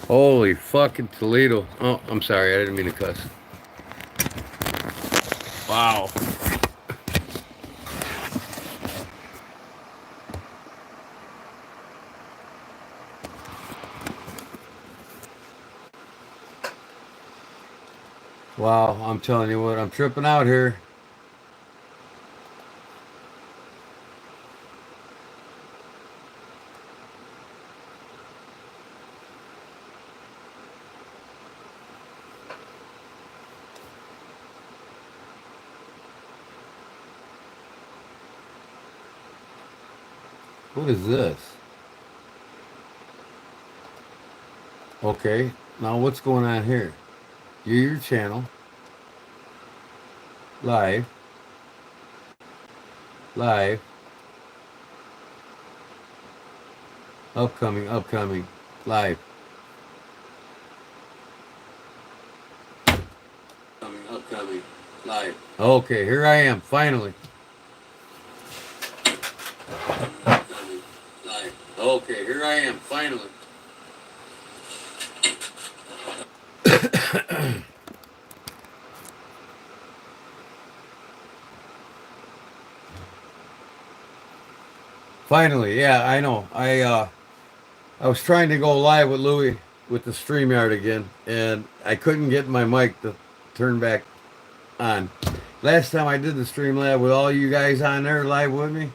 Holy fucking Toledo. Oh, I'm sorry. I didn't mean to cuss. Wow. Wow. I'm telling you what, I'm tripping out here. What is this? Okay. Now what's going on here? You're your channel. Live. Live. Upcoming. Upcoming. Live. Upcoming. Live. Okay, here I am, finally. Live. Okay, here I am, finally. Finally, yeah, I know. I was trying to go live with Louie with the StreamYard again, and I couldn't get my mic to turn back on. Last time I did the Streamlab with all you guys on there live with me,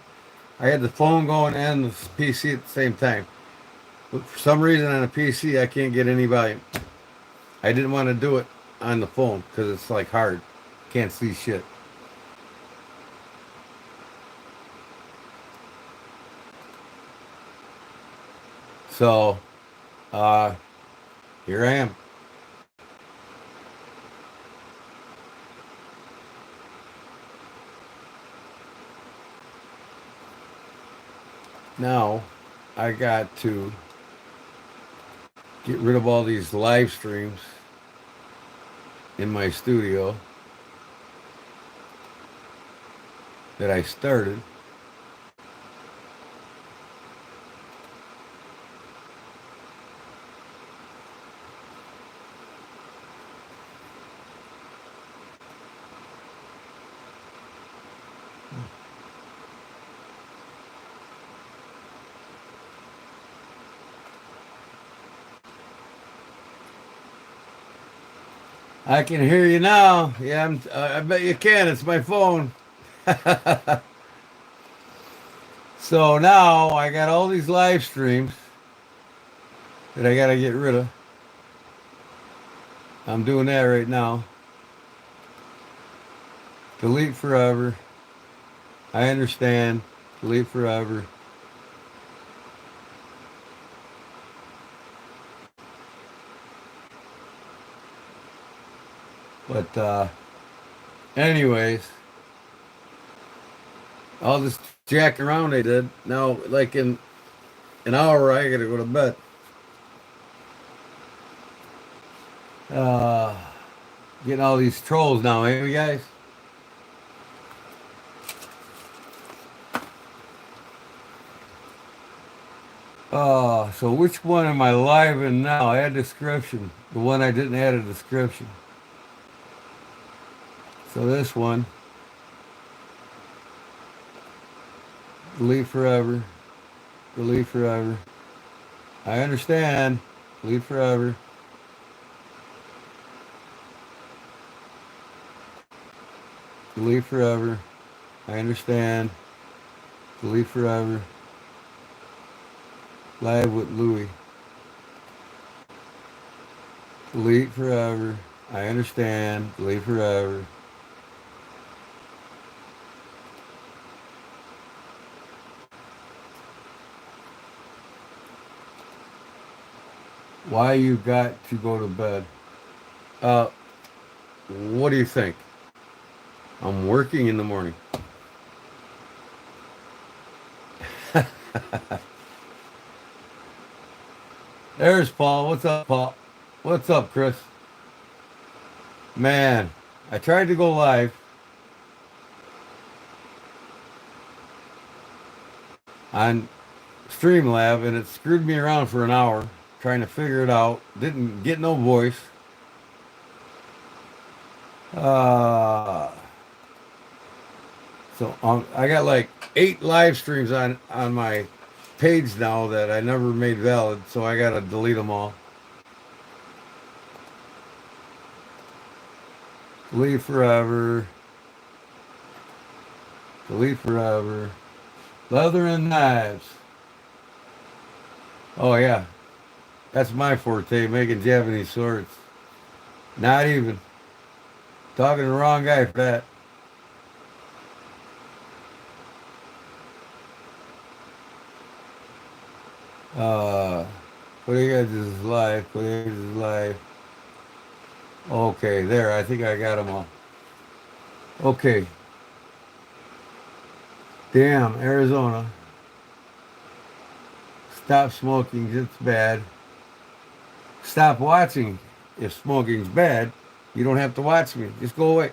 I had the phone going and the PC at the same time. But for some reason on the PC, I can't get any volume. I didn't want to do it on the phone because it's like hard. Can't see shit. So, uh, here I am. Now, I got to get rid of all these live streams in my studio that I started. I can hear you now. Yeah, I bet you can. It's my phone. So now I got all these live streams that I got to get rid of. I'm doing that right now. Delete forever. I understand. Delete forever. But anyways, all this jacking around they did. Now, like in an hour, I gotta go to bed. Uh, Getting all these trolls now, ain't we, guys? So which one am I live in now? Add description. The one I didn't add a description. So this one, delete forever. Delete forever. I understand. Delete forever. Delete forever. I understand. Delete forever. Live with Louie. Delete forever. I understand. Delete forever. Why you got to go to bed? Uh, what do you think? I'm working in the morning. There's Paul. What's up, Paul? What's up, Chris? Man, I tried to go live on Streamlab and it screwed me around for an hour trying to figure it out. Didn't get no voice. So I got like 8 live streams on my page now that I never made valid, so I gotta delete them all. Delete forever. Delete forever. Leather and knives. Oh yeah, that's my forte, making Japanese swords. Not even. Talking to the wrong guy for that. Uh, Kodiak Edge is live. Kodiak Edge is live. Okay, there. I think I got them all. Okay. Damn, Arizona. Stop smoking. It's bad. Stop watching. If smoking's bad, you don't have to watch me. Just go away.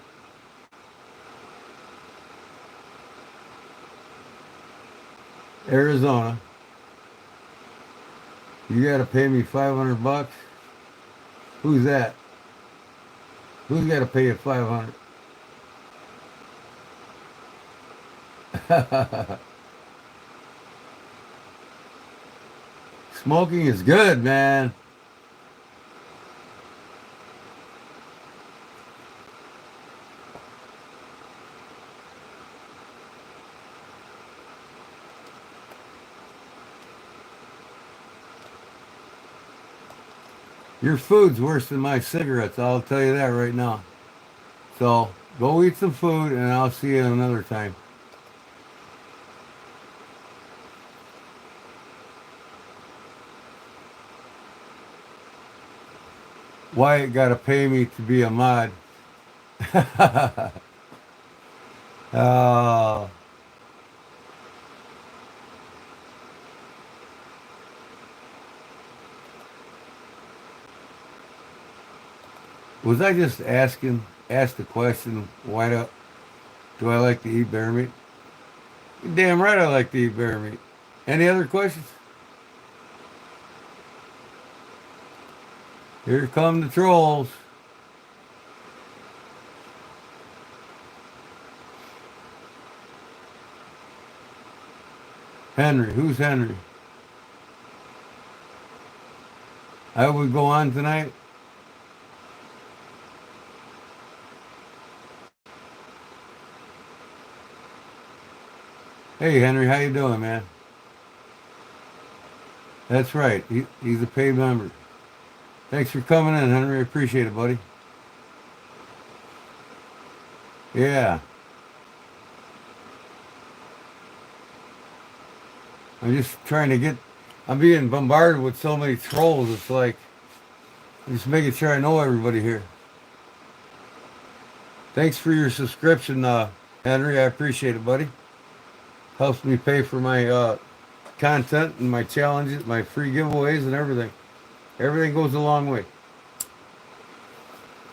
Arizona. You gotta pay me $500. Who's that? Who's gotta pay you 500? Smoking is good, man. Your food's worse than my cigarettes, I'll tell you that right now. So go eat some food and I'll see you another time. Wyatt gotta pay me to be a mod. uh, was I just asked the question, why do I like to eat bear meat? You're damn right I like to eat bear meat. Any other questions? Here come the trolls. Henry, who's Henry? I would go on tonight. Hey Henry, how you doing, man? That's right. He's a paid member. Thanks for coming in, Henry. I appreciate it, buddy. Yeah. I'm just trying to get... I'm being bombarded with so many trolls. It's like... I'm just making sure I know everybody here. Thanks for your subscription, Henry. I appreciate it, buddy. Helps me pay for my content and my challenges, my free giveaways and everything. Everything goes a long way.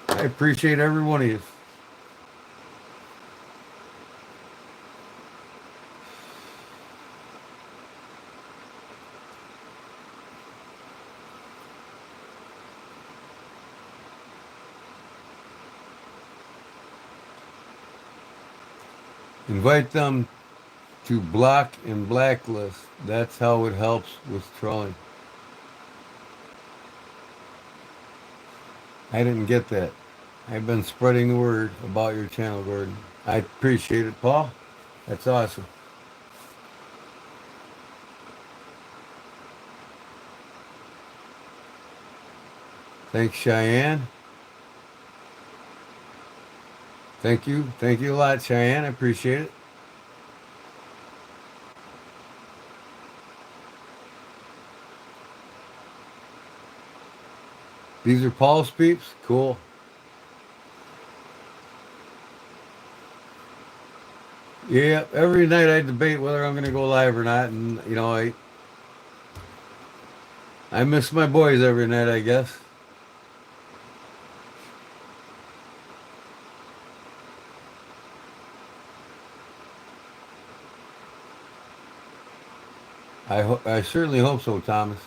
I appreciate every one of you. Invite them to block and blacklist. That's how it helps with trolling. I didn't get that. I've been spreading the word about your channel, Gordon. I appreciate it, Paul. That's awesome. Thanks, Cheyenne. Thank you. Thank you a lot, Cheyenne. I appreciate it. These are Paul's peeps? Cool. Yeah, every night I debate whether I'm going to go live or not. And, you know, I miss my boys every night, I guess. I certainly hope so, Thomas.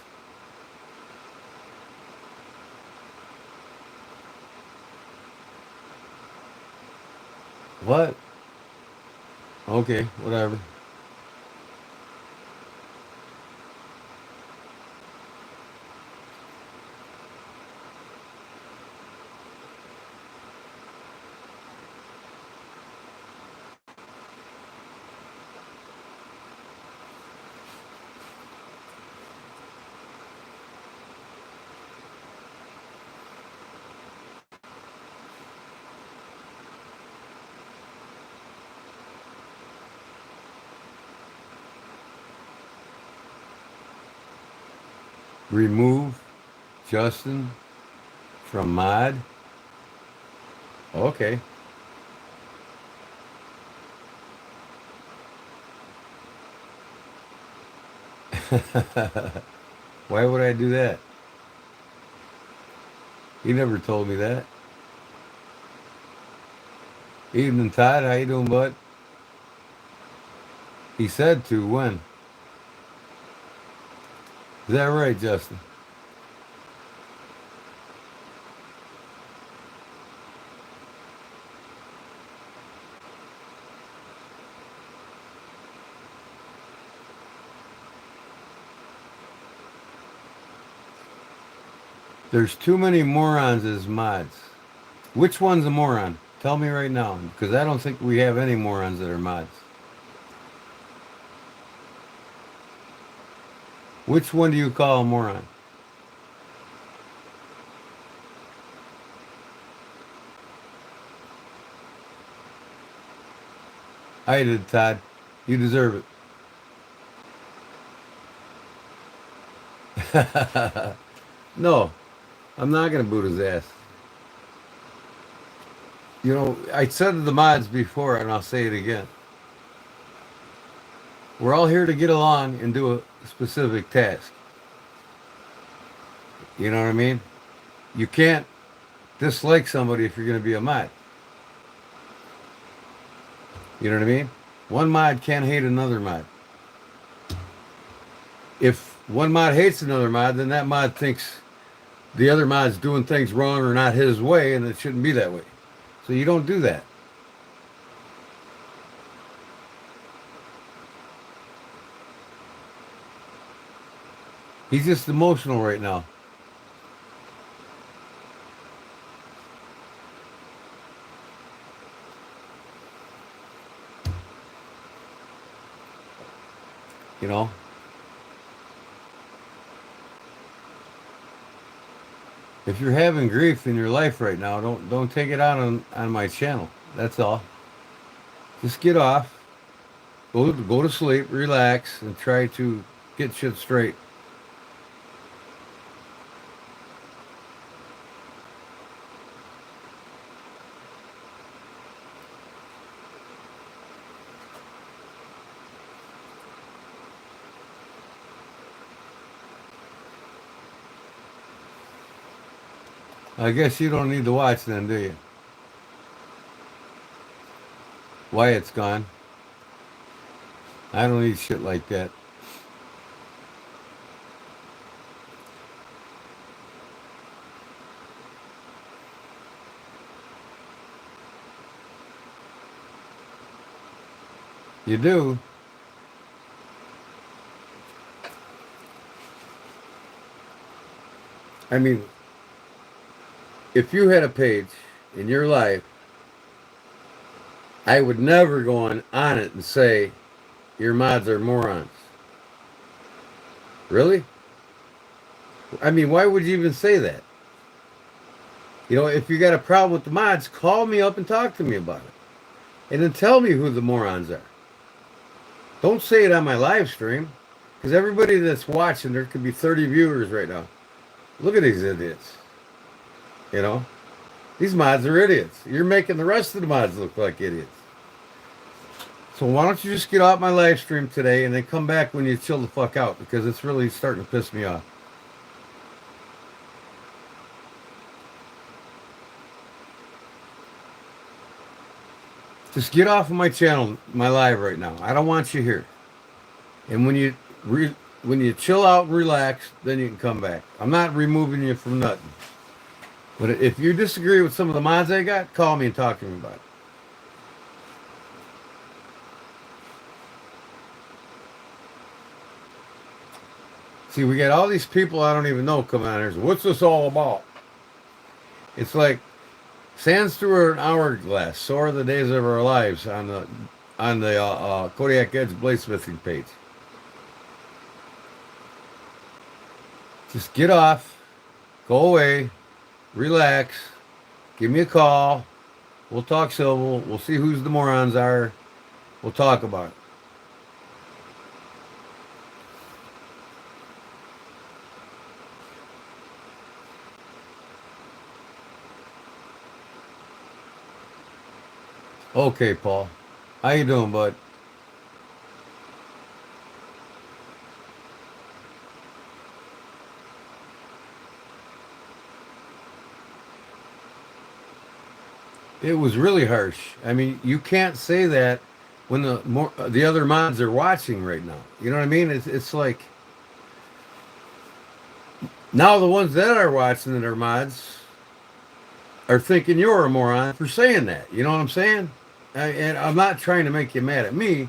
What? Okay, whatever. Remove Justin from mod. Okay. Why would I do that? He never told me that. Evening, Todd. How you doing, bud? He said to. When? Is that right, Justin? There's too many morons as mods. Which one's a moron? Tell me right now, because I don't think we have any morons that are mods. Which one do you call a moron? I did, Todd. You deserve it. No, I'm not going to boot his ass. You know, I said to the mods before, and I'll say it again. We're all here to get along and do a specific task. You know what I mean? You can't dislike somebody if you're going to be a mod. You know what I mean? One mod can't hate another mod. If one mod hates another mod, then that mod thinks the other mod's doing things wrong or not his way, and it shouldn't be that way. So you don't do that. He's just emotional right now. You know? If you're having grief in your life right now, don't take it out on my channel. That's all. Just get off, go to sleep, relax, and try to get shit straight. I guess you don't need to watch then, do you? Wyatt's gone. I don't need shit like that. You do? I mean, if you had a page in your life, I would never go on it and say your mods are morons. Really? I mean, why would you even say that? You know, if you got a problem with the mods, call me up and talk to me about it. And then tell me who the morons are. Don't say it on my live stream. Because everybody that's watching, there could be 30 viewers right now. Look at these idiots. You know? These mods are idiots. You're making the rest of the mods look like idiots. So why don't you just get off my live stream today and then come back when you chill the fuck out, because it's really starting to piss me off. Just get off of my channel, my live right now. I don't want you here. And when you chill out and relax, then you can come back. I'm not removing you from nothing. But if you disagree with some of the mods I got, call me and talk to me about it. See, we got all these people I don't even know coming on here. So what's this all about? It's like sands through an hourglass. So are the days of our lives on the Kodiak Edge Bladesmithing page. Just get off, go away, relax, give me a call. We'll talk civil. We'll see who's the morons are. We'll talk about it. Okay, Paul. How you doing, bud? It was really harsh. I mean, you can't say that when the other mods are watching right now. You know what I mean? It's like now the ones that are watching that are mods are thinking you're a moron for saying that. You know what I'm saying? And I'm not trying to make you mad at me,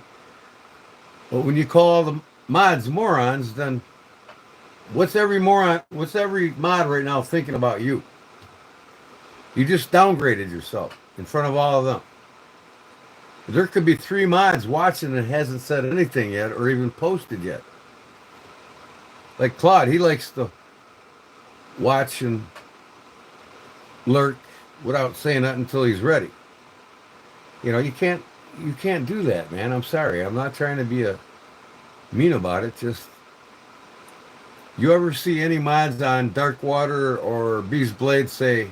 but when you call all the mods morons, then what's every mod right now thinking about you? You just downgraded yourself in front of all of them. There could be 3 mods watching and hasn't said anything yet or even posted yet. Like Claude, he likes to watch and lurk without saying that until he's ready. You know, you can't do that, man. I'm sorry. I'm not trying to be a mean about it. Just you ever see any mods on Dark Water or Beast Blade say,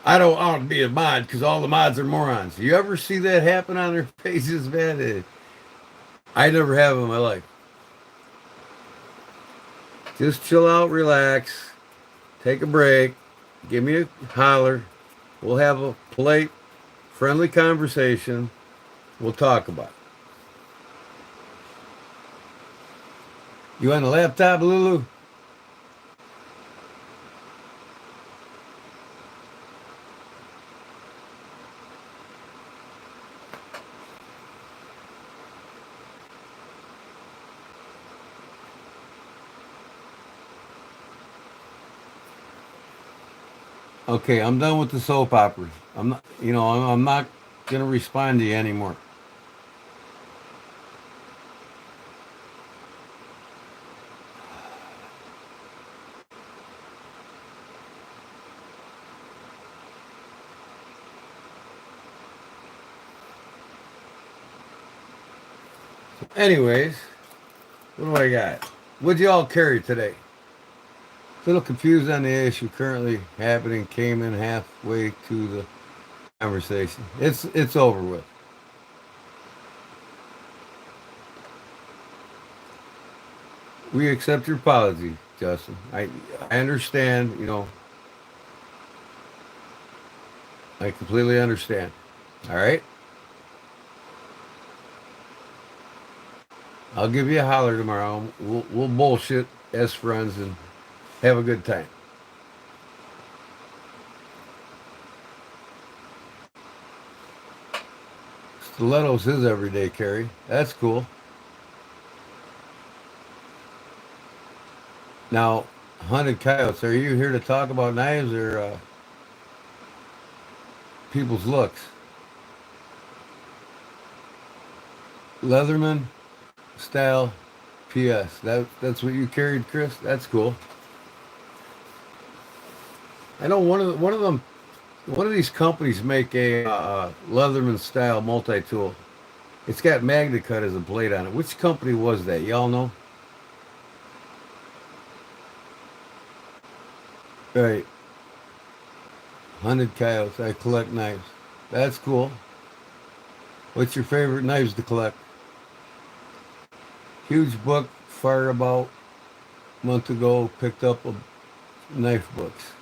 I don't want to be a mod because all the mods are morons. You ever see that happen on their pages, man? I never have in my life. Just chill out, relax, take a break, give me a holler. We'll have a polite, friendly conversation. We'll talk about it. You on the laptop, Lulu? Okay, I'm done with the soap operas. I'm not, I'm not gonna respond to you anymore. Anyways, what do I got? What'd y'all carry today? A little confused on the issue currently happening. Came in halfway to the conversation. It's over with. We accept your apology, Justin. I understand. I completely understand. All right. I'll give you a holler tomorrow. We'll bullshit as friends and have a good time. Stiletto's his everyday carry. That's cool. Now, Hunted Coyotes, are you here to talk about knives or people's looks? Leatherman style PS. That's what you carried, Chris? That's cool. I know one of these companies make a Leatherman style multi-tool. It's got MagnaCut as a blade on it. Which company was that? Y'all know? Right. Hunted Coyotes. I collect knives. That's cool. What's your favorite knives to collect? Huge book, far about a month ago, picked up a knife books.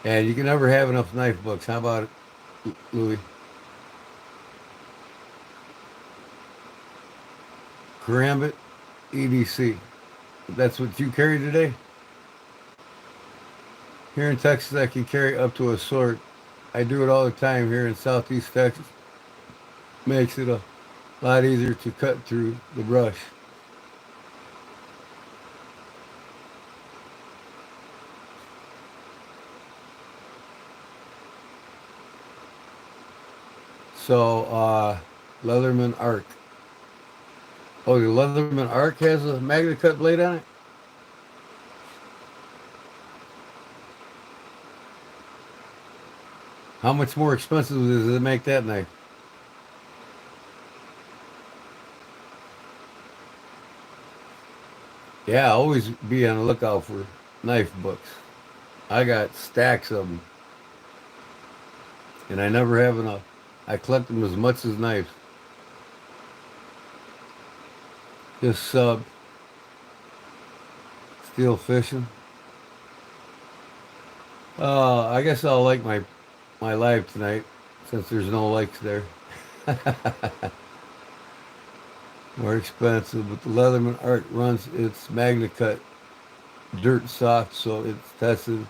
And you can never have enough knife books. How about it, Louis? Karambit EDC. That's what you carry today? Here in Texas, I can carry up to a sword. I do it all the time here in Southeast Texas. Makes it a lot easier to cut through the brush. So, Leatherman Arc. Oh, the Leatherman Arc has a Magna Cut blade on it? How much more expensive does it make that knife? Yeah, always be on the lookout for knife books. I got stacks of them, and I never have enough. I collect them as much as knives. Just steel fishing. I guess I'll like my live tonight since there's no likes there. More expensive, but the Leatherman Art runs its Magna Cut dirt soft, so it's tested.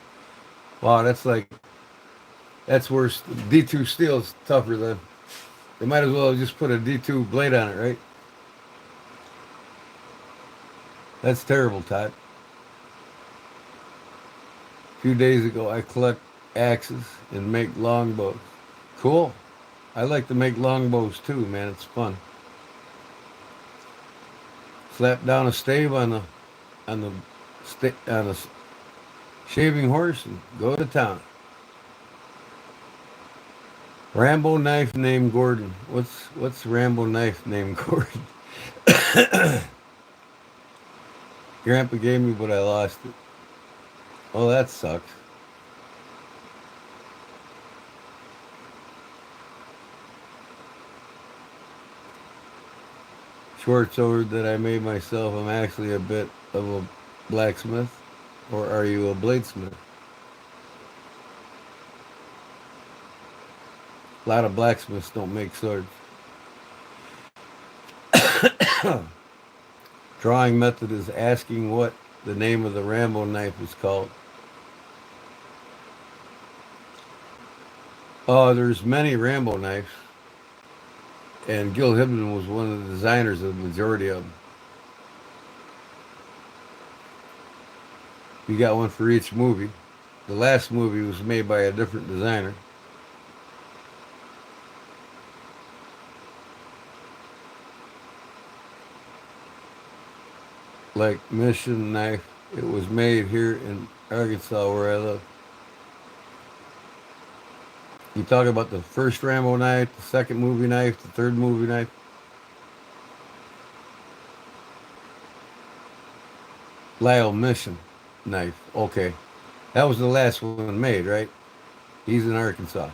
Wow, that's worse. D2 steel is tougher than. They might as well just put a D2 blade on it, right? That's terrible, Todd. A few days ago, I collect axes and make longbows. Cool. I like to make longbows too, man. It's fun. Slap down a stave on the on a shaving horse and go to town. Rambo knife named Gordon. What's Rambo knife named Gordon? Grandpa gave me, but I lost it. Oh, that sucks. Schwartz ordered that I made myself. I'm actually a bit of a blacksmith, or are you a bladesmith? A lot of blacksmiths don't make swords. Drawing method is asking what the name of the Rambo knife is called. Oh, there's many Rambo knives, and Gil Hibden was one of the designers of the majority of them. You got one for each movie. The last movie was made by a different designer. Like Mission Knife, it was made here in Arkansas where I live. You talk about the first Rambo knife, the second movie knife, the third movie knife. Lyle Mission knife. Okay. That was the last one made, right? He's in Arkansas.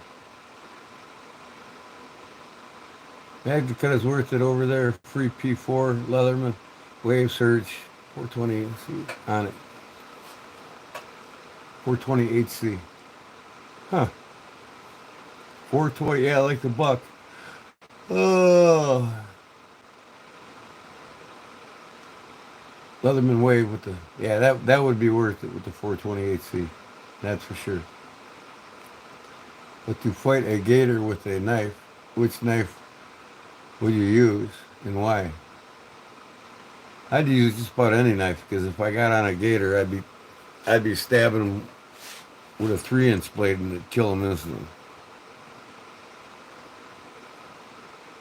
Magna Cut is worth it over there. Free P4 Leatherman. Wave Surge 420 on it. 420 HC. Huh. 420, yeah, like the buck. Oh. Leatherman Wave with the, yeah, that would be worth it with the 420 HC. That's for sure. But to fight a gator with a knife, which knife would you use and why? I'd use just about any knife because if I got on a gator, I'd be stabbing him with a 3-inch blade and it'd kill him instantly.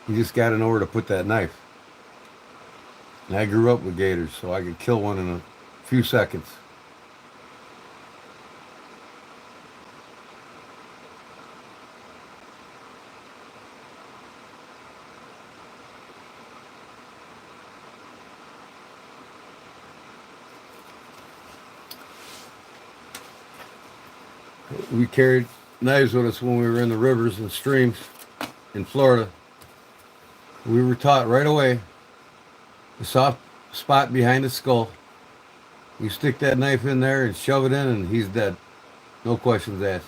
You just got to know where to put that knife. And I grew up with gators, so I could kill one in a few seconds. We carried knives with us when we were in the rivers and streams in Florida. We were taught right away the soft spot behind the skull. You stick that knife in there and shove it in, and he's dead. No questions asked.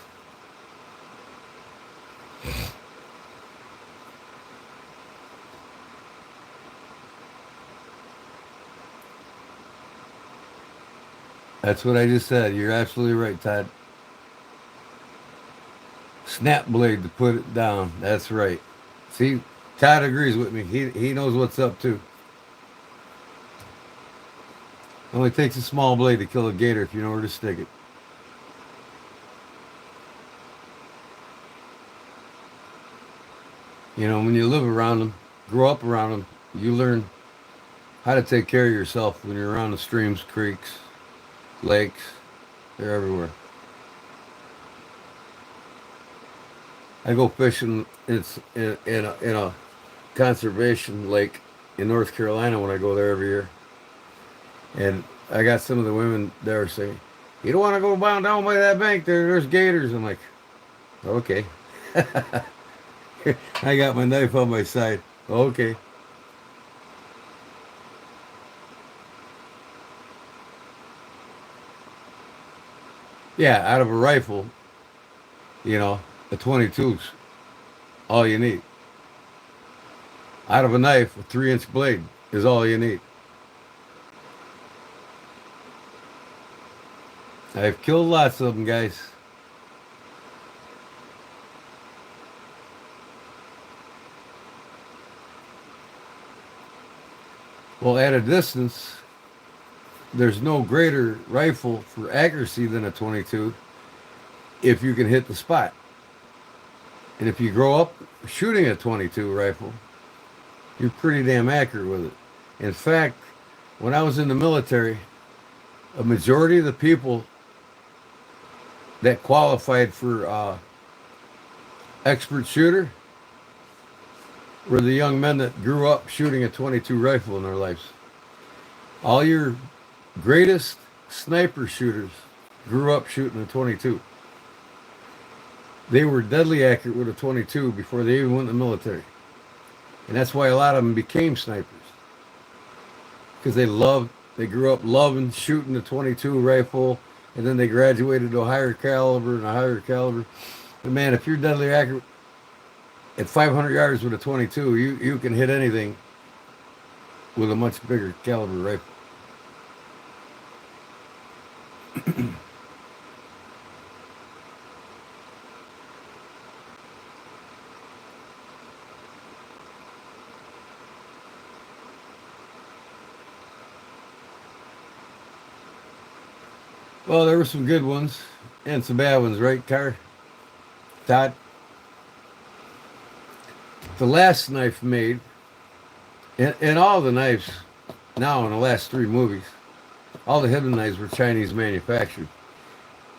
That's what I just said. You're absolutely right, Todd. Snap blade to put it down. That's right. See, Todd agrees with me. He knows what's up too. It only takes a small blade to kill a gator if you know where to stick it. You know, when you live around them, grow up around them, you learn how to take care of yourself when you're around the streams, creeks, lakes. They're everywhere. I go fishing. It's in a conservation lake in North Carolina when I go there every year. And I got some of the women there saying, "You don't want to go down by that bank there. There's gators." I'm like, "Okay." I got my knife on my side. Okay. Yeah, out of a rifle, you know, a 22's all you need. Out of a knife, a 3-inch blade is all you need. I've killed lots of them, guys. Well, at a distance, there's no greater rifle for accuracy than a 22 if you can hit the spot. And if you grow up shooting a 22 rifle, you're pretty damn accurate with it. In fact, when I was in the military, a majority of the people that qualified for expert shooter were the young men that grew up shooting a 22 rifle in their lives. All your greatest sniper shooters grew up shooting a 22. They were deadly accurate with a 22 before they even went in the military. And that's why a lot of them became snipers. Because they grew up loving shooting the 22 rifle, and then they graduated to a higher caliber and a higher caliber. But man, if you're deadly accurate at 500 yards with a 22, you can hit anything with a much bigger caliber rifle. Well, there were some good ones and some bad ones, right, Car? Todd? The last knife made, and all the knives now in the last 3 movies, all the Hidden knives were Chinese manufactured.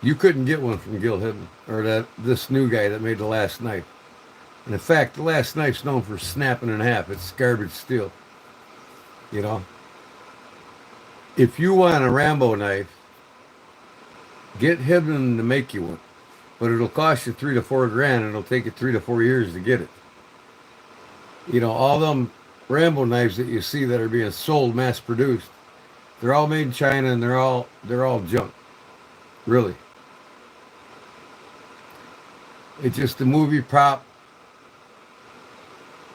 You couldn't get one from Gil Hidden or this new guy that made the last knife. And in fact, the last knife's known for snapping in half. It's garbage steel. You know, if you want a Rambo knife, get Hidden to make you one, but it'll cost you $3 to $4 grand, and it'll take you 3 to 4 years to get it. You know, all them Rambo knives that you see that are being sold, mass produced, they're all made in China, and they're all junk. Really, it's just a movie prop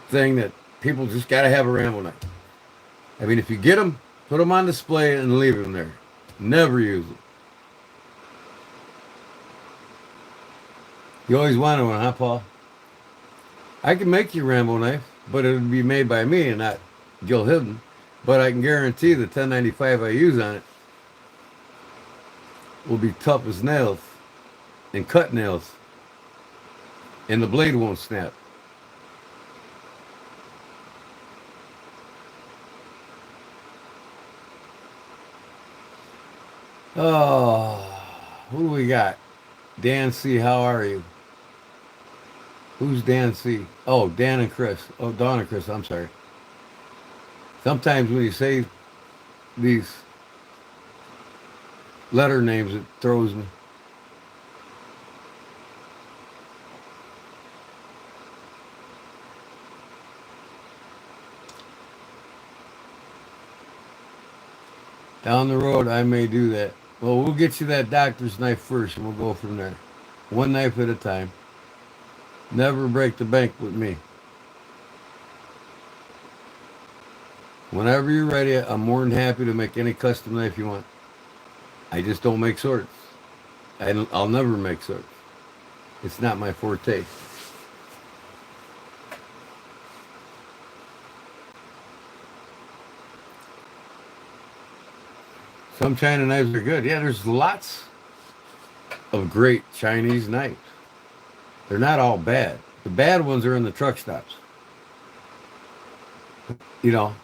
thing that people just got to have a Rambo knife. I mean, if you get them, put them on display and leave them there. Never use them. You always wanted one, huh, Paul? I can make you a Rambo knife, but it would be made by me and not Gil Hidden. But I can guarantee the 1095 I use on it will be tough as nails and cut nails, and the blade won't snap. Oh, who do we got? Dan C., how are you? Who's Dan C.? Oh, Dan and Chris. Oh, Dawn and Chris, I'm sorry. Sometimes when you say these letter names, it throws me. Down the road, I may do that. Well, we'll get you that doctor's knife first, and we'll go from there. One knife at a time. Never break the bank with me. Whenever you're ready, I'm more than happy to make any custom knife you want. I just don't make swords. I'll never make swords. It's not my forte. Some China knives are good. Yeah, there's lots of great Chinese knives. They're not all bad. The bad ones are in the truck stops. You know,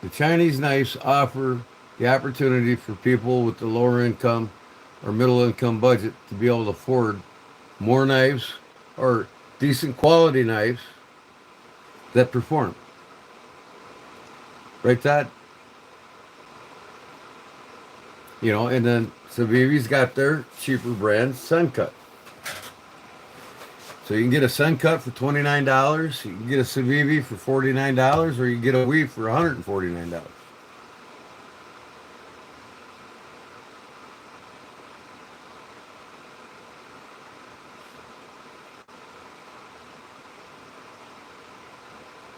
the Chinese knives offer the opportunity for people with the lower income or middle income budget to be able to afford more knives or decent quality knives that perform. Right, Todd? You know, and then Savivi's got their cheaper brand, Suncut. So you can get a Suncut for $29, you can get a Civivi for $49, or you can get a Wii for $149.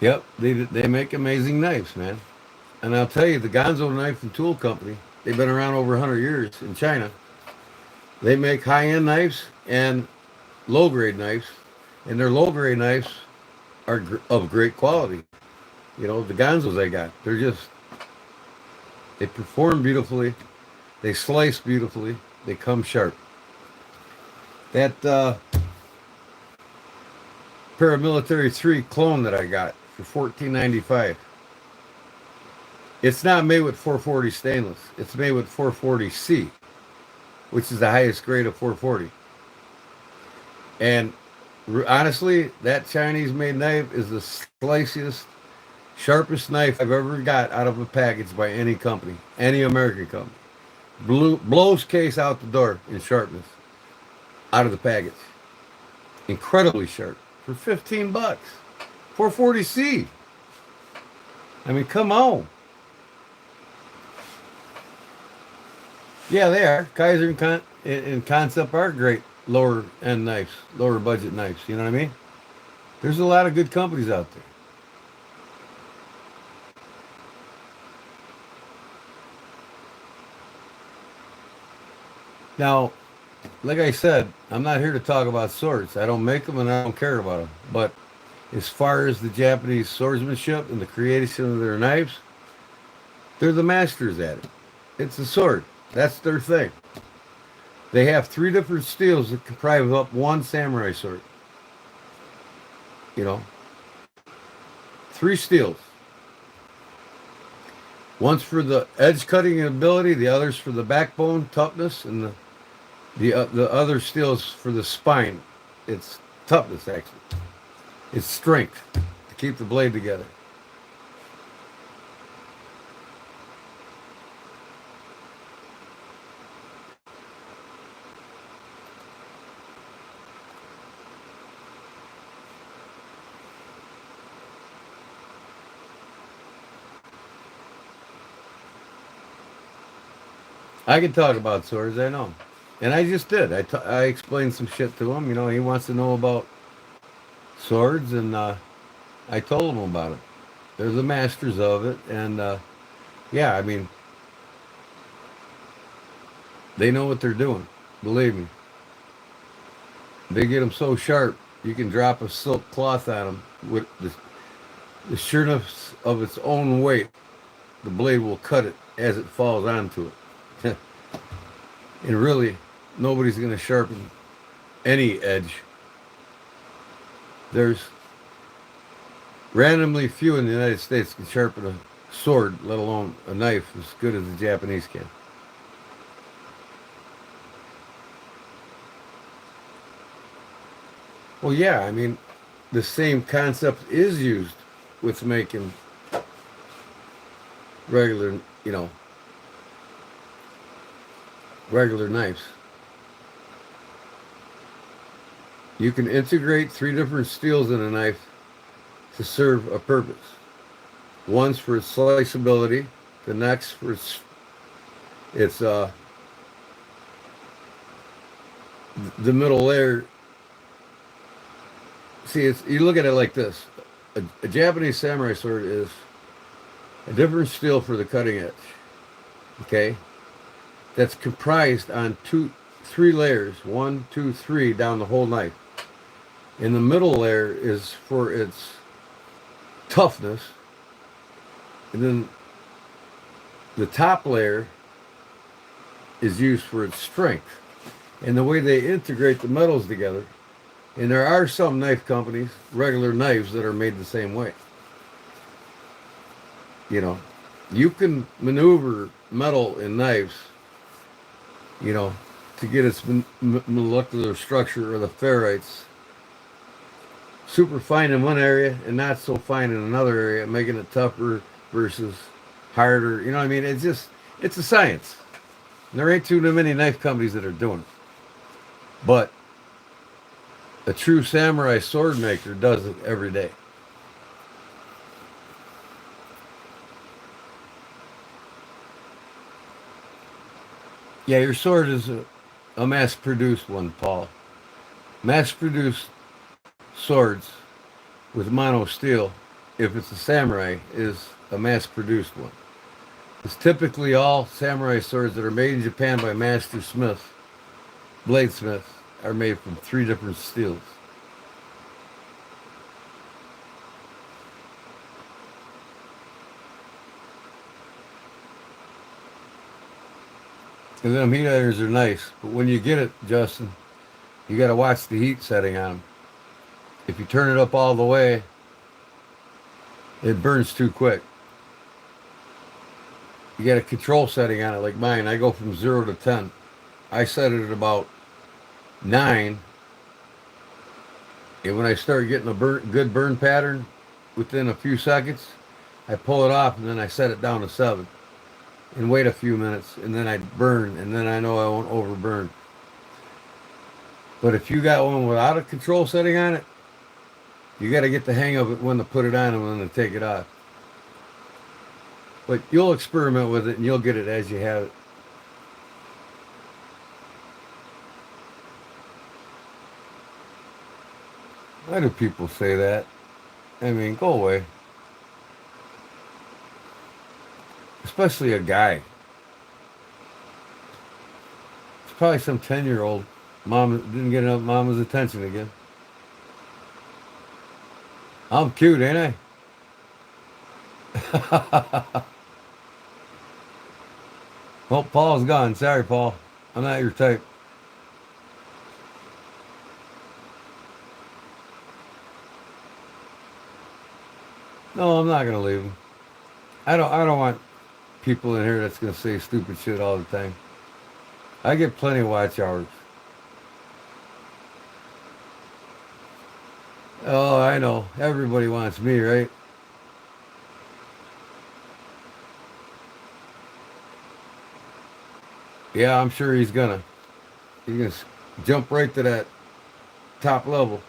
Yep, they make amazing knives, man. And I'll tell you, the Gonzo Knife and Tool Company, they've been around over 100 years in China. They make high-end knives and low-grade knives, and their low-grade knives are of great quality. You know, the Gonzos they got, they perform beautifully, they slice beautifully, they come sharp. That Paramilitary 3 clone that I got for $14.95. It's not made with 440 stainless. It's made with 440C, which is the highest grade of 440. And honestly, that Chinese-made knife is the sliciest, sharpest knife I've ever got out of a package by any company, any American company. Blows case out the door in sharpness out of the package. Incredibly sharp for 15 bucks. 440C. I mean, come on. Yeah, they are. Kaiser and Concept are great lower end knives, lower budget knives. You know what I mean? There's a lot of good companies out there. Now, like I said, I'm not here to talk about swords. I don't make them and I don't care about them. But as far as the Japanese swordsmanship and the creation of their knives, they're the masters at it. It's a sword. That's their thing. They have 3 different steels that comprise up one samurai sword. You know, 3 steels. One's for the edge cutting ability, the other's for the backbone toughness, and the other steel's for the spine. It's toughness, actually. It's strength to keep the blade together. I can talk about swords, I know. And I just did. I explained some shit to him. You know, he wants to know about swords, and I told him about it. They're the masters of it. And yeah, I mean, they know what they're doing. Believe me. They get them so sharp, you can drop a silk cloth on them with the sureness of its own weight. The blade will cut it as it falls onto it. And really, nobody's going to sharpen any edge. There's randomly few in the United States can sharpen a sword, let alone a knife, as good as the Japanese can. Well, yeah, I mean, the same concept is used with making regular, you know, regular knives. You can integrate 3 different steels in a knife to serve a purpose. One's for its sliceability, the next for its the middle layer. See, you look at it like this. A Japanese samurai sword is a different steel for the cutting edge. Okay? That's comprised on 3 layers, 1, 2, 3 down the whole knife. And the middle layer is for its toughness, and then the top layer is used for its strength. And the way they integrate the metals together, and there are some knife companies, regular knives, that are made the same way. You know, you can maneuver metal in knives, you know, to get its molecular structure or the ferrites super fine in one area and not so fine in another area, making it tougher versus harder. You know what I mean? It's a science. And there ain't too many knife companies that are doing it. But a true samurai sword maker does it every day. Yeah, your sword is a mass produced one, Paul. Mass produced swords with mono steel, if it's a samurai, is a mass produced one. It's typically all samurai swords that are made in Japan by master smiths, bladesmiths, are made from 3 different steels. And them heat irons are nice, but when you get it, Justin, you got to watch the heat setting on them. If you turn it up all the way, it burns too quick. You got a control setting on it like mine. I go from 0 to 10. I set it at about 9. And when I start getting a good burn pattern within a few seconds, I pull it off and then I set it down to 7 and wait a few minutes and then I burn and then I know I won't overburn. But if you got one without a control setting on it, you got to get the hang of it when to put it on and when to take it off. But you'll experiment with it and you'll get it as you have it. Why do people say that? I mean, go away. Especially a guy. It's probably some 10-year-old. Mom didn't get enough mama's attention again. I'm cute, ain't I? Well, Paul's gone. Sorry, Paul. I'm not your type. No, I'm not gonna leave him. I don't want people in here that's gonna say stupid shit all the time. I get plenty of watch hours. Oh, I know. Everybody wants me, right? Yeah, I'm sure he's gonna. He's gonna jump right to that top level.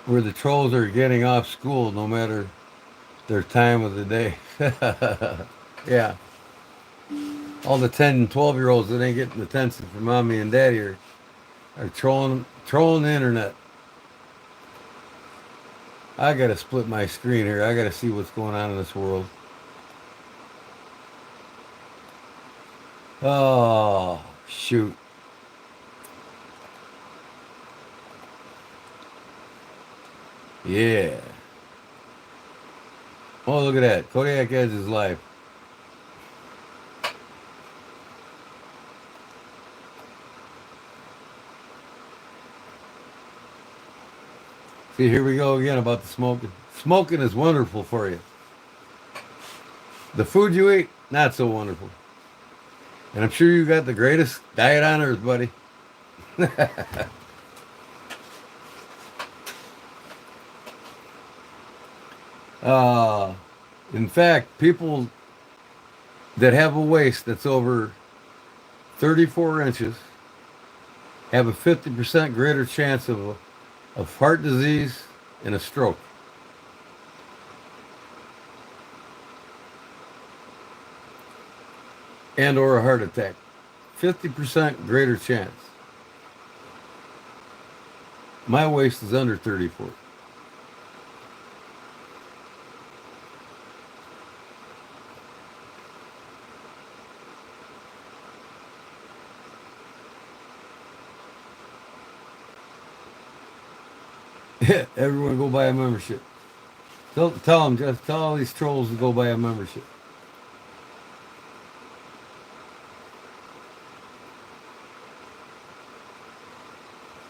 Where the trolls are getting off school no matter their time of the day. Yeah. All the 10 and 12-year-olds that ain't getting attention from mommy and daddy are trolling the internet. I gotta split my screen here. I gotta see what's going on in this world. Oh, shoot. Yeah. Oh, look at that. Kodiak Edge is live. See, here we go again about the smoking. Smoking is wonderful for you. The food you eat, not so wonderful. And I'm sure you got the greatest diet on earth, buddy. uh, in fact, people that have a waist that's over 34 inches have a 50% greater chance of heart disease and a stroke. And or a heart attack. 50% greater chance. My waist is under 34. Everyone go buy a membership. Tell them, just tell all these trolls to go buy a membership.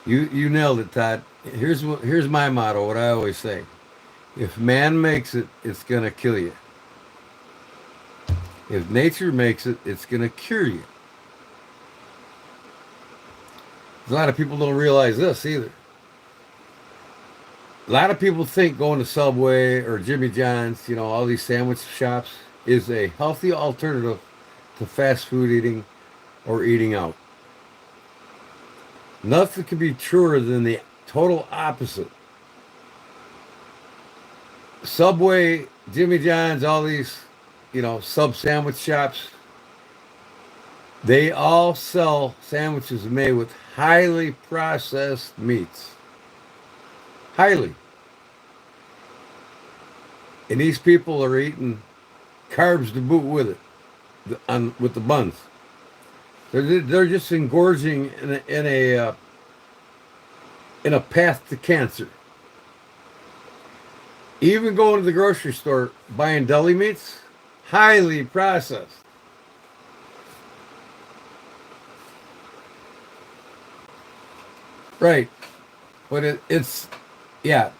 You nailed it, Todd. Here's my motto. What I always say: if man makes it, it's gonna kill you. If nature makes it, it's gonna cure you. A lot of people don't realize this either. A lot of people think going to Subway or Jimmy John's, all these sandwich shops, is a healthy alternative to fast food eating or eating out. Nothing could be truer than the total opposite. Subway, Jimmy John's, all these, sub sandwich shops, they all sell sandwiches made with highly processed meats. Highly. And these people are eating carbs to boot with it, with the buns. They're just engorging in a path to cancer. Even going to the grocery store, buying deli meats, highly processed. Right. But it's, yeah,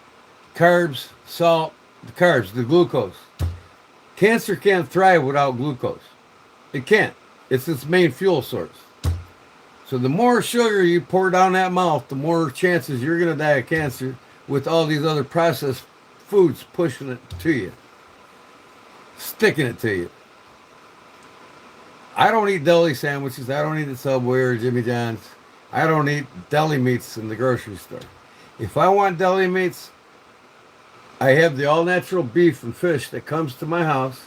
carbs, salt, the glucose. Cancer can't thrive without glucose. It can't. It's its main fuel source. So the more sugar you pour down that mouth, the more chances you're going to die of cancer with all these other processed foods pushing it to you, sticking it to you. I don't eat deli sandwiches. I don't eat at Subway or Jimmy John's. I don't eat deli meats in the grocery store. If I want deli meats, I have the all-natural beef and fish that comes to my house.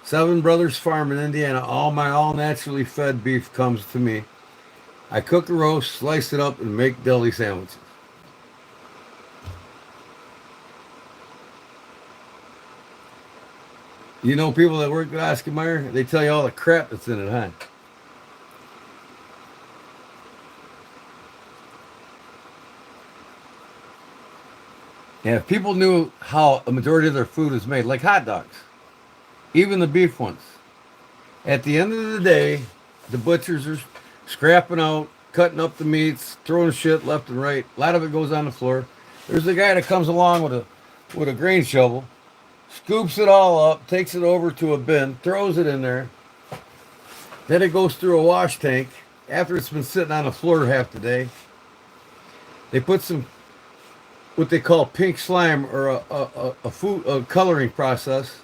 Seven Brothers Farm in Indiana, all my all-naturally fed beef comes to me. I cook a roast, slice it up, and make deli sandwiches. People that work at Oscar Mayer, they tell you all the crap that's in it, huh? And if people knew how a majority of their food is made, like hot dogs, even the beef ones, at the end of the day, the butchers are scrapping out, cutting up the meats, throwing shit left and right. A lot of it goes on the floor. There's a guy that comes along with a grain shovel, scoops it all up, takes it over to a bin, throws it in there. Then it goes through a wash tank. After it's been sitting on the floor half the day, they put some what they call pink slime or a coloring process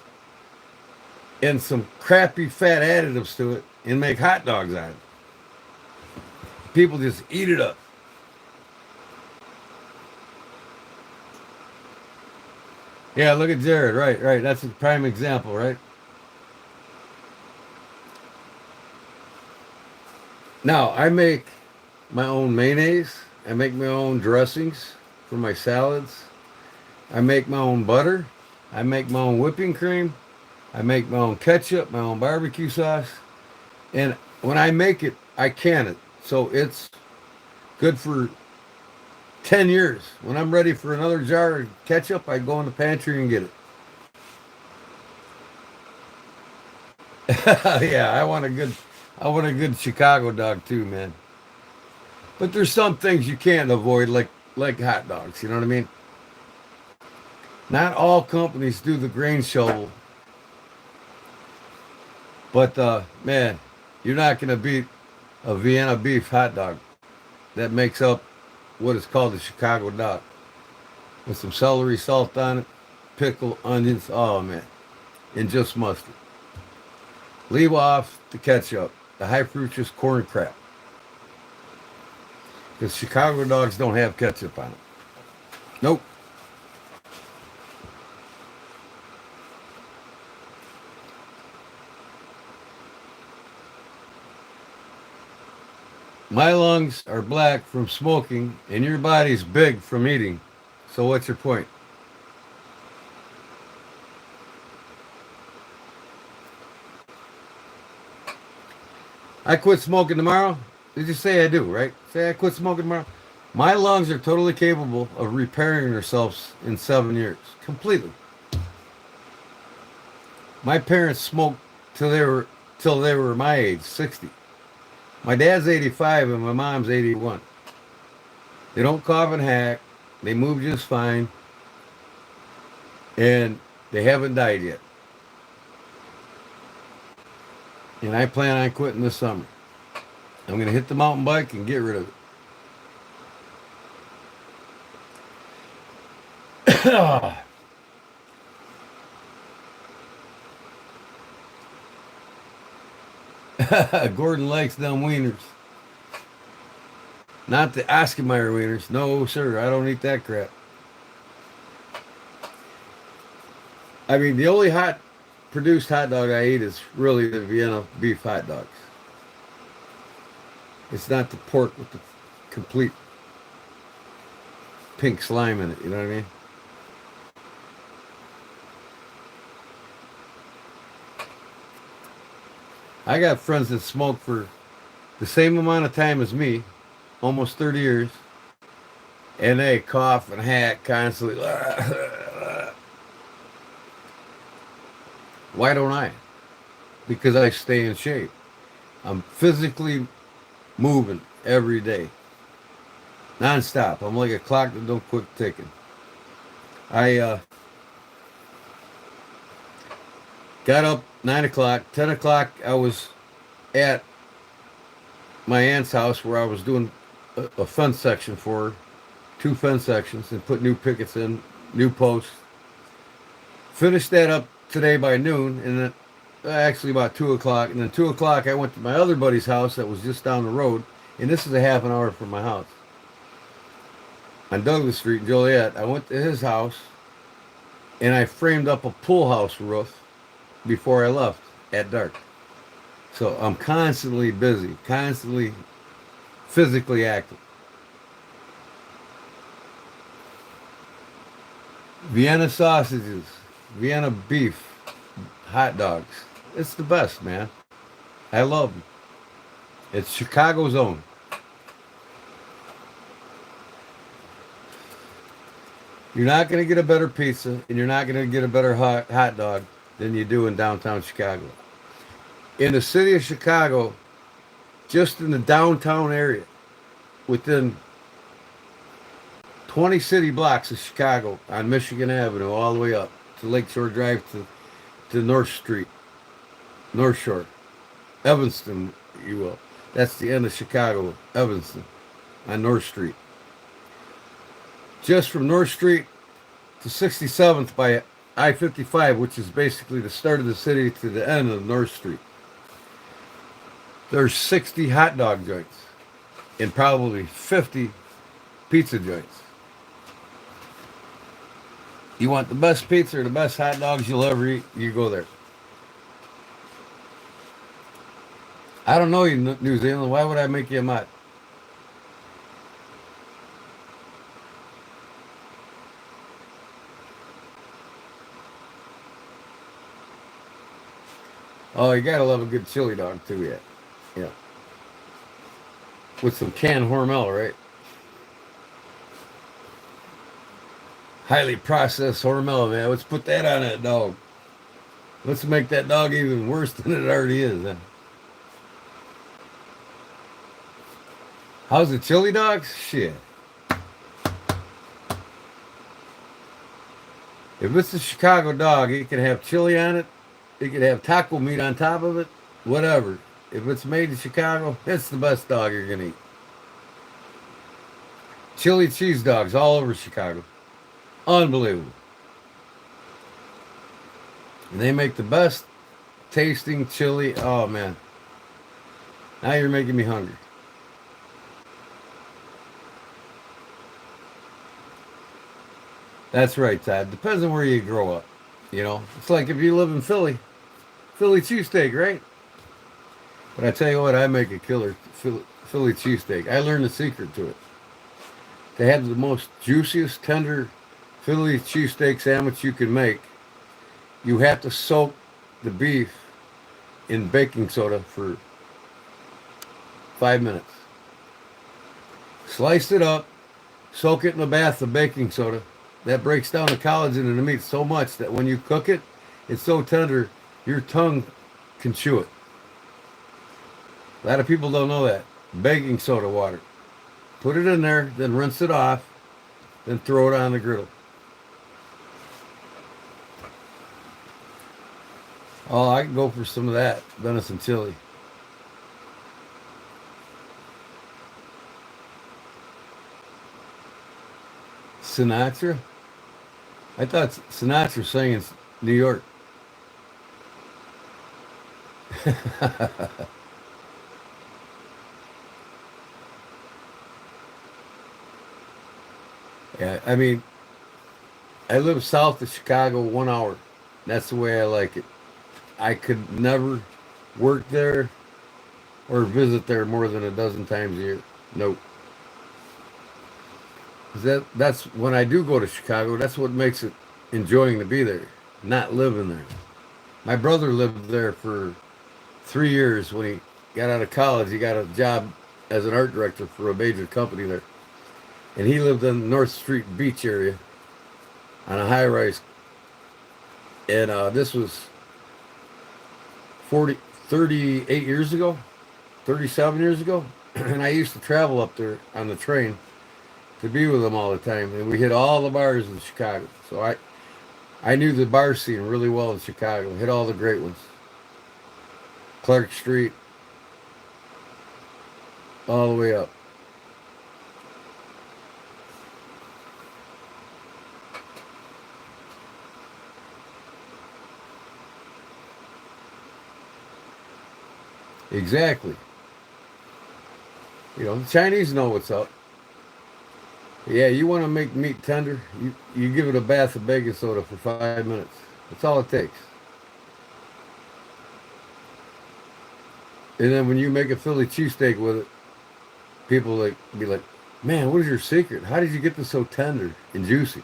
and some crappy fat additives to it and make hot dogs out of it. People just eat it up. Yeah, look at Jared. Right. That's a prime example, right? Now, I make my own mayonnaise. I make my own dressings for my salads. I make my own butter. I make my own whipping cream. I make my own ketchup, my own barbecue sauce. And when I make it, I can it. So it's good for 10 years. When I'm ready for another jar of ketchup, I go in the pantry and get it. Yeah, I want a good Chicago dog too, man. But there's some things you can't avoid, like hot dogs. You know what I mean? Not all companies do the grain shovel, but man, you're not gonna beat a Vienna beef hot dog that makes up what is called the Chicago dog with some celery salt on it, pickle, onions. Oh man, and just mustard. Leave off the ketchup, the high fructose corn crap. Because Chicago dogs don't have ketchup on it. Nope. My lungs are black from smoking, and your body's big from eating. So what's your point? I quit smoking tomorrow. Did you say I do, right? Say I quit smoking tomorrow. My lungs are totally capable of repairing themselves in 7 years. Completely. My parents smoked till they were my age, 60. My dad's 85 and my mom's 81. They don't cough and hack. They move just fine. And they haven't died yet. And I plan on quitting this summer. I'm going to hit the mountain bike and get rid of it. Gordon likes them wieners. Not the Oscar wieners. No, sir. I don't eat that crap. I mean, the only produced hot dog I eat is really the Vienna beef hot dogs. It's not the pork with the complete pink slime in it. You know what I mean? I got friends that smoke for the same amount of time as me, almost 30 years, and they cough and hack constantly. Why don't I? Because I stay in shape. I'm physically moving every day, non-stop. I'm like a clock that don't quit ticking. I got up 9 o'clock. 10 o'clock, I was at my aunt's house where I was doing a fence section for her, 2 fence sections, and put new pickets in, new posts. Finished that up today by noon, and then actually about 2 o'clock. And then 2 o'clock, I went to my other buddy's house that was just down the road, and this is a half an hour from my house. On Douglas Street in Joliet, I went to his house, and I framed up a pool house roof before I left at dark. So I'm constantly busy, constantly physically active. Vienna sausages, Vienna beef, hot dogs. It's the best, man. I love them. It's Chicago's own. You're not going to get a better pizza, and you're not going to get a better hot dog than you do in downtown Chicago. In the city of Chicago, just in the downtown area, within 20 city blocks of Chicago on Michigan Avenue all the way up to Lakeshore Drive to North Street, North Shore, Evanston, you will. That's the end of Chicago, Evanston, on North Street. Just from North Street to 67th by I-55, which is basically the start of the city to the end of North Street. There's 60 hot dog joints and probably 50 pizza joints. You want the best pizza or the best hot dogs you'll ever eat, you go there. I don't know you, New Zealand. Why would I make you a mutt? Oh, you gotta love a good chili dog too, yeah. Yeah. With some canned Hormel, right? Highly processed Hormel, man. Let's put that on that dog. Let's make that dog even worse than it already is. Huh? How's the chili dogs? Shit. If it's a Chicago dog, it can have chili on it. It could have taco meat on top of it. Whatever. If it's made in Chicago, it's the best dog you're going to eat. Chili cheese dogs all over Chicago. Unbelievable. And they make the best tasting chili. Oh, man. Now you're making me hungry. That's right, Todd. Depends on where you grow up. You know, it's like if you live in Philly cheesesteak, right? But I tell you what, I make a killer Philly cheesesteak. I learned the secret to it. To have the most juiciest, tender Philly cheesesteak sandwich you can make, you have to soak the beef in baking soda for 5 minutes. Slice it up, soak it in a bath of baking soda. That breaks down the collagen in the meat so much that when you cook it, it's so tender, your tongue can chew it. A lot of people don't know that. Baking soda water. put it in there, then rinse it off, then throw it on the griddle. Oh, I can go for some of that venison chili. Sinatra? I thought Sinatra sang in New York. Yeah, I mean, I live south of Chicago 1 hour. That's the way I like it. I could never work there or visit there more than a dozen times a year. Nope. That's when I do go to Chicago, that's what makes it enjoying to be there, not living there. My brother lived there for 3 years when he got out of college. He got a job as an art director for a major company there. And he lived in the North Street Beach area on a high rise. And this was 38 years ago, 37 years ago. And I used to travel up there on the train to be with him all the time. And we hit all the bars in Chicago. So I knew the bar scene really well in Chicago. Hit all the great ones. Clark Street, all the way up. Exactly. You know, the Chinese know what's up. Yeah, you want to make meat tender, you give it a bath of baking soda for 5 minutes. That's all it takes. And then when you make a Philly cheesesteak with it, people be like, "Man, what is your secret? How did you get this so tender and juicy?"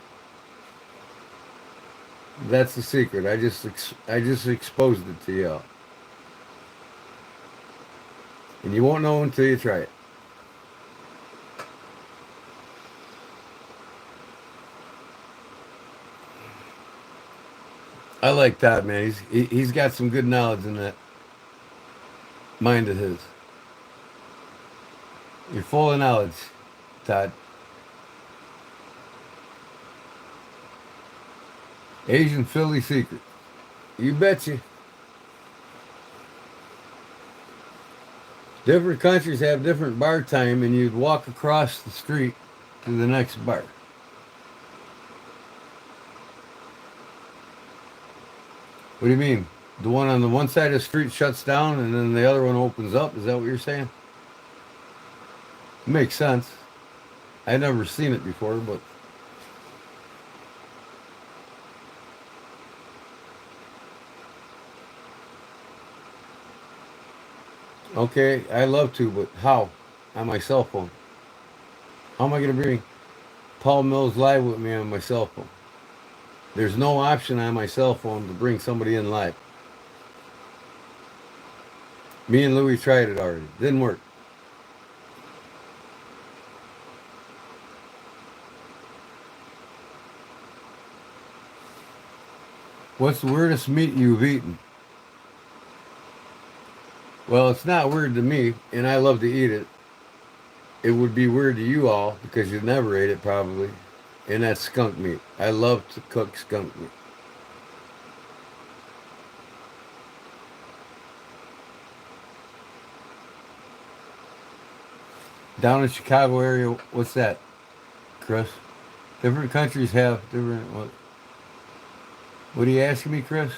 That's the secret. I just exposed it to y'all, and you won't know until you try it. I like Todd, man. He's got some good knowledge in that mind of his. You're full of knowledge, Todd. Asian Philly secret. You betcha. Different countries have different bar time, and you'd walk across the street to the next bar. What do you mean? The one on the one side of the street shuts down and then the other one opens up? Is that what you're saying? Makes sense. I've never seen it before, but okay, I love to, but how? On my cell phone. How am I going to bring Paul Mills live with me on my cell phone? There's no option on my cell phone to bring somebody in live. Me and Louie tried it already. Didn't work. What's the weirdest meat you've eaten? Well, it's not weird to me, and I love to eat it. It would be weird to you all because you never ate it probably. And that's skunk meat. I love to cook skunk meat. Down in Chicago area, what's that, Chris? Different countries have different. What are you asking me, Chris?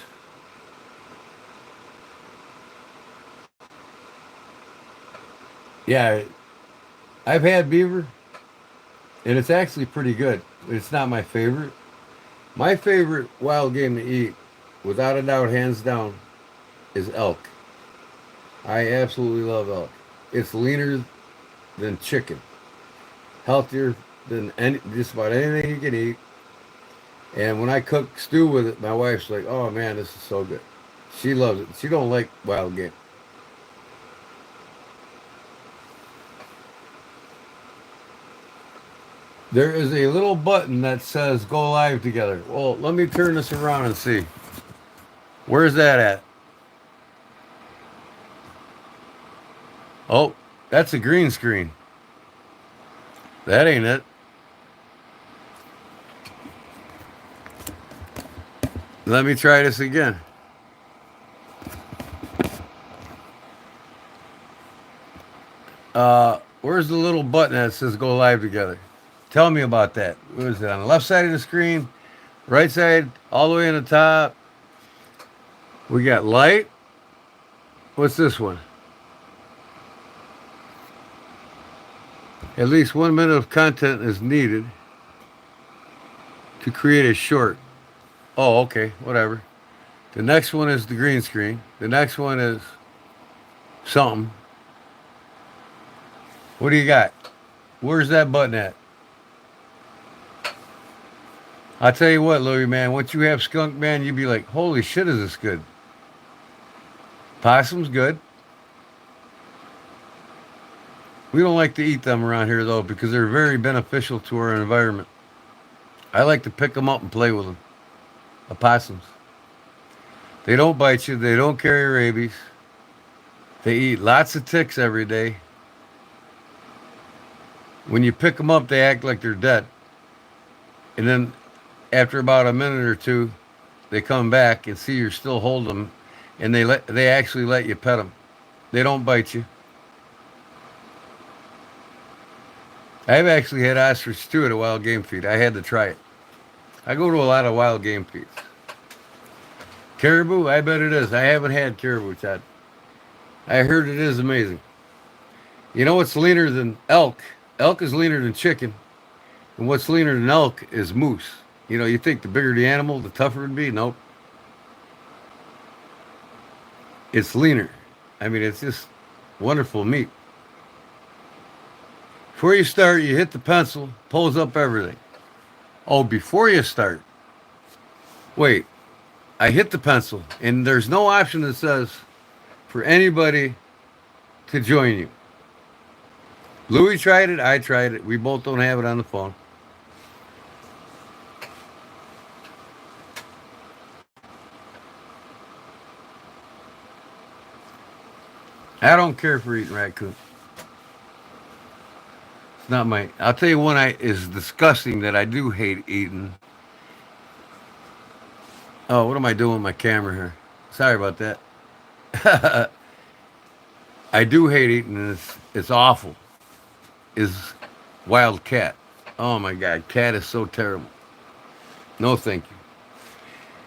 Yeah, I've had beaver, and it's actually pretty good. It's not my favorite. My favorite wild game to eat, without a doubt, hands down, is elk. I absolutely love elk. It's leaner than chicken, healthier than just about anything you can eat. And when I cook stew with it, my wife's like, "Oh man, this is so good." She loves it. She don't like wild game. There is a little button that says "Go live together." Well, let me turn this around and see. Where's that at? Oh, that's a green screen. That ain't it. Let me try this again. Where's the little button that says go live together? Tell me about that. What is it, on the left side of the screen? Right side? All the way in the top? We got light. What's this one? At least 1 minute of content is needed to create a short. Oh, okay, whatever. The next one is the green screen. The next one is something. What do you got? Where's that button at? I'll tell you what, Louie, man, once you have skunk, man, you'd be like, holy shit, is this good? Possum's good. We don't like to eat them around here, though, because they're very beneficial to our environment. I like to pick them up and play with them. Opossums. They don't bite you. They don't carry rabies. They eat lots of ticks every day. When you pick them up, they act like they're dead. And then after about a minute or two, they come back and see you're still holding them, and they actually let you pet them. They don't bite you. I've actually had ostrich too at a wild game feed. I had to try it. I go to a lot of wild game feeds. Caribou, I bet it is. I haven't had caribou, Ted. I heard it is amazing. You know what's leaner than elk? Elk is leaner than chicken. And what's leaner than elk is moose. You know, you think the bigger the animal, the tougher it'd be? Nope. It's leaner. I mean, it's just wonderful meat. Before you start, you hit the pencil, pulls up everything. Oh, before you start, wait, I hit the pencil, and there's no option that says for anybody to join you. Louis tried it, I tried it. We both don't have it on the phone. I don't care for eating raccoon. It's not my. I'll tell you one is disgusting that I do hate eating. Oh, what am I doing with my camera here? Sorry about that. I do hate eating, and it's awful. Is wild cat. Oh my God, cat is so terrible. No, thank you.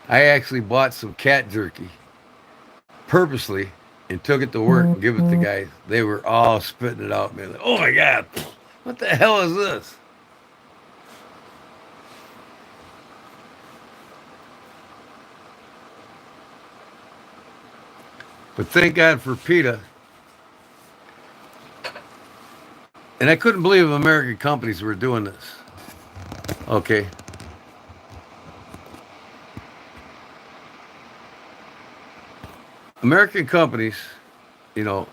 I actually bought some cat jerky purposely and took it to work and give it to guys. They were all spitting it out, man. Like, oh my God, what the hell is this? But thank God for PETA. And I couldn't believe American companies were doing this. Okay. American companies, you know,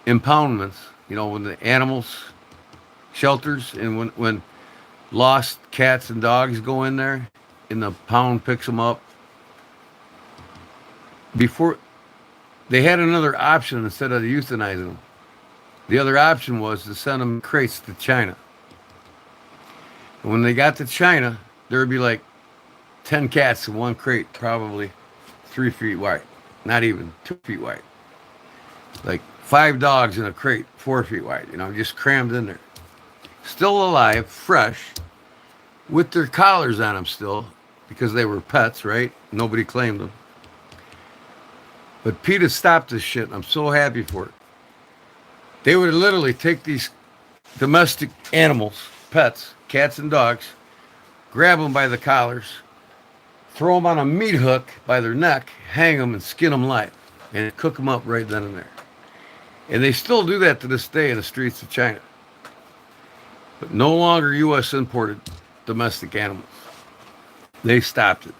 impoundments, you know, when the animals, shelters, and when lost cats and dogs go in there and the pound picks them up, before they had another option instead of euthanizing them. The other option was to send them in crates to China. And when they got to China, there would be like 10 cats in one crate, probably 3 feet wide. Not even 2 feet wide. Like 5 dogs in a crate, 4 feet wide, you know, just crammed in there. Still alive, fresh, with their collars on them still, because they were pets, right? Nobody claimed them. But PETA stopped this shit, and I'm so happy for it. They would literally take these domestic animals, pets, cats and dogs, grab them by the collars, throw them on a meat hook by their neck, hang them, and skin them live, and cook them up right then and there. And they still do that to this day in the streets of China. But no longer U.S. imported domestic animals. They stopped it.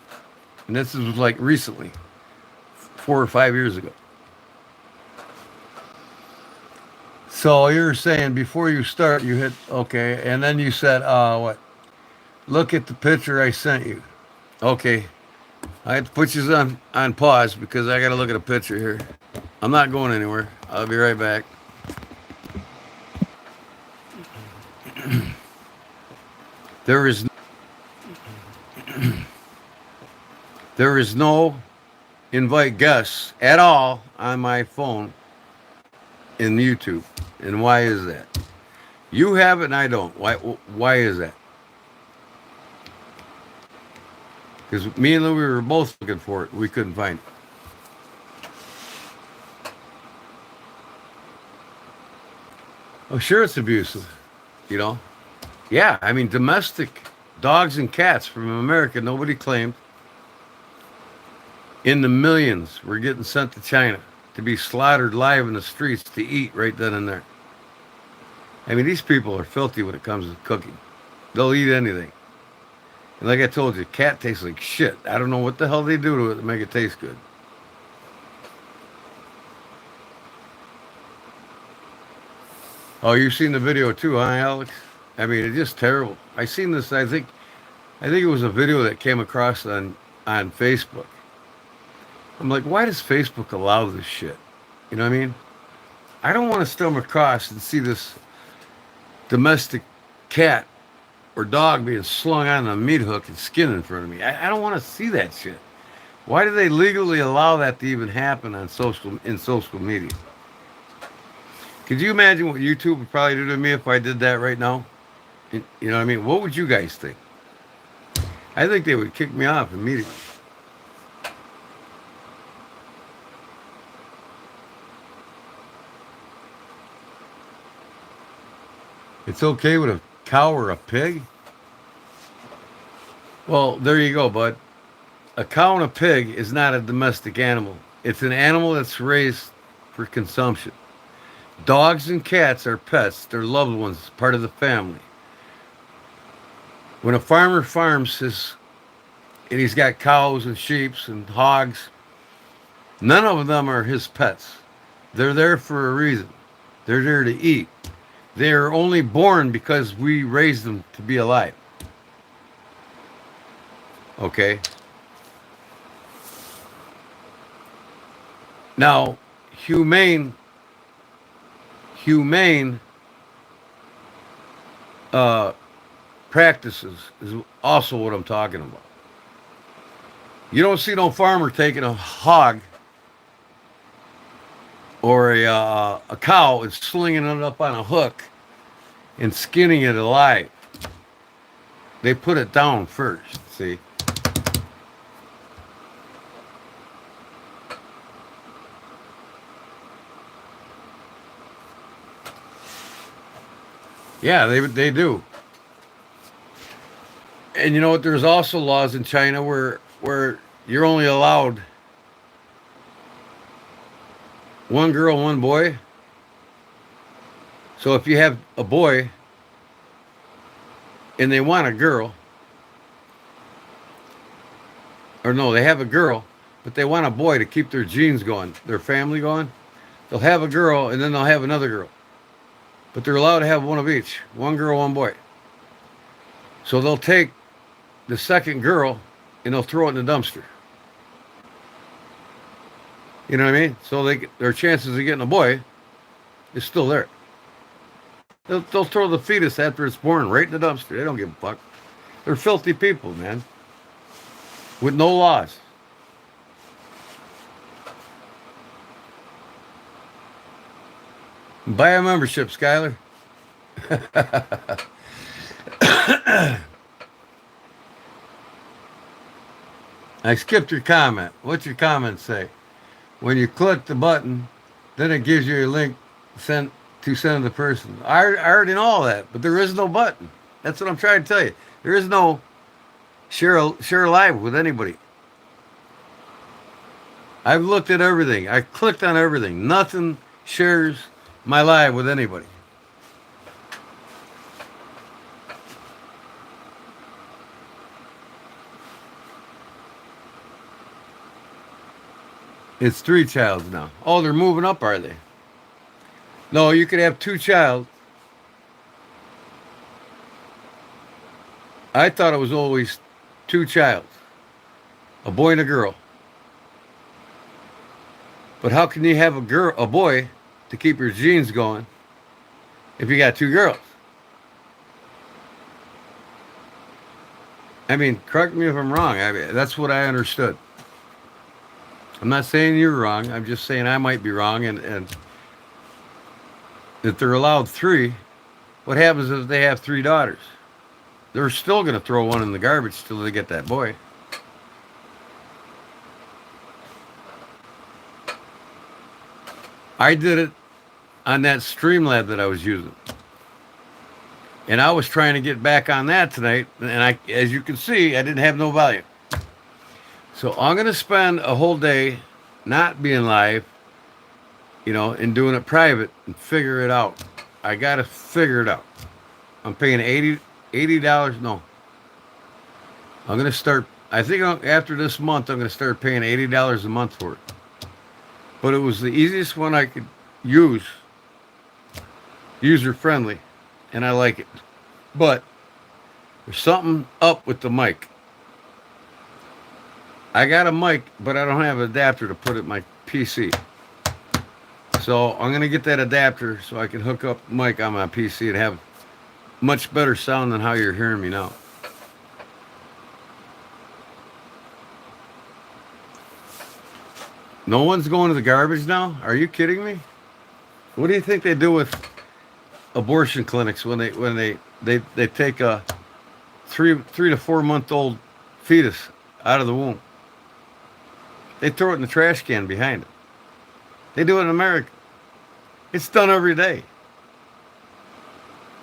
And this was like recently, 4 or 5 years ago. So you're saying before you start, you hit, okay, and then you said, what? Look at the picture I sent you. Okay, I have to put you on pause because I got to look at a picture here. I'm not going anywhere. I'll be right back. There is there is no invite guests at all on my phone in YouTube. And why is that? You have it and I don't. Why is that? Because me and Louie were both looking for it. We couldn't find it. Oh, sure, it's abusive. You know? Yeah, I mean, domestic dogs and cats from America, nobody claimed. In the millions were getting sent to China to be slaughtered live in the streets to eat right then and there. I mean, these people are filthy when it comes to cooking. They'll eat anything. And like I told you, cat tastes like shit. I don't know what the hell they do to it to make it taste good. Oh, you've seen the video too, huh, Alex? I mean, it's just terrible. I seen this. I think it was a video that came across on Facebook. I'm like, why does Facebook allow this shit? You know what I mean? I don't want to stumble across and see this domestic cat or dog being slung on a meat hook and skinned in front of me. I don't want to see that shit. Why do they legally allow that to even happen on social media? Could you imagine what YouTube would probably do to me if I did that right now? You know what I mean? What would you guys think? I think they would kick me off immediately. It's okay with a cow or a pig? Well, there you go, bud. A cow and a pig is not a domestic animal. It's an animal that's raised for consumption. Dogs and cats are pets. They're loved ones, part of the family. When a farmer farms and he's got cows and sheep and hogs, none of them are his pets. They're there for a reason. They're there to eat. They're only born because we raised them to be alive. Okay? Now, humane practices is also what I'm talking about. You don't see no farmer taking a hog or a cow and slinging it up on a hook and skinning it alive. They put it down first, see? Yeah, they do. And you know what? There's also laws in China where you're only allowed one girl, one boy. So if you have a boy and they want a girl, or no, they have a girl, but they want a boy to keep their genes going, their family going, they'll have a girl and then they'll have another girl. But they're allowed to have one of each, one girl, one boy. So they'll take the second girl and they'll throw it in the dumpster. You know what I mean? So their chances of getting a boy is still there. They'll throw the fetus after it's born right in the dumpster. They don't give a fuck. They're filthy people, man. With no laws. Buy a membership, Skylar. I skipped your comment. What's your comment say? When you click the button, then it gives you a link to send the person. I already know all that, but there is no button. That's what I'm trying to tell you. There is no share live with anybody. I've looked at everything. I clicked on everything. Nothing shares my live with anybody. It's 3 childs now. Oh, they're moving up, are they? No, you could have 2 child. I thought it was always 2 child. A boy and a girl. But how can you have a boy to keep your genes going if you got 2 girls? I mean, correct me if I'm wrong. I mean, that's what I understood. I'm not saying you're wrong. I'm just saying I might be wrong. And if they're allowed three, what happens if they have three daughters? They're still going to throw one in the garbage till they get that boy. I did it on that Streamlab that I was using. And I was trying to get back on that tonight. And as you can see, I didn't have no value. So I'm going to spend a whole day not being live, and doing it private and figure it out. I got to figure it out. I'm paying $80. No. I'm going to start, I think after this month, I'm going to start paying $80 a month for it. But it was the easiest one I could use, user friendly, and I like it. But there's something up with the mic. I got a mic, but I don't have an adapter to put it in my PC. So I'm going to get that adapter so I can hook up mic on my PC and have much better sound than how you're hearing me now. No one's going to the garbage now? Are you kidding me? What do you think they do with abortion clinics when they take a 3 to 4 month old fetus out of the womb? They throw it in the trash can behind it. They do it in America. It's done every day.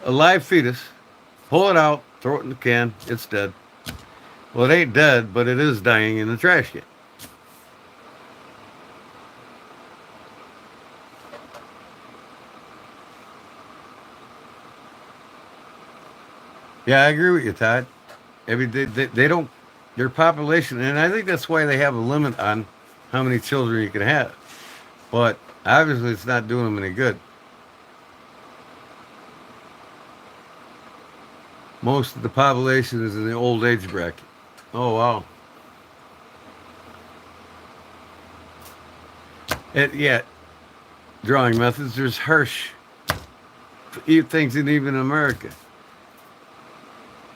A live fetus, pull it out, throw it in the can, it's dead. Well, it ain't dead, but it is dying in the trash can. Yeah, I agree with you, Todd. I mean, they don't, their population, and I think that's why they have a limit on how many children you can have. But obviously, it's not doing them any good. Most of the population is in the old age bracket. Oh, wow. And yet, drawing methods, there's harsh things in even America.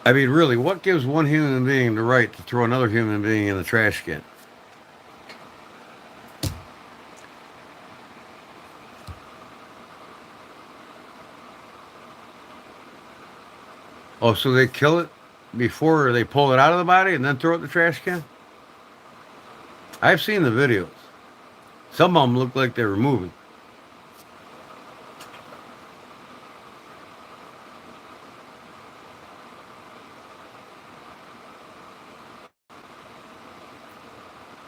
I mean, really, what gives one human being the right to throw another human being in the trash can? Oh, so they kill it before they pull it out of the body and then throw it in the trash can? I've seen the videos. Some of them look like they were moving.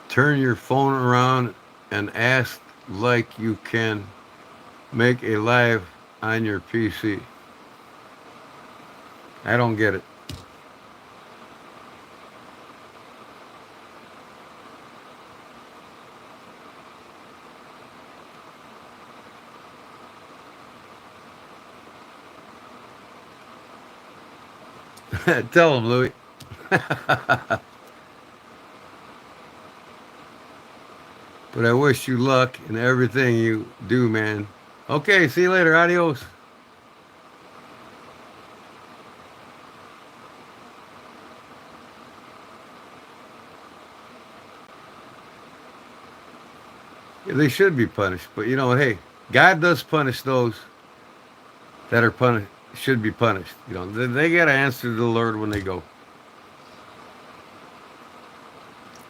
Turn your phone around and ask like you can make a live on your PC. I don't get it. Tell him, Louie. But I wish you luck in everything you do, man. Okay, see you later. Adios. Yeah, they should be punished, but hey, God does punish those that are punished, should be punished. They got to answer to the Lord when they go.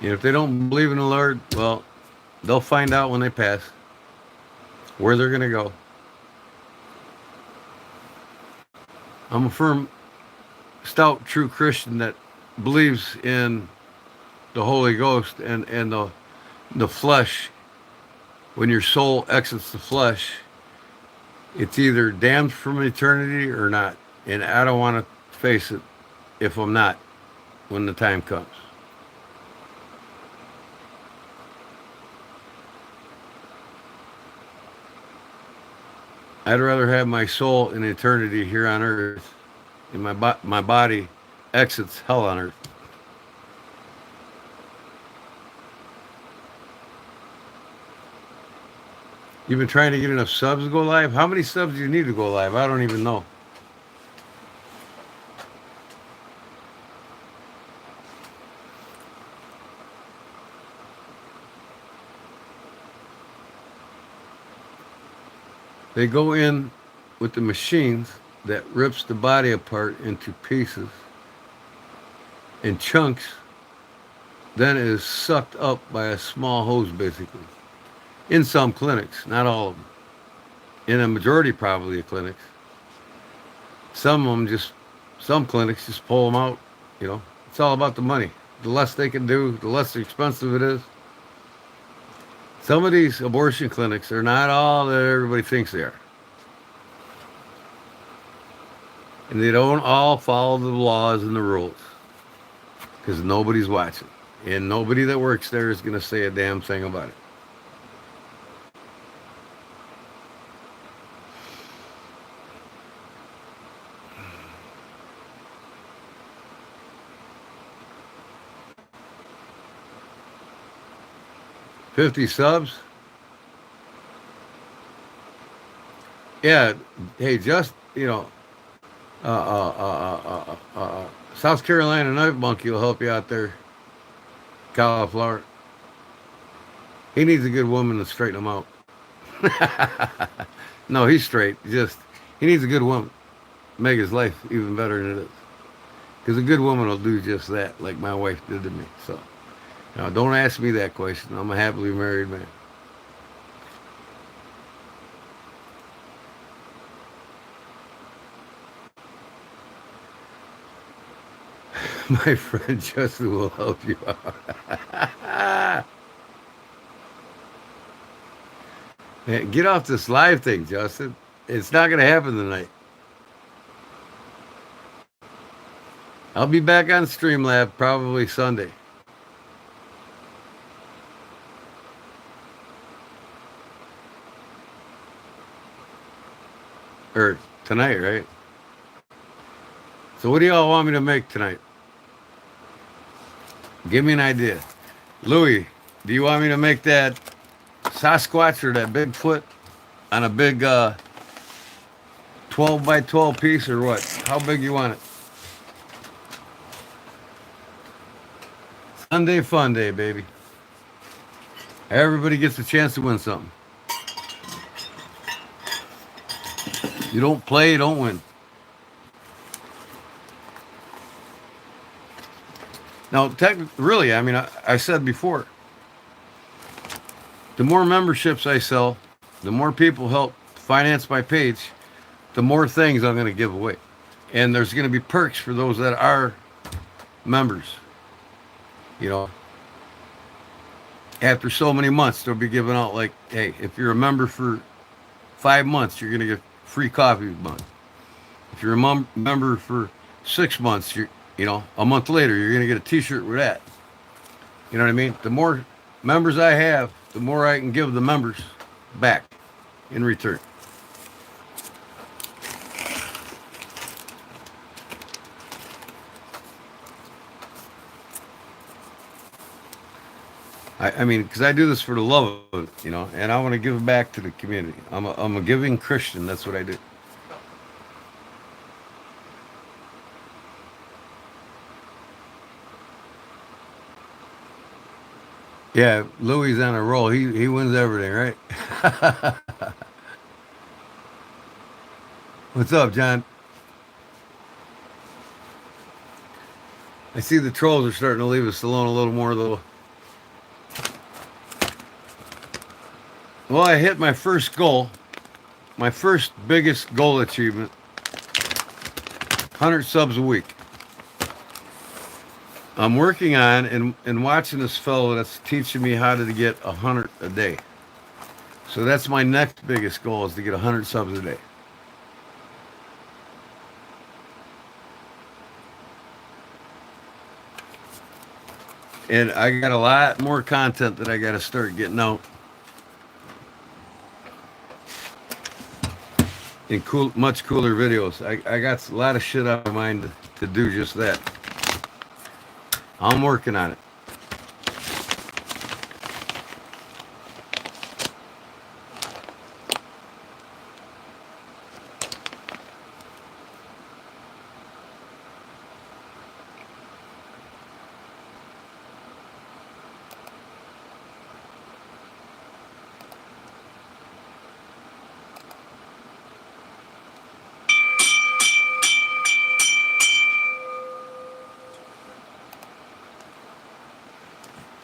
And if they don't believe in the Lord, well, they'll find out when they pass where they're going to go. I'm a firm, stout, true Christian that believes in the Holy Ghost and the flesh. When your soul exits the flesh, it's either damned from eternity or not. And I don't want to face it if I'm not when the time comes. I'd rather have my soul in eternity here on earth, and my body exits hell on earth. You've been trying to get enough subs to go live? How many subs do you need to go live? I don't even know. They go in with the machines that rips the body apart into pieces and chunks, then it is sucked up by a small hose, basically. In some clinics, not all of them. In a majority, probably, of clinics. Some of them just, some clinics just pull them out. You know, it's all about the money. The less they can do, the less expensive it is. Some of these abortion clinics are not all that everybody thinks they are. And they don't all follow the laws and the rules because nobody's watching. And nobody that works there is going to say a damn thing about it. $50 subs? Yeah. Hey, just, South Carolina Night Monkey will help you out there. Cauliflower. He needs a good woman to straighten him out. No, he's straight. Just, he needs a good woman. Make his life even better than it is. Because a good woman will do just that, like my wife did to me. So, now don't ask me that question. I'm a happily married man. My friend Justin will help you out. Man, get off this live thing, Justin. It's not going to happen tonight. I'll be back on Streamlab probably Sunday. Or tonight, right? So what do y'all want me to make tonight? Give me an idea. Louis, do you want me to make that Sasquatch or that Bigfoot on a big 12 by 12 piece or what? How big you want it? Sunday fun day, baby. Everybody gets a chance to win something. You don't play, you don't win. Now, really, I mean, I said before, the more memberships I sell, the more people help finance my page, the more things I'm going to give away. And there's going to be perks for those that are members. You know, after so many months, they'll be giving out like, hey, if you're a member for 5 months, you're going to get free coffee a month. If you're a member for 6 months, a month later, you're going to get a t-shirt with that. You know what I mean? The more members I have, the more I can give the members back in return. I mean, because I do this for the love of it, and I want to give back to the community. I'm a giving Christian. That's what I do. Yeah, Louis on a roll. He wins everything, right? What's up, John? I see the trolls are starting to leave us alone a little more, though. Well, I hit my first goal, my first biggest goal achievement, 100 subs a week. I'm working on and watching this fellow that's teaching me how to get 100 a day. So that's my next biggest goal, is to get 100 subs a day. And I got a lot more content that I got to start getting out. In much cooler videos. I got a lot of shit on my mind to do just that. I'm working on it.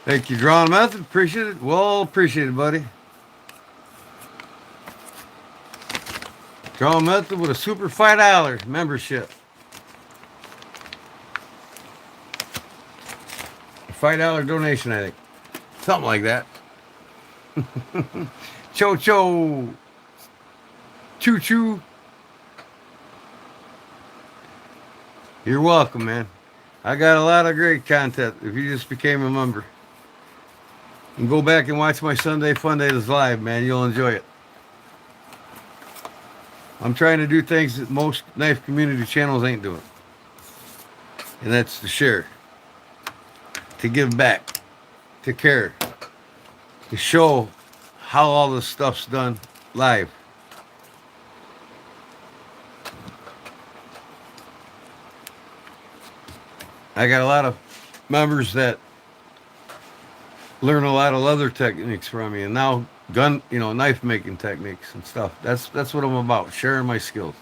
Thank you, Drawn Method. Appreciate it. Well, appreciate it, buddy. Drawn Method with a super $5 membership. $5 donation, I think. Something like that. Cho cho. Choo choo. You're welcome, man. I got a lot of great content if you just became a member. And go back and watch my Sunday Fun Days live, man. You'll enjoy it. I'm trying to do things that most knife community channels ain't doing. And that's to share, to give back, to care, to show how all this stuff's done live. I got a lot of members that learn a lot of leather techniques from me, and now knife making techniques and stuff. That's what I'm about, sharing my skills.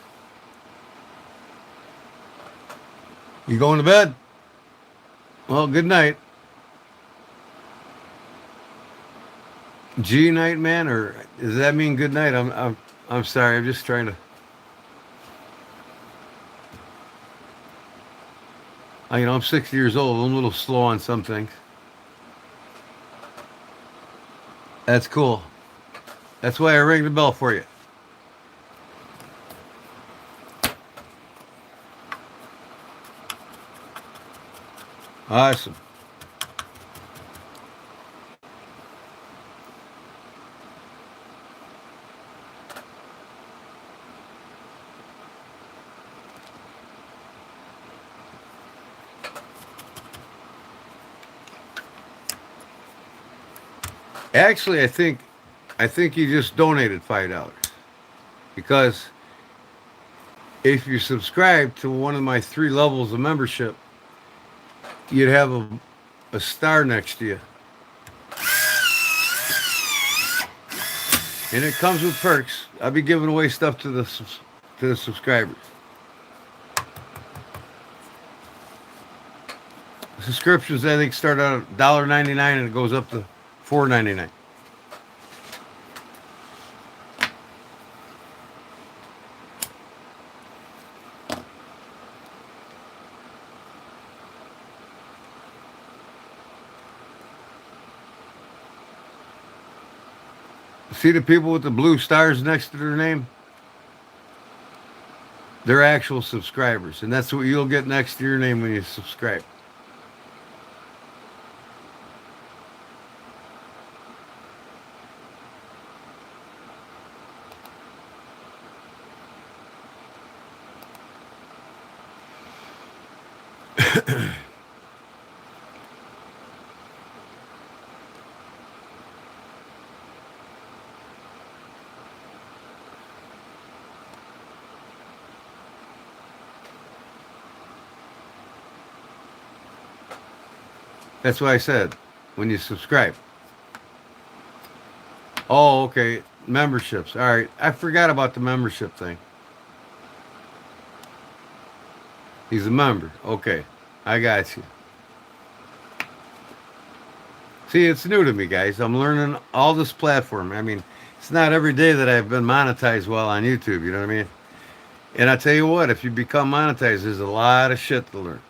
You going to bed? Well, good night. G night, man, or does that mean good night? I'm sorry. I'm just trying to. I'm 60 years old. I'm a little slow on some things. That's cool. That's why I rang the bell for you. Awesome. Actually, I think you just donated $5 because if you subscribe to one of my 3 levels of membership, you'd have a star next to you, and it comes with perks. I'll be giving away stuff to the subscribers. Subscriptions, I think, start out at $1.99 and it goes up to $4.99. See the people with the blue stars next to their name? They're actual subscribers, and that's what you'll get next to your name when you subscribe. That's why I said, when you subscribe. Oh, okay. Memberships. All right. I forgot about the membership thing. He's a member. Okay. I got you. See, it's new to me, guys. I'm learning all this platform. I mean, it's not every day that I've been monetized well on YouTube. You know what I mean? And I tell you what, if you become monetized, there's a lot of shit to learn.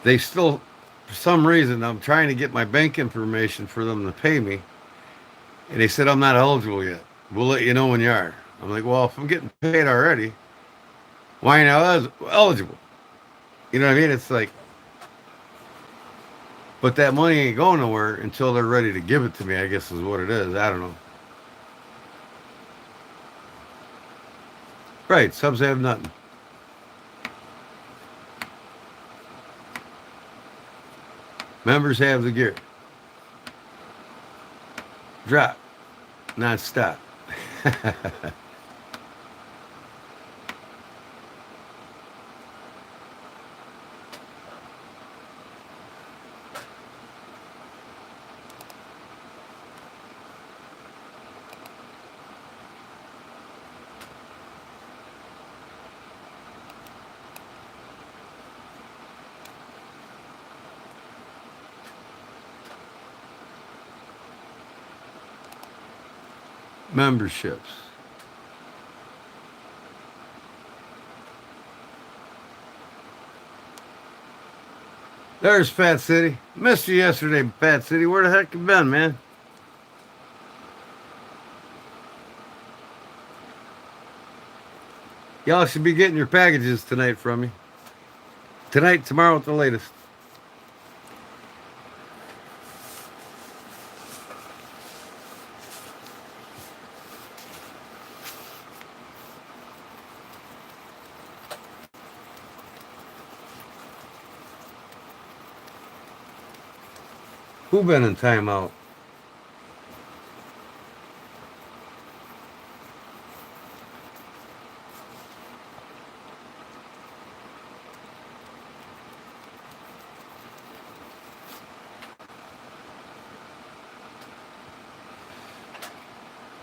They still, for some reason, I'm trying to get my bank information for them to pay me. And they said, I'm not eligible yet. We'll let you know when you are. I'm like, well, if I'm getting paid already, why ain't I eligible? You know what I mean? It's like, but that money ain't going nowhere until they're ready to give it to me, I guess is what it is. I don't know. Right, subs have nothing. Members have the gear. Drop. Not stop. memberships. There's Fat City. Missed you yesterday, Fat City. Where the heck you been, man? Y'all should be getting your packages tonight from me. Tonight, tomorrow at the latest. Who been in timeout?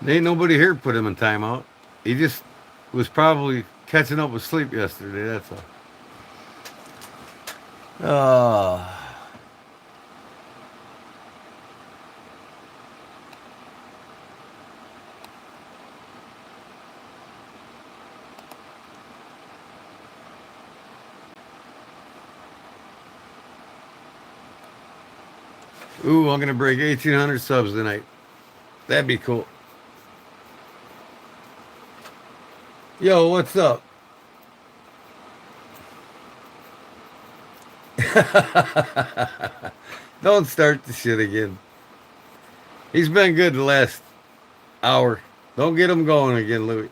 Ain't nobody here put him in timeout. He just was probably catching up with sleep yesterday, that's all. Ooh, I'm going to break 1,800 subs tonight. That'd be cool. Yo, what's up? Don't start the shit again. He's been good the last hour. Don't get him going again, Louis.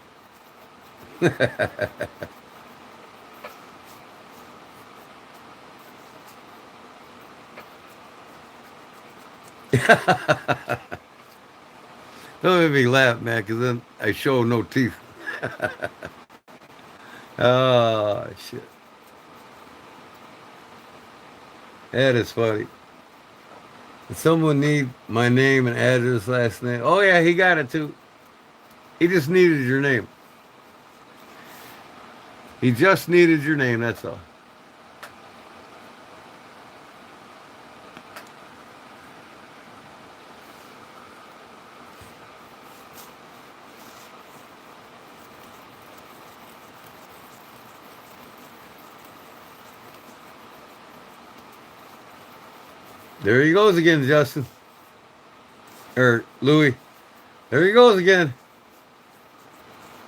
Don't make me laugh, man, because then I show no teeth. Oh, shit. That is funny. Does someone need my name and address, last name? Oh, yeah, he got it, too. He just needed your name. He just needed your name, that's all. There he goes again, Justin. Or Louis. There he goes again.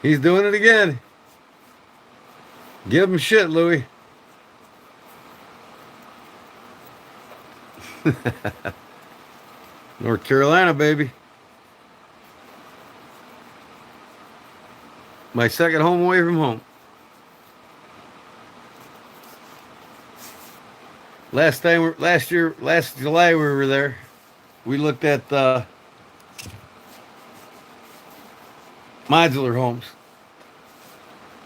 He's doing it again. Give him shit, Louis. North Carolina, baby. My second home away from home. Last July we were there. We looked at modular homes.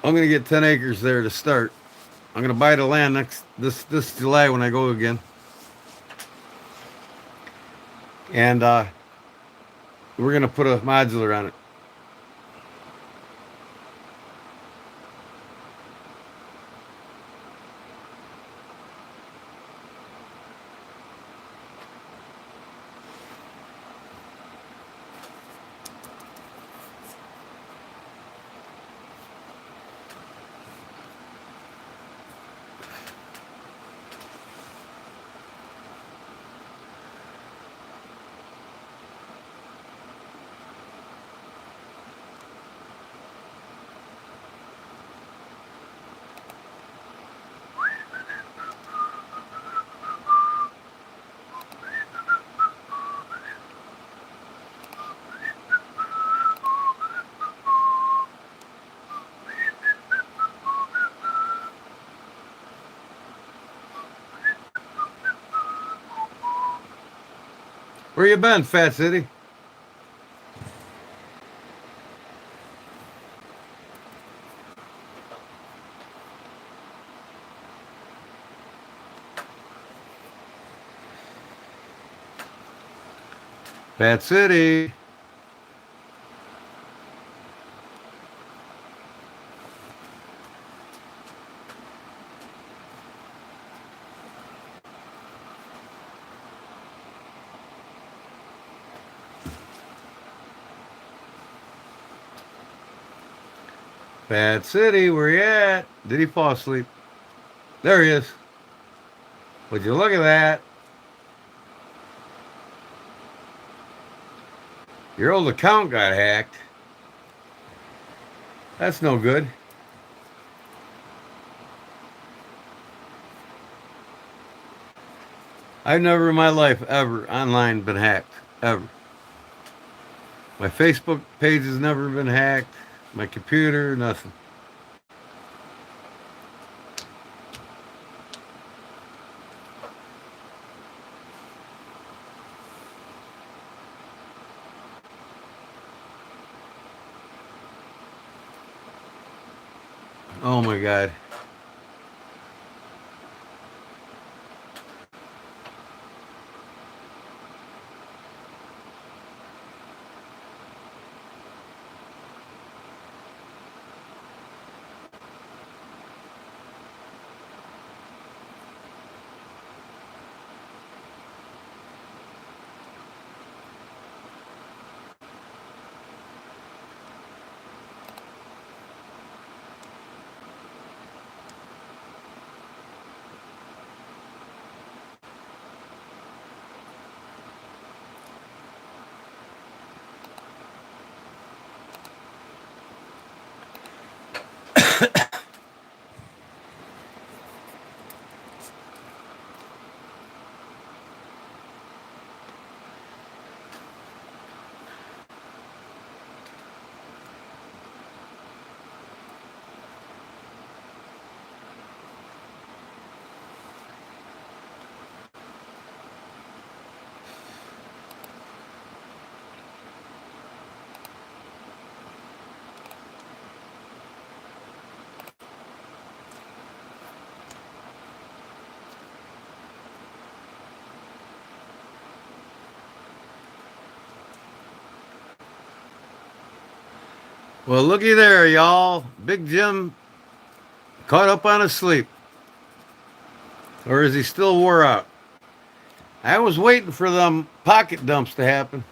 I'm gonna get 10 acres there to start. I'm gonna buy the land this July when I go again. And we're gonna put a modular on it. Where you been, Fat City? Fat City. Bad City, where you at? Did he fall asleep? There he is. Would you look at that? Your old account got hacked. That's no good. I've never in my life ever online been hacked. Ever. My Facebook page has never been hacked. My computer, nothing. Oh my God. Well, looky there, y'all. Big Jim caught up on his sleep. Or is he still wore out? I was waiting for them pocket dumps to happen.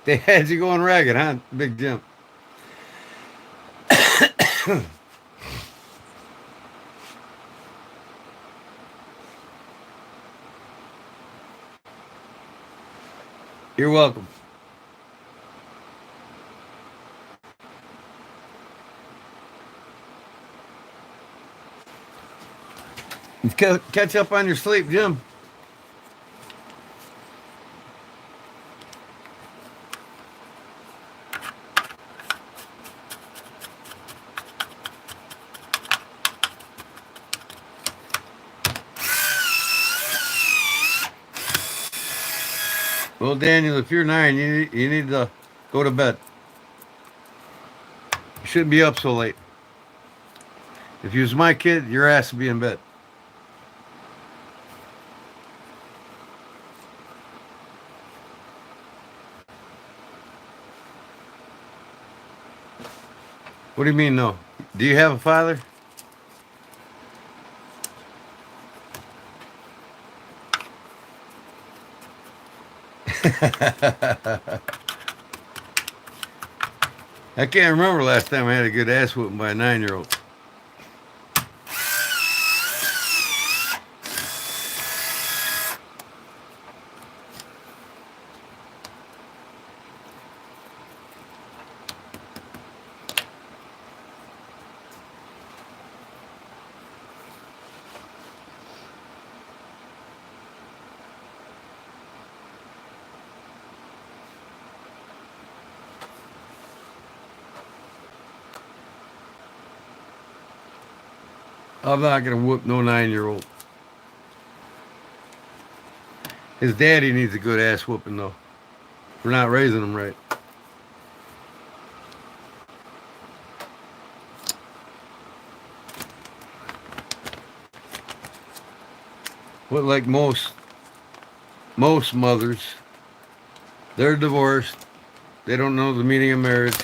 They had you going ragged, huh, Big Jim? You're welcome. Catch up on your sleep, Jim. Well, Daniel, if you're 9, you need to go to bed. You shouldn't be up so late. If you was my kid, your ass would be in bed. What do you mean, no? Do you have a father? I can't remember last time I had a good ass whooping by a 9-year-old. I'm not going to whoop no 9-year-old. His daddy needs a good ass whooping, though. We're not raising him right. But like most mothers, they're divorced. They don't know the meaning of marriage.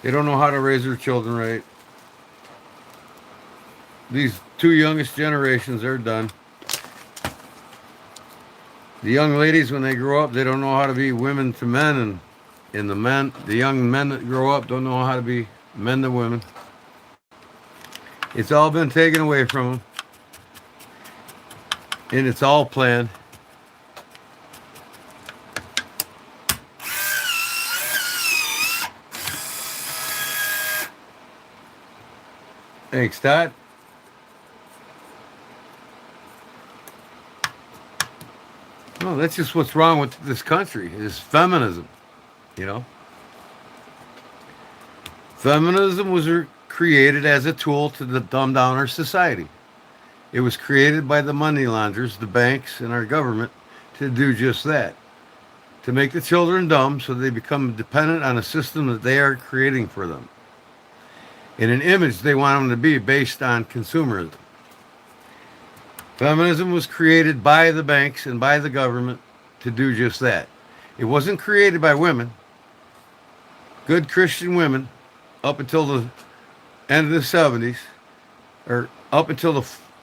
They don't know how to raise their children right. These 2 youngest generations are done. The young ladies, when they grow up, they don't know how to be women to men, and the young men that grow up don't know how to be men to women. It's all been taken away from them, and it's all planned. Thanks, Todd. No, that's just what's wrong with this country is feminism. You know, feminism was created as a tool to dumb down our society. It was created by the money launderers, the banks, and our government to do just that. To make the children dumb so they become dependent on a system that they are creating for them. In an image they want them to be based on consumerism. Feminism was created by the banks and by the government to do just that. It wasn't created by women, good Christian women, up until the end of the 70s, or up until the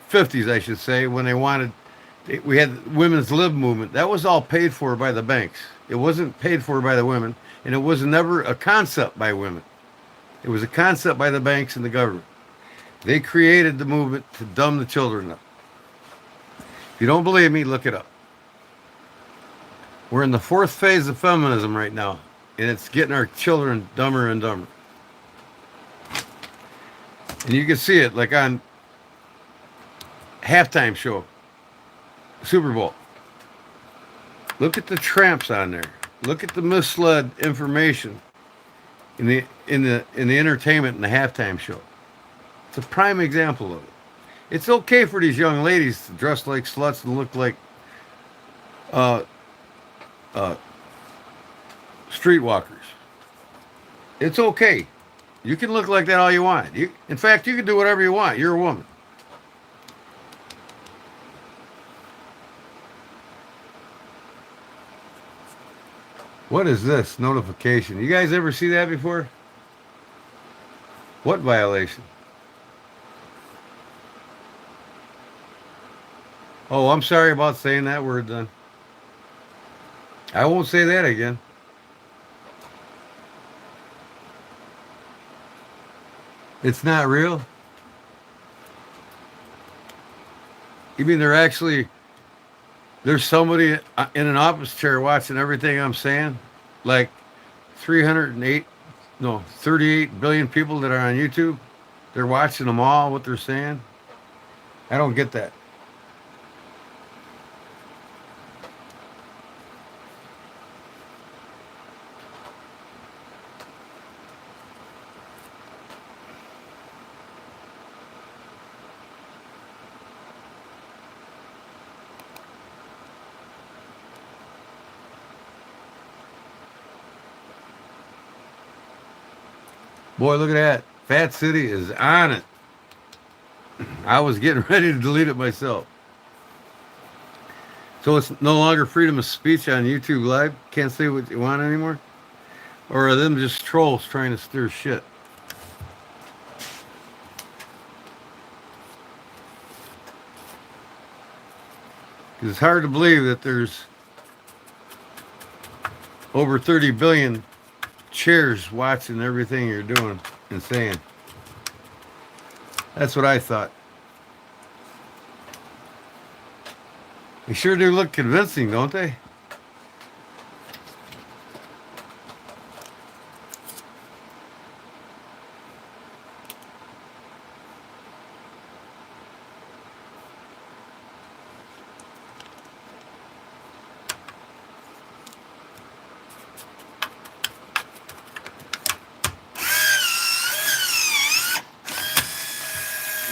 50s, I should say, when we had the women's lib movement. That was all paid for by the banks. It wasn't paid for by the women, and it was never a concept by women. It was a concept by the banks and the government. They created the movement to dumb the children up. If you don't believe me, look it up. We're in the fourth phase of feminism right now, and it's getting our children dumber and dumber. And you can see it like on halftime show, Super Bowl. Look at the tramps on there. Look at the misled information in the entertainment and the halftime show. It's a prime example of it. It's okay for these young ladies to dress like sluts and look like streetwalkers. It's okay. You can look like that all you want. In fact, you can do whatever you want. You're a woman. What is this notification? You guys ever see that before? What violation? Oh, I'm sorry about saying that word then. I won't say that again. It's not real? You mean there's somebody in an office chair watching everything I'm saying? Like 38 billion people that are on YouTube? They're watching them all, what they're saying? I don't get that. Boy, look at that. Fat City is on it. I was getting ready to delete it myself. So it's no longer freedom of speech on YouTube Live? Can't say what you want anymore? Or are them just trolls trying to stir shit? Because it's hard to believe that there's over 30 billion chairs watching everything you're doing and saying. That's what I thought. They sure do look convincing, don't they?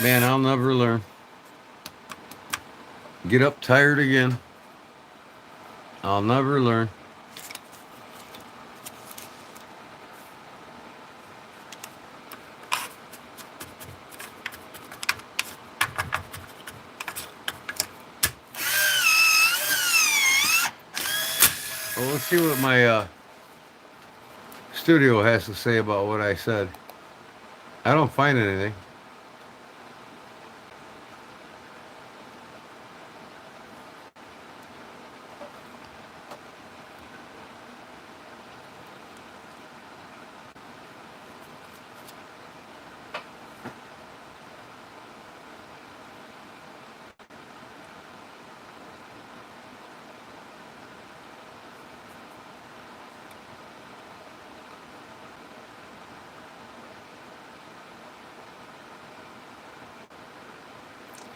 Man, I'll never learn. Get up tired again. I'll never learn. Well, let's see what my studio has to say about what I said. I don't find anything.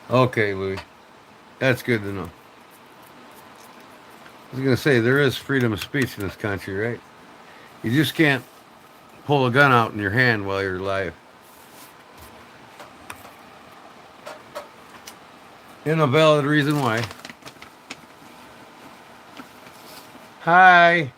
Okay, Louis. That's good to know. I was going to say, there is freedom of speech in this country, right? You just can't pull a gun out in your hand while you're live. And a valid reason why. Hi.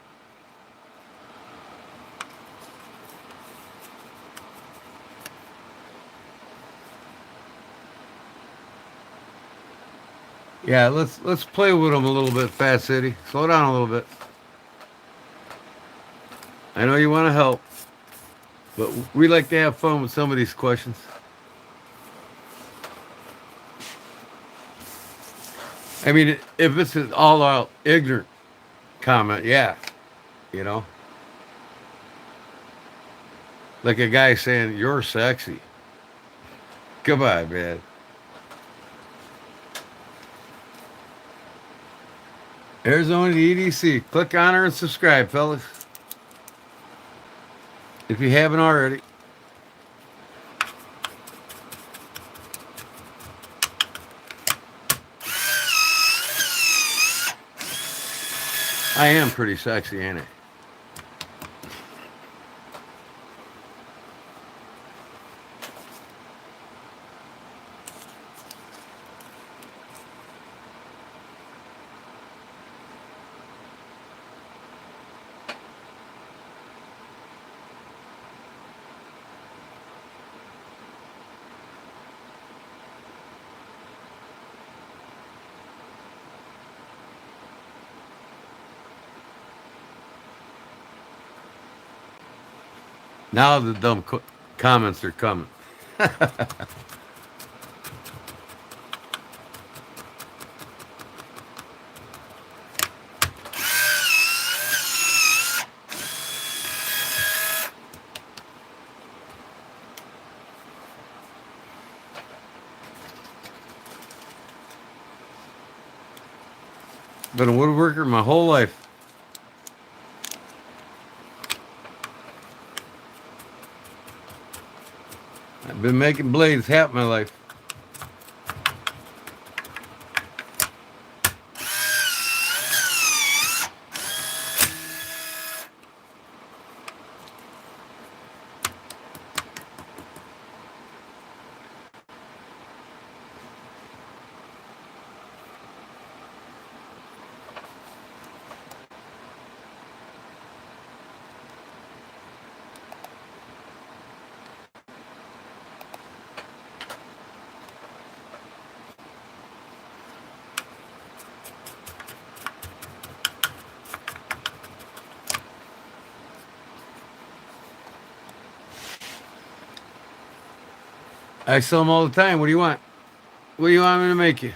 Yeah, let's play with them a little bit, Fat City. Slow down a little bit. I know you want to help, but we like to have fun with some of these questions. I mean, if it's an all-out ignorant comment, yeah, you know, like a guy saying you're sexy. Come on, man. Arizona EDC. Click on her and subscribe, fellas, if you haven't already. I am pretty sexy, ain't I? Now the dumb comments are coming. Been a woodworker my whole life. I've been making blades half my life. I sell them all the time. What do you want? What do you want me to make you?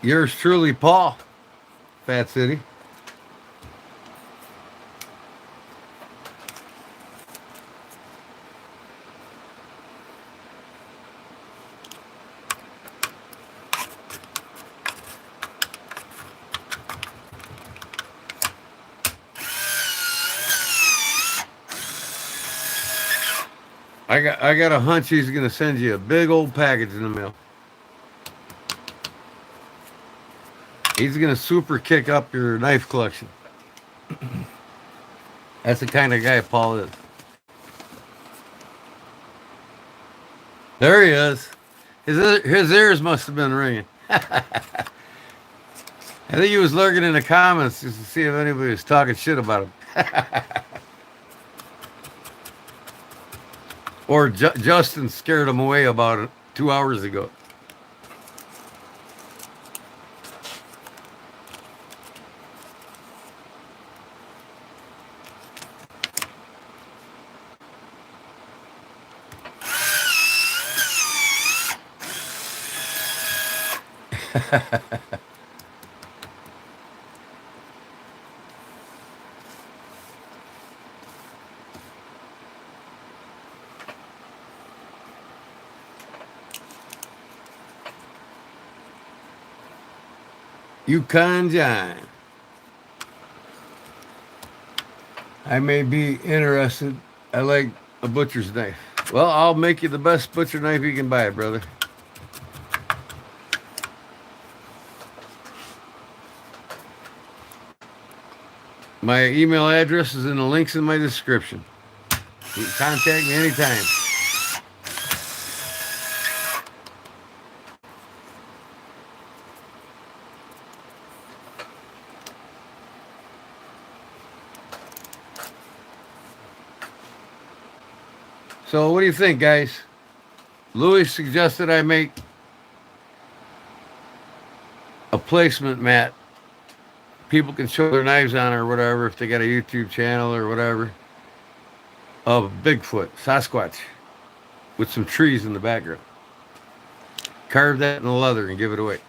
Yours truly, Paul. Fat City. I got a hunch he's gonna send you a big old package in the mail. He's gonna super kick up your knife collection. That's the kind of guy Paul is. There he is. His ears must have been ringing. I think he was lurking in the comments just to see if anybody was talking shit about him. Or Justin scared him away about it 2 hours ago. Yukon John. I may be interested. I like a butcher's knife. Well, I'll make you the best butcher knife you can buy, brother. My email address is in the links in my description. You can contact me anytime. So what do you think, guys? Louis suggested I make a placement mat. People can show their knives on or whatever if they got a YouTube channel or whatever. Of Bigfoot, Sasquatch, with some trees in the background. Carve that in the leather and give it away.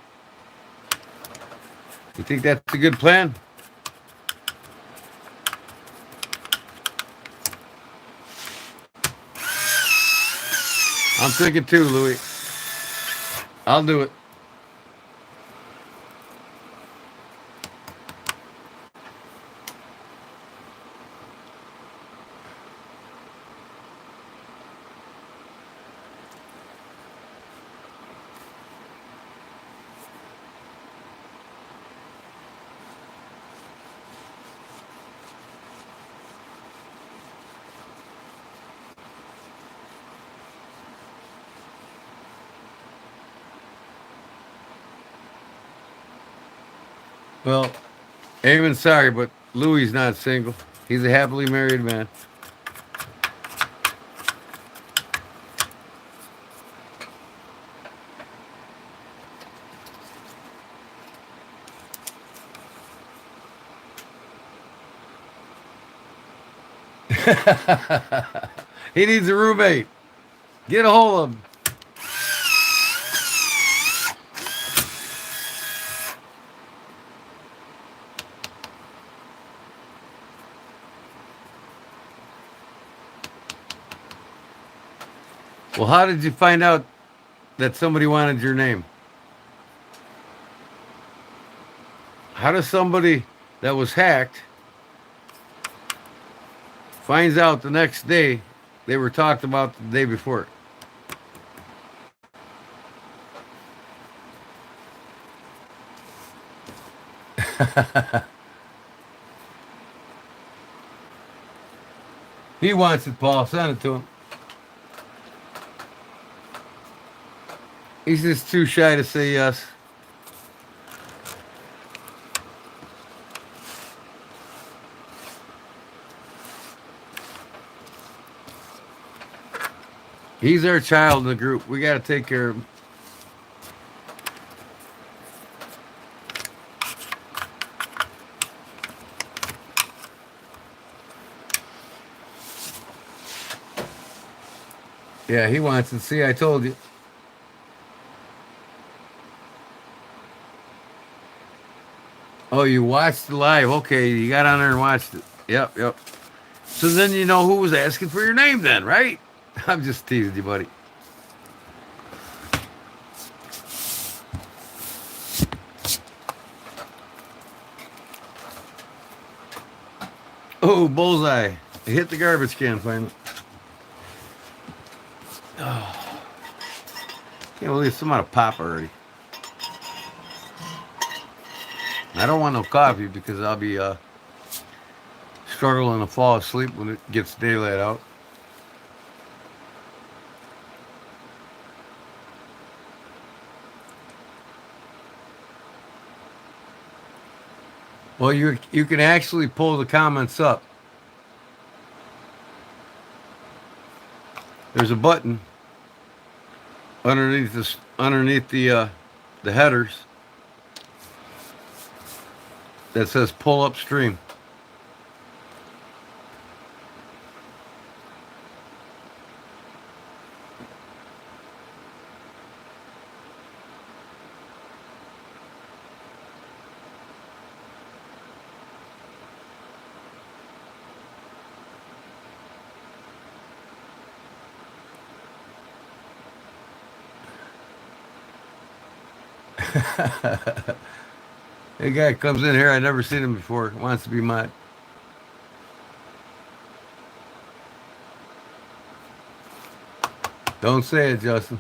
You think that's a good plan? I'm thinking too, Louis. I'll do it. Well, Eamon, sorry, but Louis not single. He's a happily married man. He needs a roommate. Get a hold of him. Well, how did you find out that somebody wanted your name? How does somebody that was hacked finds out the next day they were talked about the day before? He wants it, Paul. Send it to him. He's just too shy to say yes. He's our child in the group. We got to take care of him. Yeah, he wants it. See, I told you. Oh, you watched the live. Okay, you got on there and watched it. Yep, yep. So then you know who was asking for your name then, right? I'm just teasing you, buddy. Oh, bullseye. It hit the garbage can finally. Oh. Can't believe some out of pop already. I don't want no coffee because I'll be struggling to fall asleep when it gets daylight out. Well, you can actually pull the comments up. There's a button underneath the headers that says pull up stream. A guy comes in here, I never seen him before, wants to be mine. Don't say it, Justin.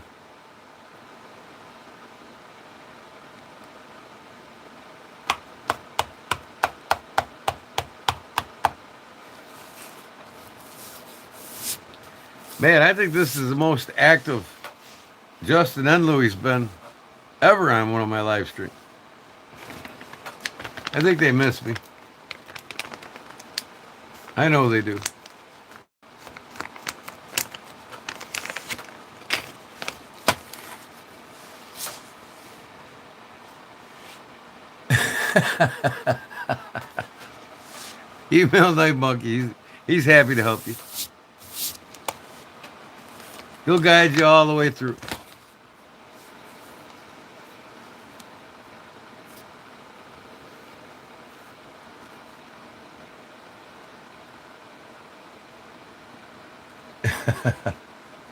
Man, I think this is the most active Justin and Louie's been ever on one of my live streams. I think they miss me. I know they do. Email Night Monkey. He's happy to help you. He'll guide you all the way through.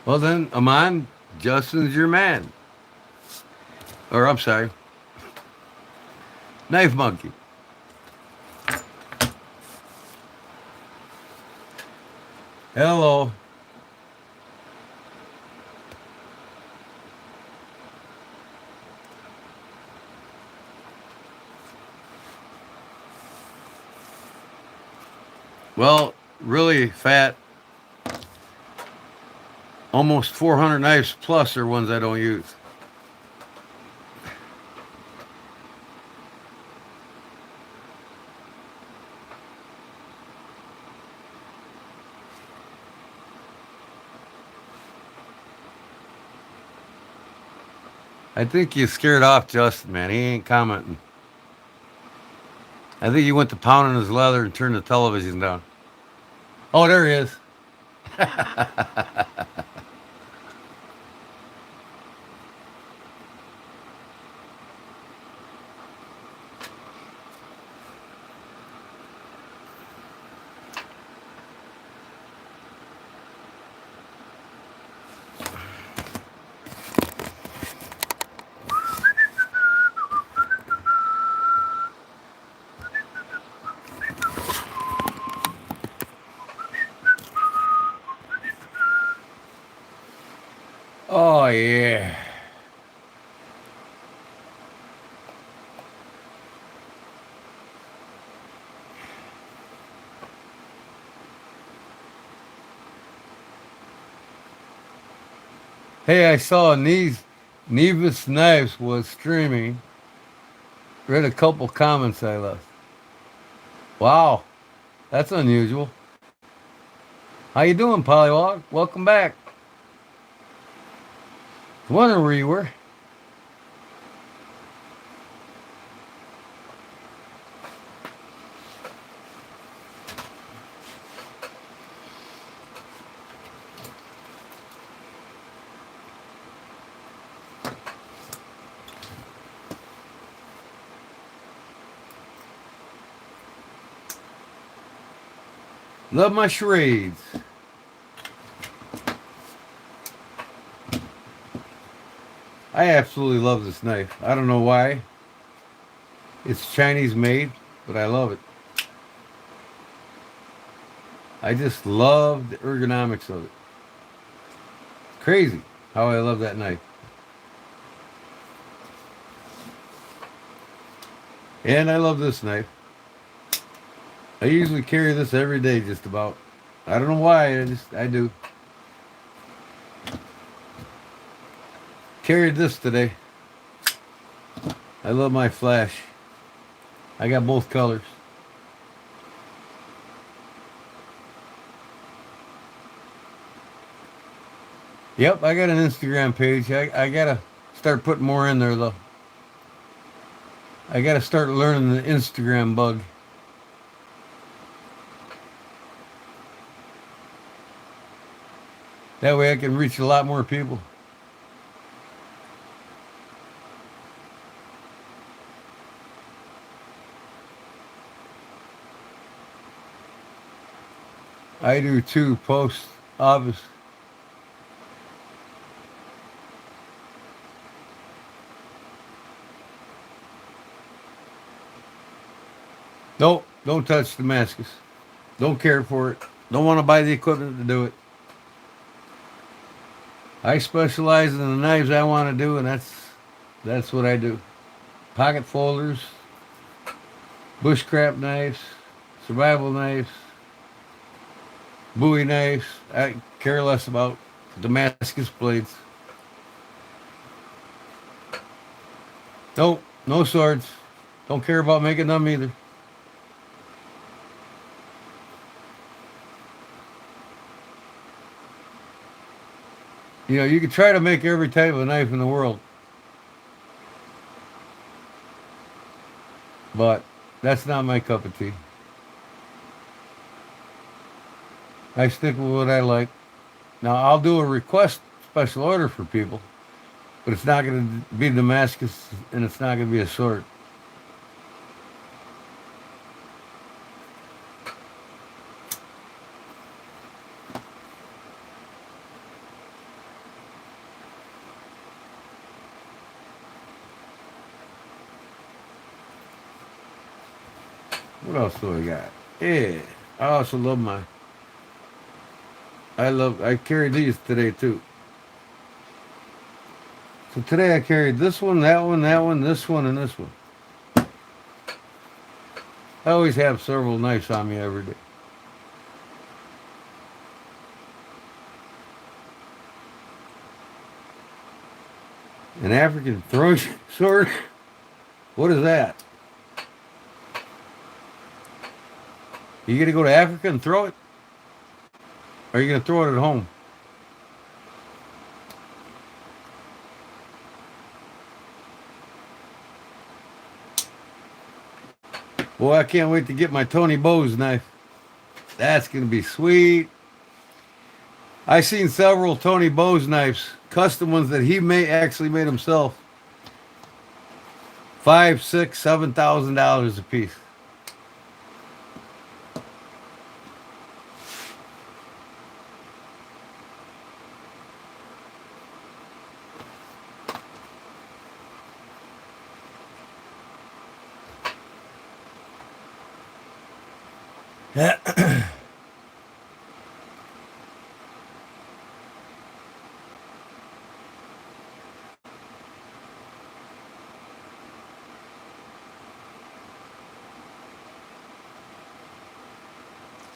Well then, Amon, Justin's your man. Or I'm sorry, Knife Monkey. Hello. Well, really fat. Almost 400 knives plus are ones I don't use. I think you scared off Justin, man. He ain't commenting. I think he went to pounding his leather and turned the television down. Oh, there he is. Oh, yeah. Hey, I saw Nevis Knives was streaming. Read a couple comments I left. Wow, that's unusual. How you doing, Pollywog? Welcome back. Wondering where you were. Love my charades. I absolutely love this knife. I don't know why. It's Chinese made, but I love it. I just love the ergonomics of it. Crazy how I love that knife. And I love this knife. I usually carry this every day just about. I don't know why, I do. Carried this today. I love my flash. I got both colors. Yep, I got an Instagram page. I gotta start putting more in there though. I gotta start learning the Instagram bug. That way I can reach a lot more people. I do too, post obvious. Nope, don't touch Damascus. Don't care for it. Don't want to buy the equipment to do it. I specialize in the knives I want to do, and that's what I do. Pocket folders, bushcraft knives, survival knives, Bowie knives. I care less about Damascus blades. Nope, no swords. Don't care about making them either. You know, you can try to make every type of knife in the world, but that's not my cup of tea. I stick with what I like. Now, I'll do a request special order for people, but it's not going to be Damascus and it's not going to be a sword. What else do I got? Yeah, I also love I carried these today too. So today I carried this one, that one, that one, this one, and this one. I always have several knives on me every day. An African throwing sword? What is that? You gonna go to Africa and throw it? Or are you gonna throw it at home? Boy, I can't wait to get my Tony Bowes knife. That's gonna be sweet. I seen several Tony Bowes knives, custom ones that he actually made himself. $5,000, $6,000, $7,000 a piece.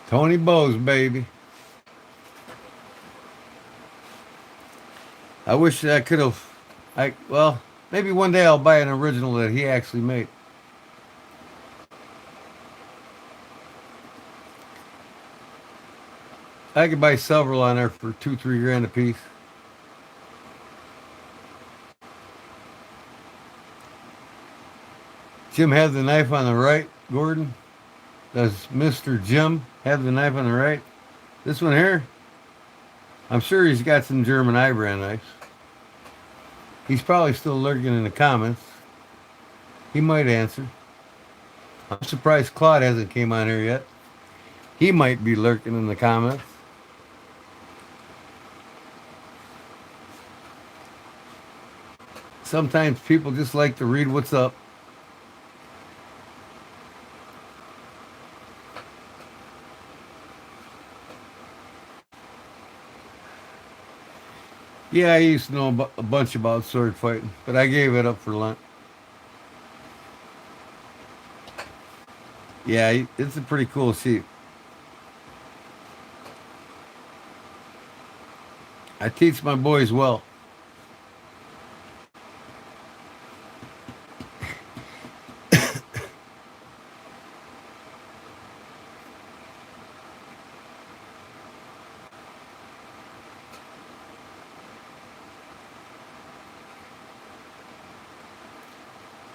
Tony Bowes, baby. I wish that I could have. Well, maybe one day I'll buy an original that he actually made. I could buy several on there for $2-3 grand a piece. Jim has the knife on the right, Gordon. Does Mr. Jim have the knife on the right? This one here? I'm sure he's got some German eye-brand knives. He's probably still lurking in the comments. He might answer. I'm surprised Claude hasn't came on here yet. He might be lurking in the comments. Sometimes people just like to read what's up. Yeah, I used to know a bunch about sword fighting, but I gave it up for Lent. Yeah, it's a pretty cool sheep. I teach my boys well.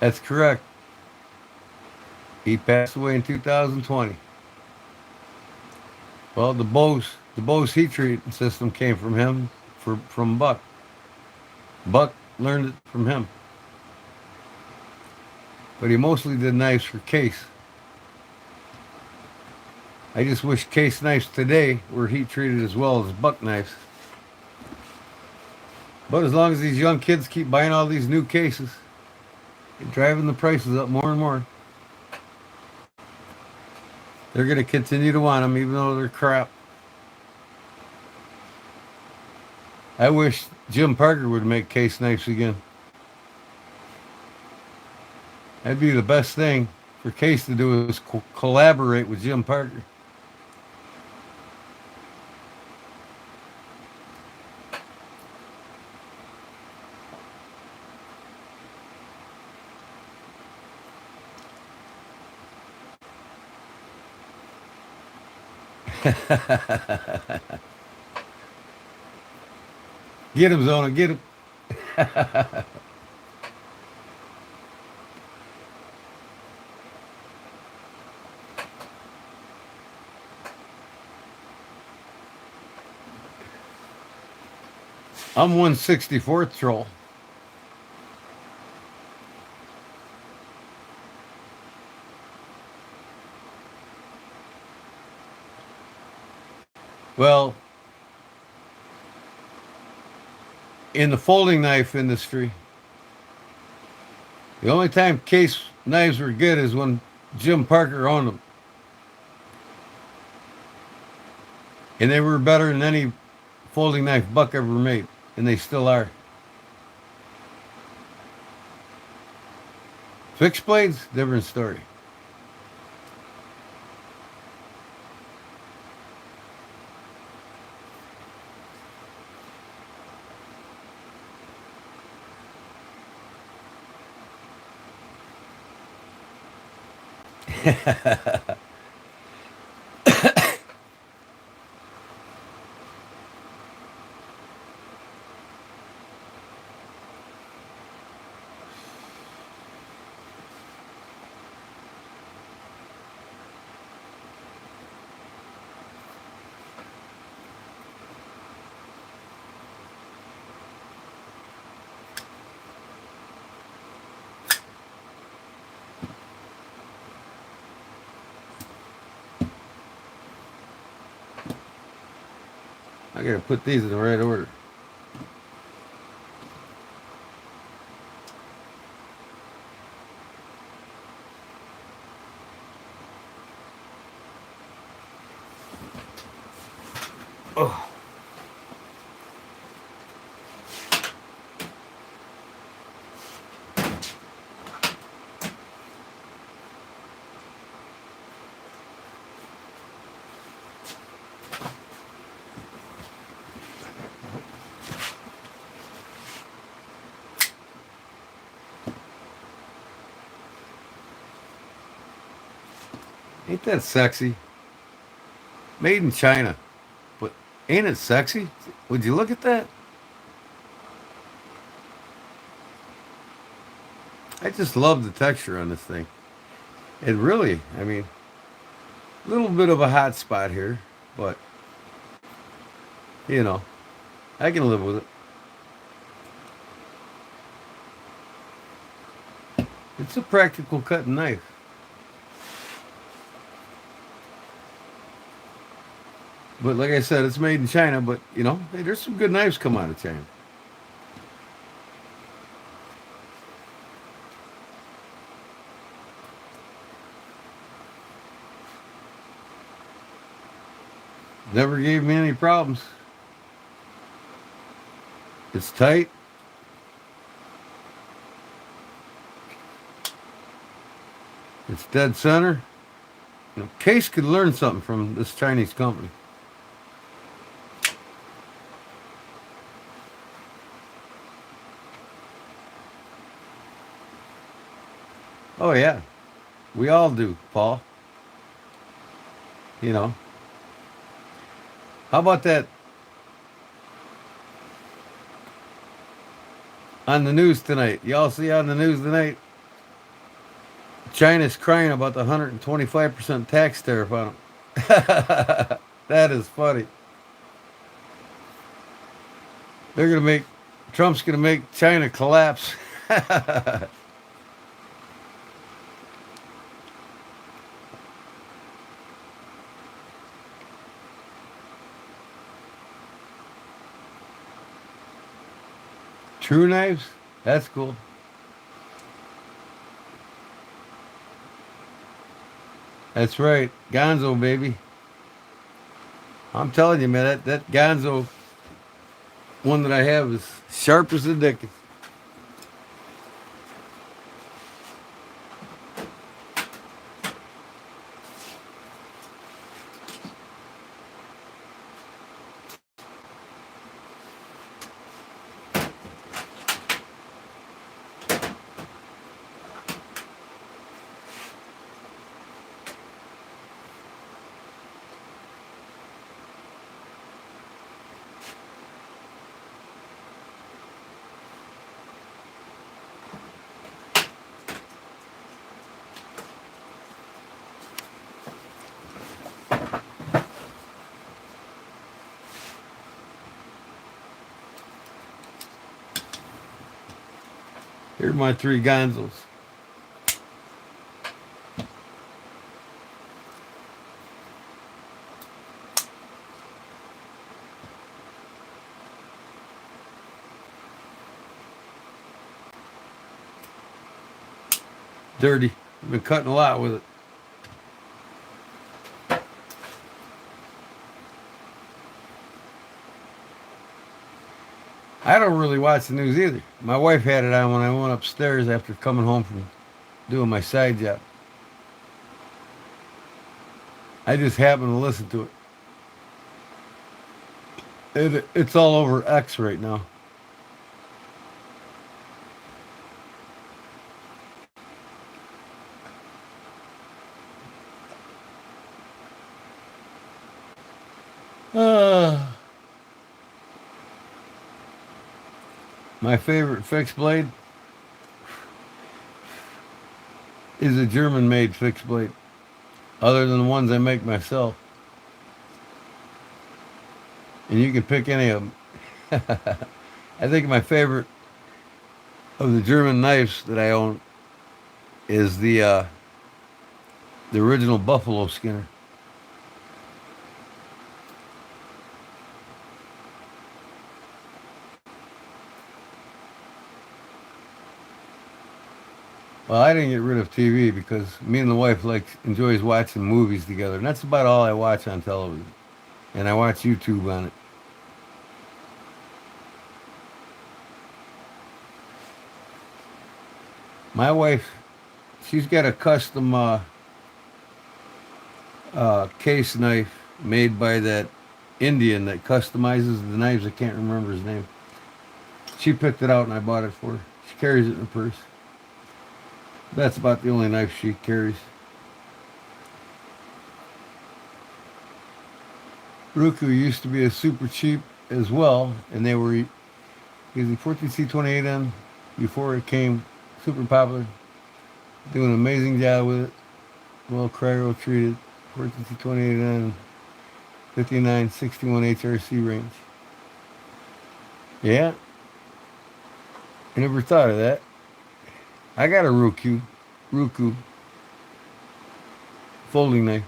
That's correct. He passed away in 2020. Well, the Bose heat treating system came from him, from Buck. Buck learned it from him. But he mostly did knives for case. I just wish case knives today were heat treated as well as Buck knives. But as long as these young kids keep buying all these new cases, they're driving the prices up more and more. They're going to continue to want them even though they're crap. I wish Jim Parker would make case knives again. That'd be the best thing for Case to do is collaborate with Jim Parker. Get him, Zona, get him. I'm 164th troll. Well, in the folding knife industry, the only time Case knives were good is when Jim Parker owned them. And they were better than any folding knife Buck ever made. And they still are. Fixed blades, different story. I gotta put these in the right order. Oh. Ain't that sexy? Made in China. But ain't it sexy? Would you look at that? I just love the texture on this thing. It really, I mean, a little bit of a hot spot here, but, you know, I can live with it. It's a practical cutting knife. But like I said, it's made in China, but, you know, hey, there's some good knives come out of China. Never gave me any problems. It's tight. It's dead center. You know, Case could learn something from this Chinese company. Oh yeah, we all do, Paul. You know. How about that on the news tonight? Y'all see on the news tonight? China's crying about the 125% tax tariff on them. That is funny. They're gonna make Trump's gonna make China collapse. True knives? That's cool. That's right. Gonzo, baby. I'm telling you, man, that Gonzo one that I have is sharp as a dickens. Here's my 3 Gonzos. Dirty. I've been cutting a lot with it. I don't really watch the news either. My wife had it on when I went upstairs after coming home from doing my side job. I just happened to listen to it. It's all over X right now. Uh, my favorite fixed blade is a German-made fixed blade, other than the ones I make myself. And you can pick any of them. I think my favorite of the German knives that I own is the original Buffalo Skinner. Well, I didn't get rid of TV because me and the wife enjoys watching movies together, and that's about all I watch on television. And I watch YouTube on it. My wife, she's got a custom case knife made by that Indian that customizes the knives. I can't remember his name. She picked it out and I bought it for her. She carries it in her purse. That's about the only knife she carries. Roku used to be a super cheap as well, and they were using 14C28N before it came super popular. Doing an amazing job with it. Well cryo treated. 14C28N 5961 HRC range. Yeah. I never thought of that. I got a Roku folding knife.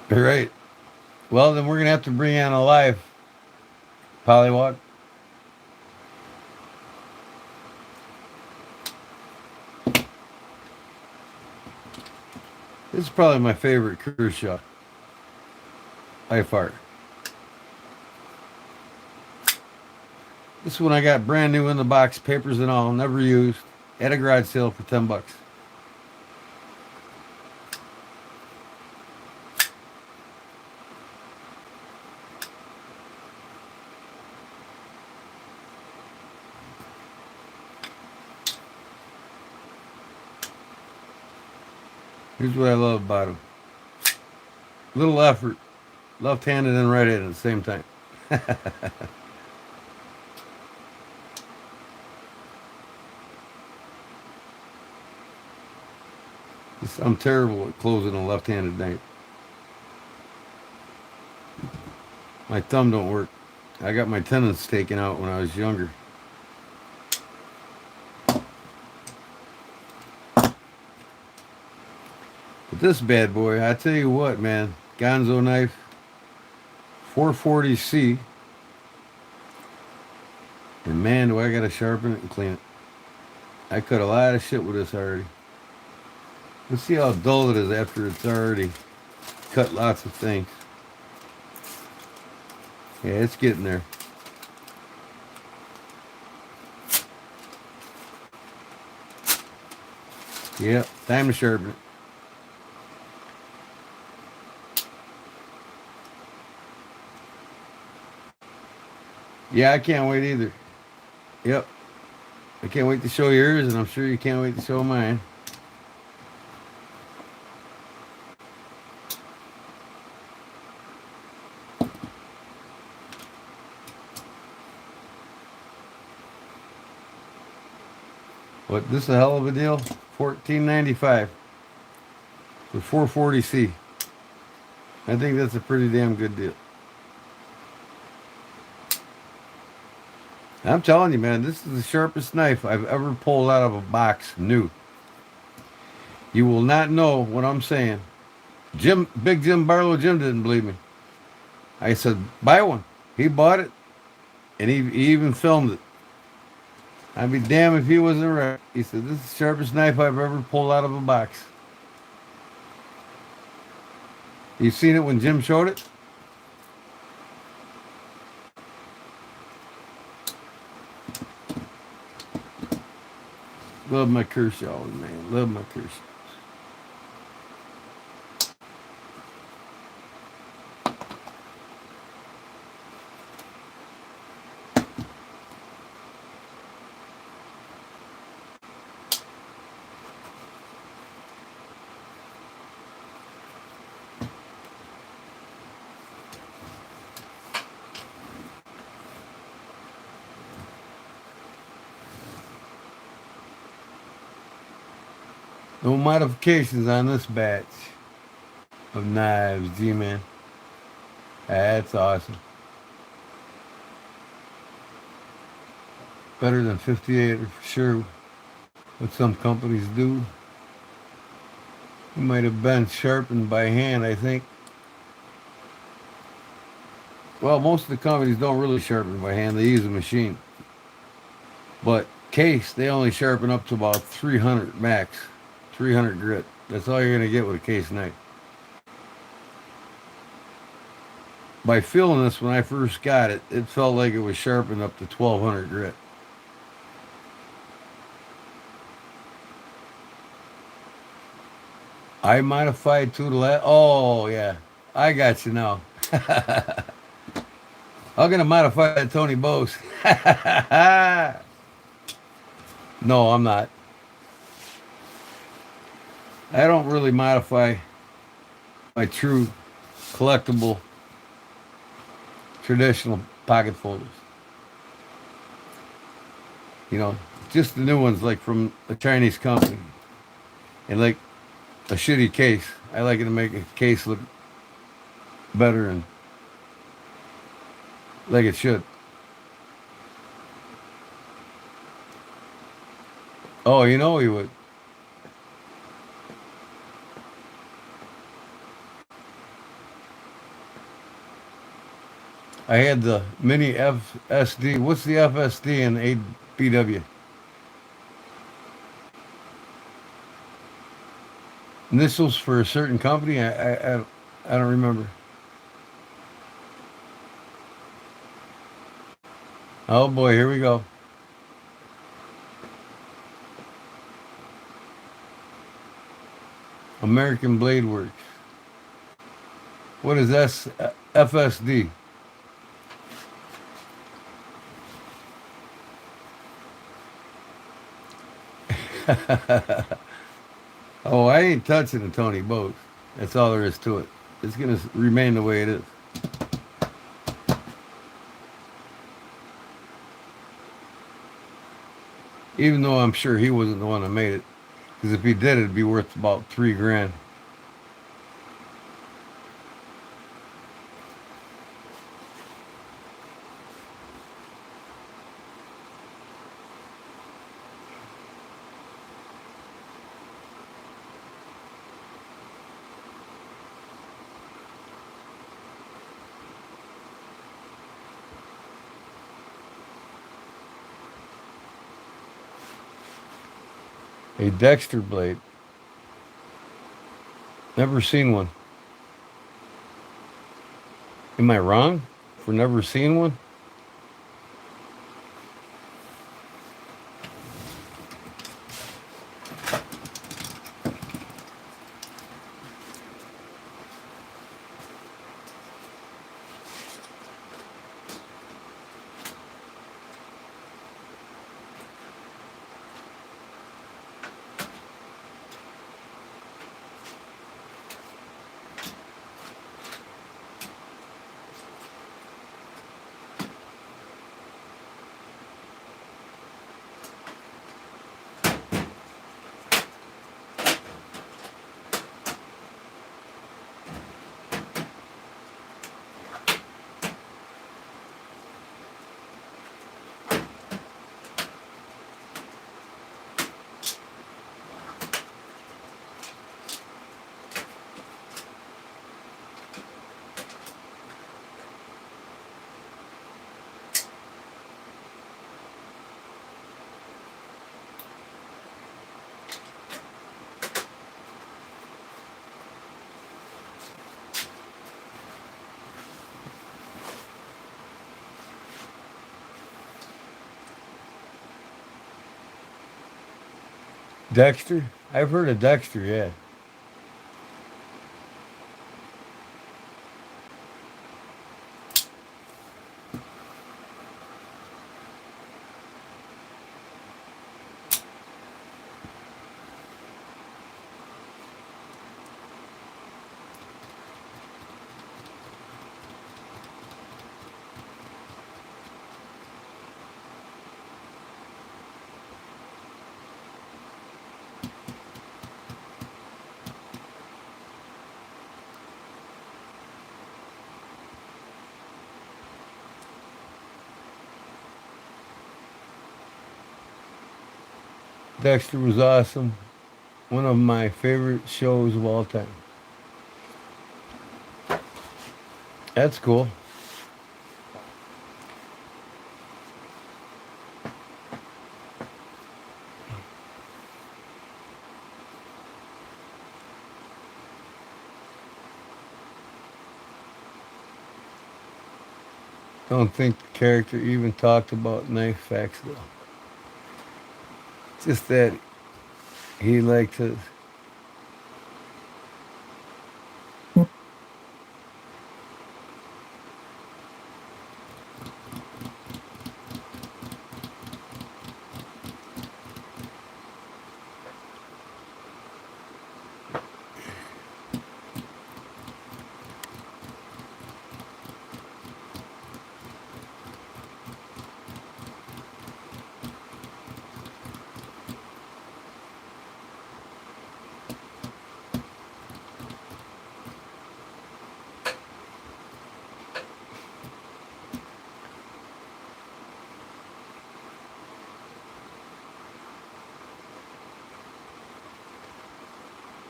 All right. Well, then we're going to have to bring on a live polywog. This is probably my favorite Kershaw. I fart. This one I got brand new in the box, papers and all, never used, at a garage sale for $10. Here's what I love about them. Little effort. Left-handed and right-handed at the same time. I'm terrible at closing a left-handed knife. My thumb don't work. I got my tendons taken out when I was younger. But this bad boy, I tell you what, man, Gonzo knife, 440C, and man, do I gotta sharpen it and clean it. I cut a lot of shit with this already. Let's see how dull it is after it's already cut lots of things. Yeah, it's getting there. Yep, time to sharpen it. Yeah, I can't wait either. Yep. I can't wait to show yours, and I'm sure you can't wait to show mine. But this is a hell of a deal. $14.95 for 440C. I think that's a pretty damn good deal. I'm telling you, man, this is the sharpest knife I've ever pulled out of a box new. You will not know what I'm saying. Big Jim Barlow Jim didn't believe me. I said, buy one. He bought it, and he even filmed it. I'd be damned if he wasn't right. He said, this is the sharpest knife I've ever pulled out of a box. You seen it when Jim showed it? Love my Kershaw, man. Love my Kershaw. No modifications on this batch of knives, G-Man. That's awesome. Better than 58 for sure. What some companies do. It might have been sharpened by hand, I think. Well, most of the companies don't really sharpen by hand. They use a machine. But case, they only sharpen up to about 300 max. 300 grit. That's all you're going to get with a case knife. By feeling this when I first got it, it felt like it was sharpened up to 1200 grit. I modified to the last. Oh, yeah. I got you now. I'm going to modify that Tony Bose. No, I'm not. I don't really modify my true collectible traditional pocket folders. You know, just the new ones like from a Chinese company. And like a shitty case. I like it to make a case look better and like it should. Oh, you know he would. I had the mini FSD. What's the FSD in ABW? Initials for a certain company? I don't remember. Oh boy, here we go. American Blade Works. What is FSD? Oh, I ain't touching the Tony Bose. That's all there is to it. It's going to remain the way it is. Even though I'm sure he wasn't the one that made it. Because if he did, it'd be worth about $3,000. A Dexter blade. Never seen one. Am I wrong for never seeing one? Dexter? I've heard of Dexter, yeah. Dexter was awesome. One of my favorite shows of all time. That's cool. Don't think the character even talked about knife facts though. Just that he liked to.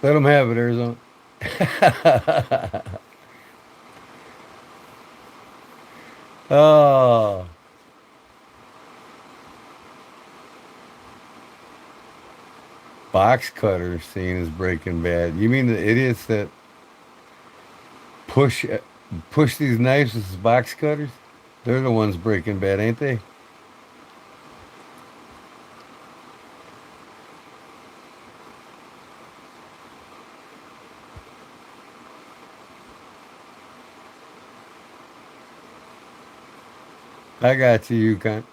Let him have it, Arizona. Oh, box cutter scene is Breaking Bad. You mean the idiots that push push these knives with box cutters? They're the ones Breaking Bad, ain't they? I got you, Yukon.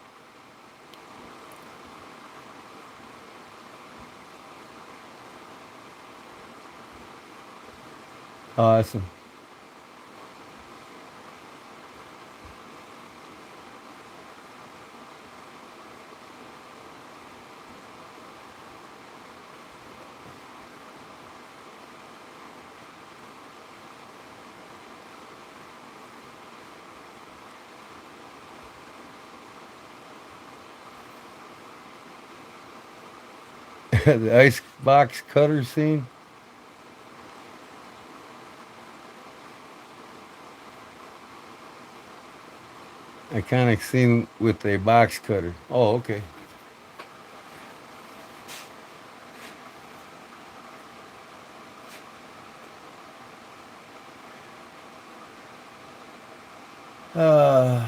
Awesome. The ice box cutter scene. Iconic scene with a box cutter. Oh, okay. Uh,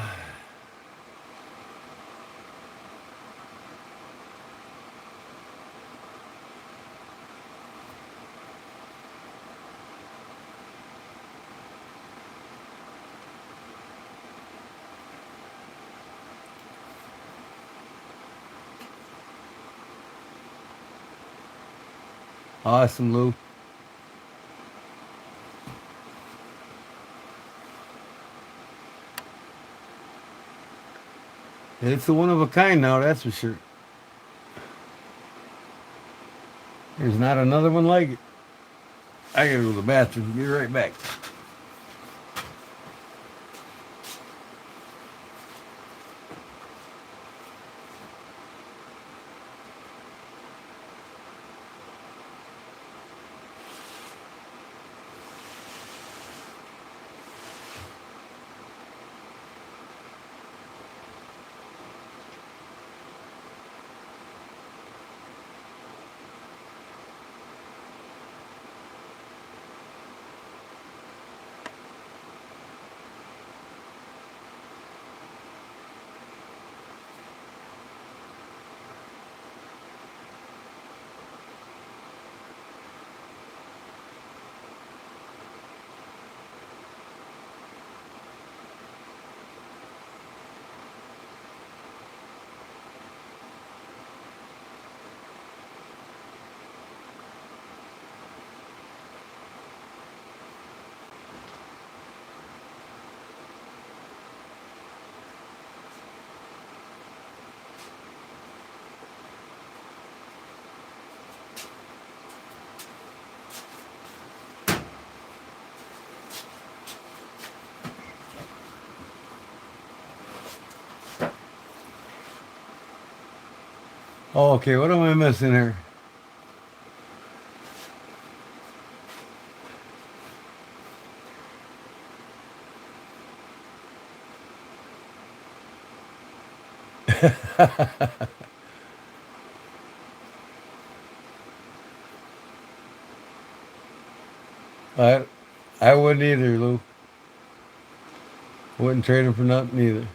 awesome, Lou. It's a one of a kind now, that's for sure. There's not another one like it. I gotta go to the bathroom. Be right back. Oh, okay, what am I missing here? I I wouldn't either, Lou. Wouldn't trade them for nothing either.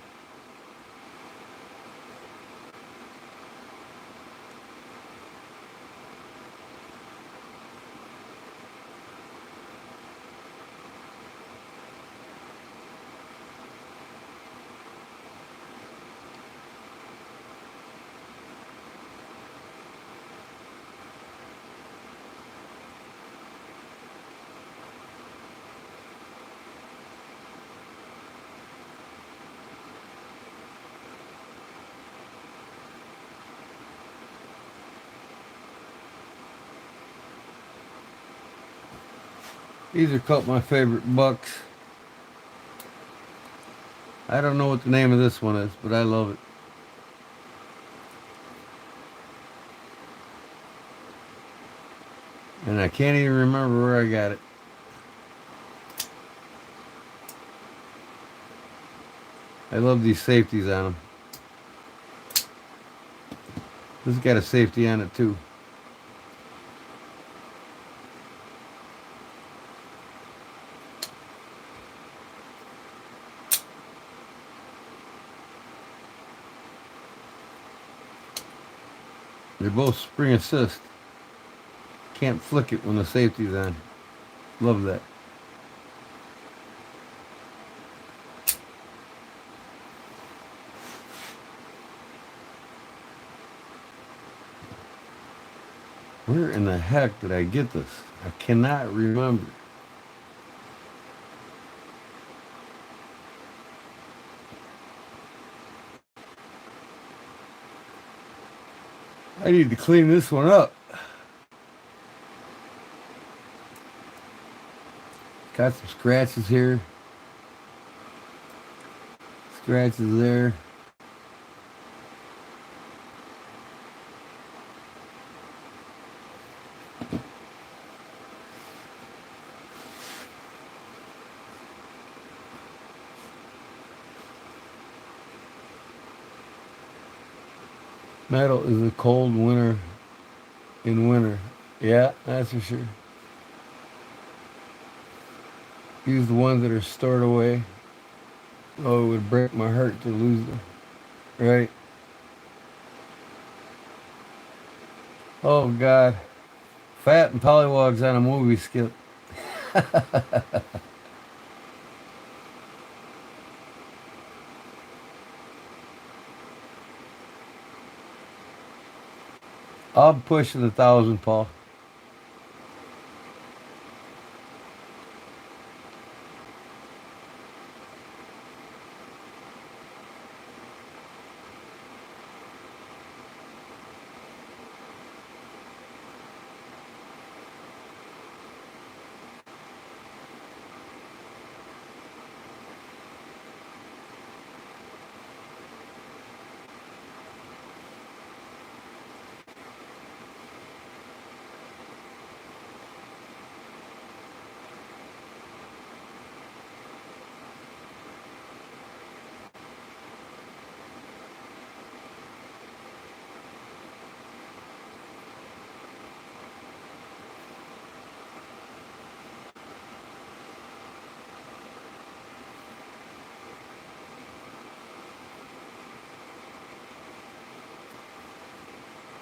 These are a couple of my favorite bucks. I don't know what the name of this one is, but I love it. And I can't even remember where I got it. I love these safeties on them. This has got a safety on it too. They're both spring assist. Can't flick it when the safety's on. Love that. Where in the heck did I get this? I cannot remember. I need to clean this one up. Got some scratches here. Scratches there. Metal is a cold winter in winter. Yeah, that's for sure. Use the ones that are stored away. Oh, it would break my heart to lose them. Right? Oh God. Fat and pollywogs on a movie skip. I'm pushing 1,000, Paul.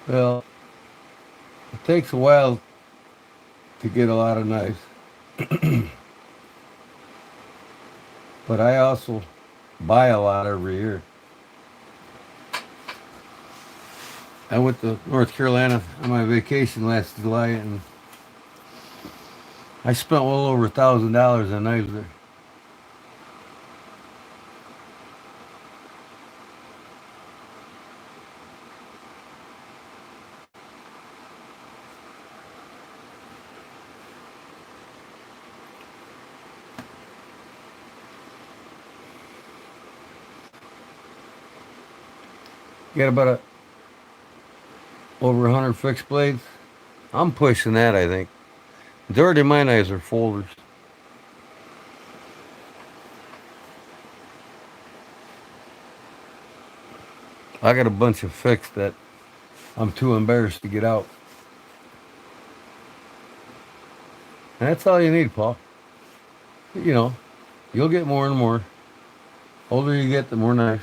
Well, it takes a while to get a lot of knives, but I also buy a lot every year. I went to North Carolina on my vacation last July, and I spent well over $1,000 on knives there. Got about over 100 fixed blades. I'm pushing that, I think. Majority of my knives are folders. I got a bunch of fixed that I'm too embarrassed to get out. And that's all you need, Paul. You know, you'll get more and more. Older you get, the more knives.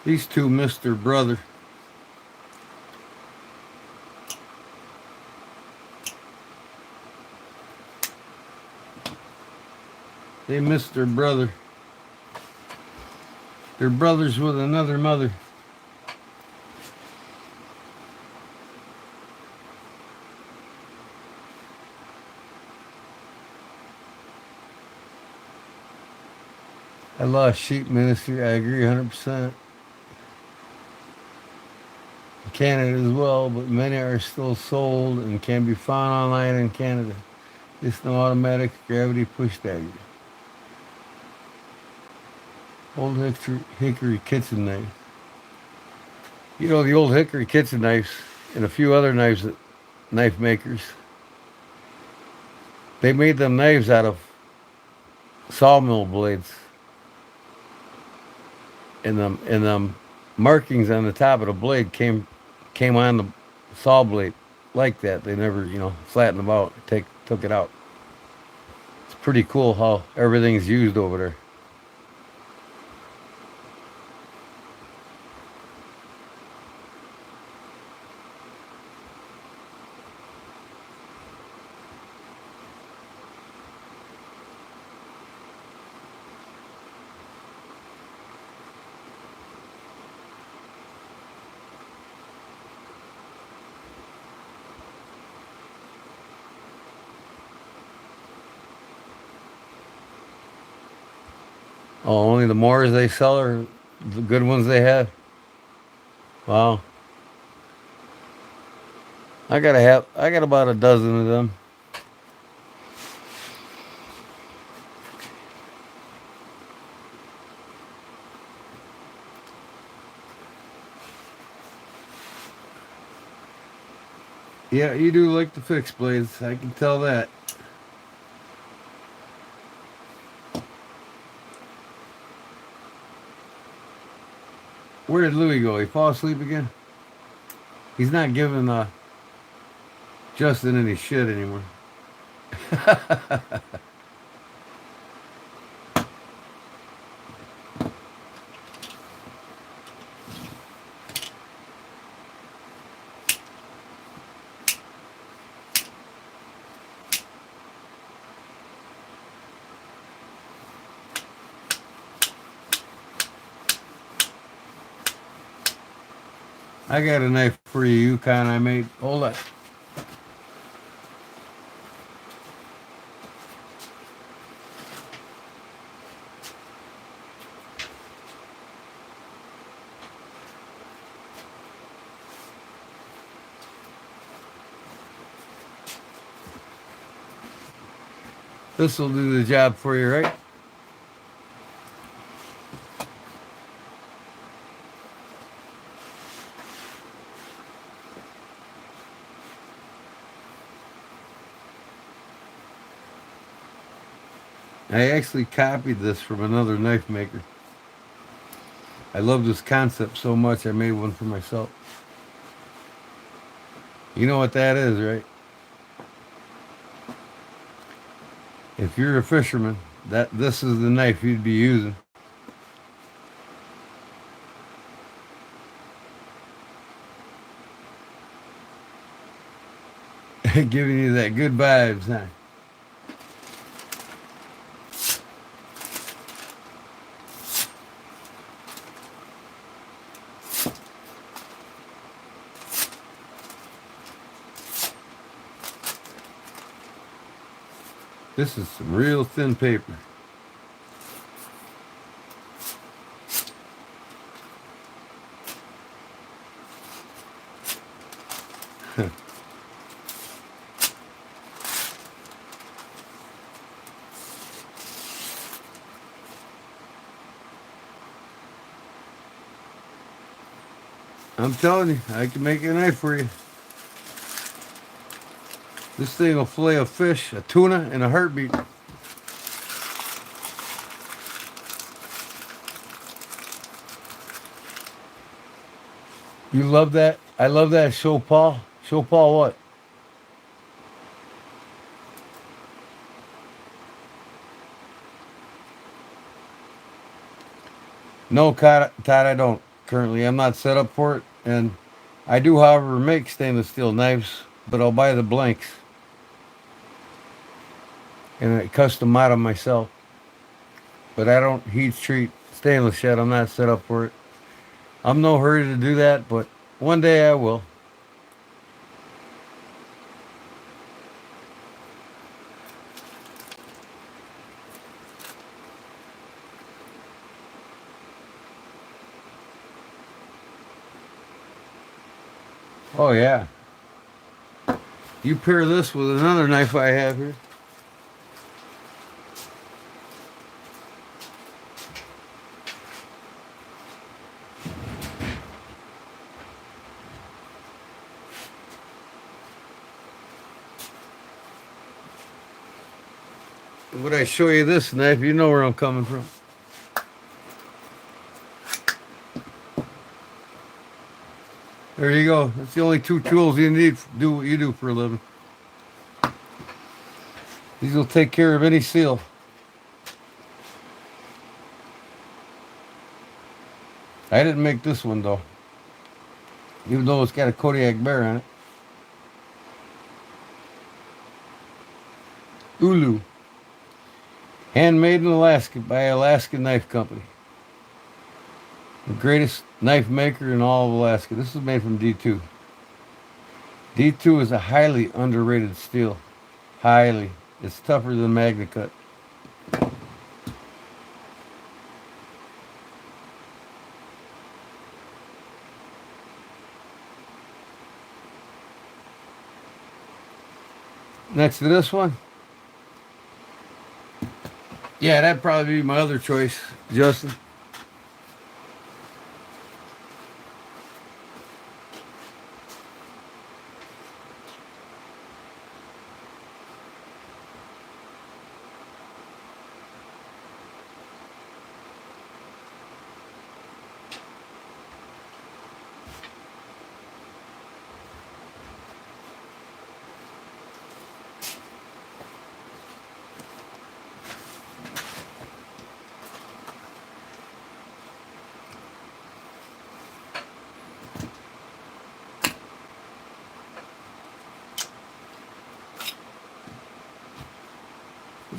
These two Mr. Brother. They missed their brother. They're brothers with another mother. I lost sheep ministry. I agree 100%. Canada as well, but many are still sold and can be found online in Canada. It's no automatic gravity push dagger. Old hickory kitchen knife. You know, the old hickory kitchen knives and a few other knives that knife makers, they made them knives out of sawmill blades. And the markings on the top of the blade came on the saw blade like that. They never, flattened them out, took it out. Pretty cool how everything's used over there. Oh, only the Moors they sell are the good ones they have? Wow. I got about a dozen of them. Yeah, you do like the fixed blades. I can tell that. Where did Louis go? He fall asleep again? He's not giving Justin any shit anymore. I got a knife for you, Yukon I made. Hold on. This will do the job for you, right? I actually copied this from another knife maker. I love this concept so much I made one for myself. You know what that is, right? If you're a fisherman, this is the knife you'd be using. Giving you that good vibes, huh? This is some real thin paper. I'm telling you, I can make a knife for you. This thing will fillet a fish, a tuna, in a heartbeat. You love that? I love that. Show Paul. Show Paul what? No, Todd, I don't. Currently, I'm not set up for it. And I do, however, make stainless steel knives, but I'll buy the blanks. And I custom mod them myself. But I don't heat treat stainless yet. I'm not set up for it. I'm no hurry to do that, but one day I will. Oh, yeah. You pair this with another knife I have here. When I show you this knife, you know where I'm coming from. There you go. That's the only two tools you need to do what you do for a living. These will take care of any seal. I didn't make this one though, even though it's got a Kodiak bear on it. Ulu. Handmade in Alaska by Alaska Knife Company. The greatest knife maker in all of Alaska. This is made from D2. D2 is a highly underrated steel. Highly. It's tougher than Magna Cut. Next to this one. Yeah, that'd probably be my other choice, Justin.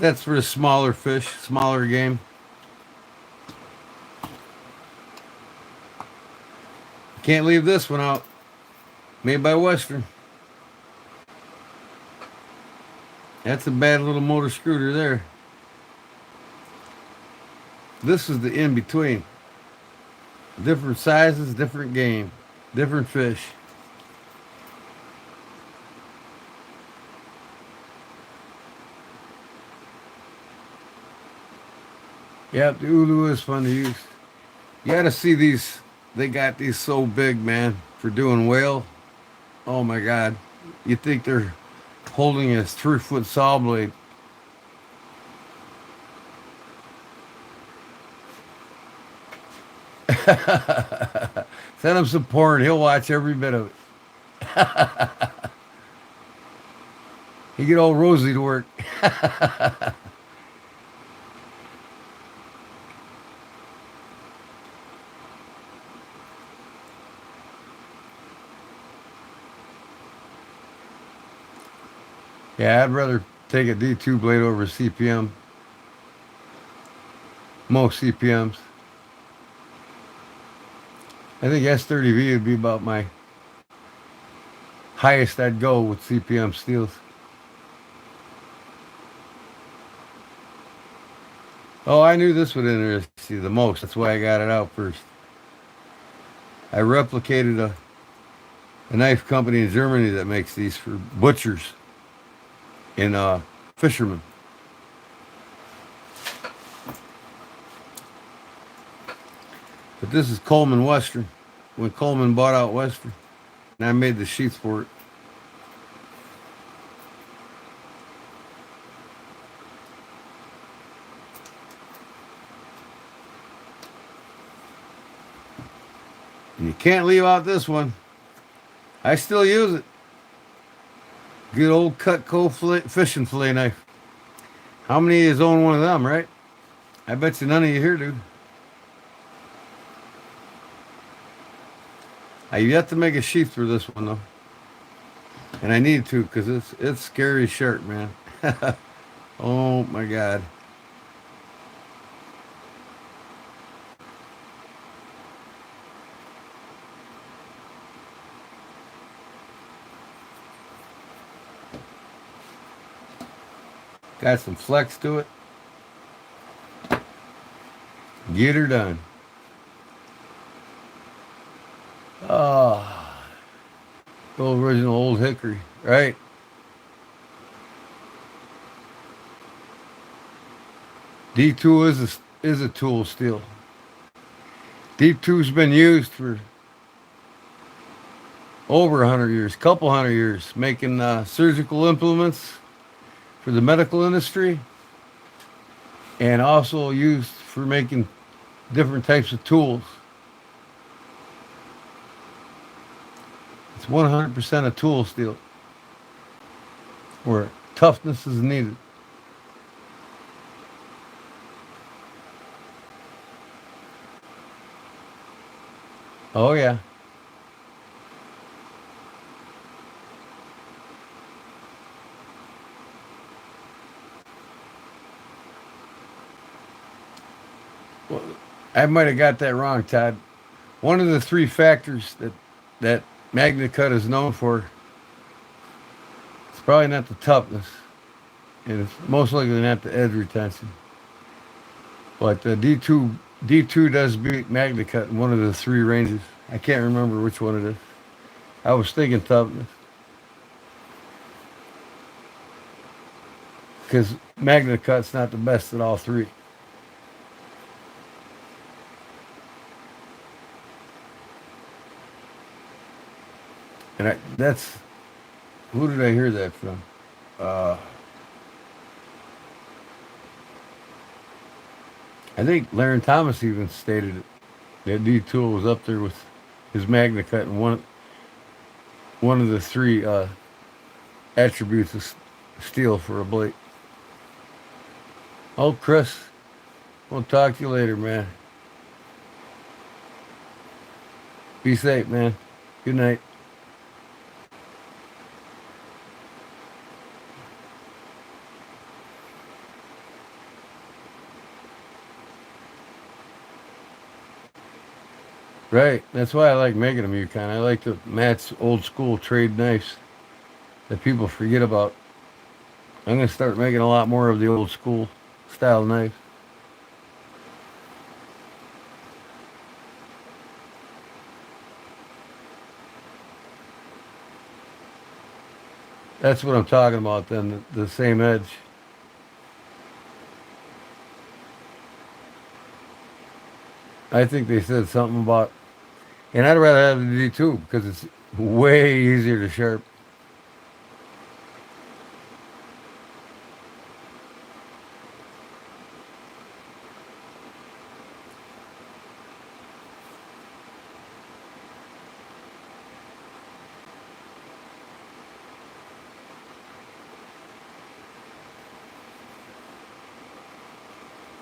That's for the smaller fish, smaller game. Can't leave this one out. Made by Western. That's a bad little motor scooter there. This is the in-between. Different sizes, different game, different fish. Yep, the Ulu is fun to use. You gotta see these. They got these so big, man, for doing whale. Oh my God. You think they're holding a 3-foot saw blade. Send him some porn. He'll watch every bit of it. He get old Rosie to work. Yeah, I'd rather take a D2 blade over CPM. Most CPMs. I think S30V would be about my highest I'd go with CPM steels. Oh, I knew this would interest you the most. That's why I got it out first. I replicated a knife company in Germany that makes these for butchers and fishermen. But this is Coleman Western. When Coleman bought out Western, and I made the sheaths for it. And you can't leave out this one. I still use it. Good old Cutco fishing fillet knife. How many of you own one of them, right? I bet you none of you here do. I've yet to make a sheath for this one though, and I need to because it's scary sharp, man. Oh my God. Got some flex to it. Get her done. Oh, the original old hickory, right? D2 is a tool steel. D2's been used for over 100 years, couple hundred years, making surgical implements for the medical industry, and also used for making different types of tools. It's 100% a tool steel where toughness is needed. Oh yeah. Well, I might have got that wrong, Todd. One of the three factors that Magna Cut is known for, it's probably not the toughness, and it's most likely not the edge retention. But the D2 does beat Magna Cut in one of the three ranges. I can't remember which one it is. I was thinking toughness because Magna Cut's not the best at all three. And that's who did I hear that from? Uh, I think Laren Thomas even stated it. That D Tool was up there with his Magna Cut and one of the three attributes of steel for a blade. Oh, Chris, we'll talk to you later, man. Be safe, man. Good night. Right. That's why I like making them, Yukon. I like the Matt's old school trade knives that people forget about. I'm going to start making a lot more of the old school style knives. That's what I'm talking about then, the same edge. I think they said something about, and I'd rather have the D2 because it's way easier to sharp.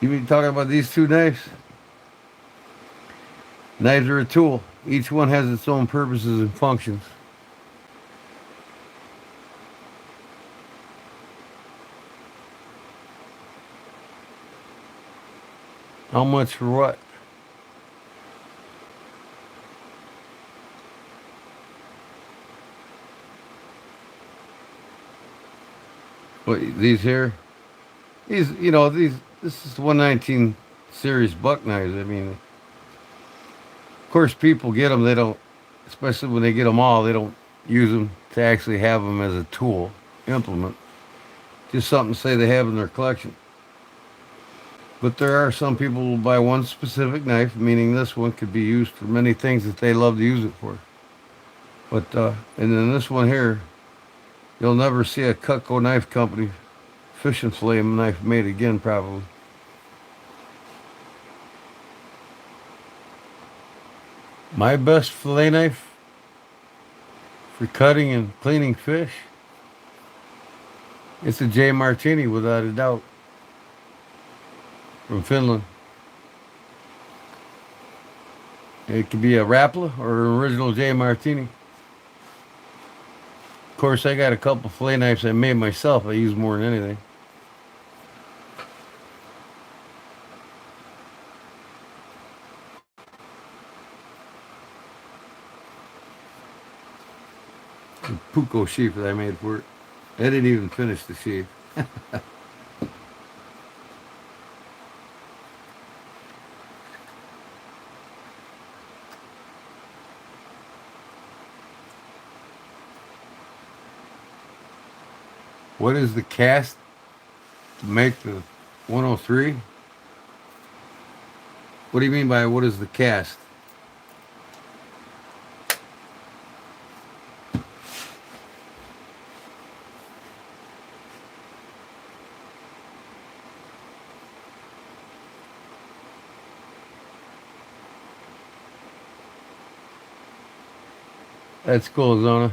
You mean talking about these two knives? Knives are a tool. Each one has its own purposes and functions. How much for what? What these here? These. This is 119 series buck knives. I mean, of course, people get them. They don't, especially when they get them all. They don't use them to actually have them as a tool implement. Just something to say they have in their collection. But there are some people who buy one specific knife, meaning this one could be used for many things that they love to use it for. But and then this one here, you'll never see a Cutco knife company fish and fillet knife made again, probably. My best fillet knife for cutting and cleaning fish, it's a J Martini without a doubt from Finland. It could be a Rapala or an original J Martini. Of course, I got a couple fillet knives I made myself. I use more than anything. The Puko sheath that I made for it. I didn't even finish the sheath. What is the cast to make the 103? What do you mean by what is the cast? That's cool, Zona.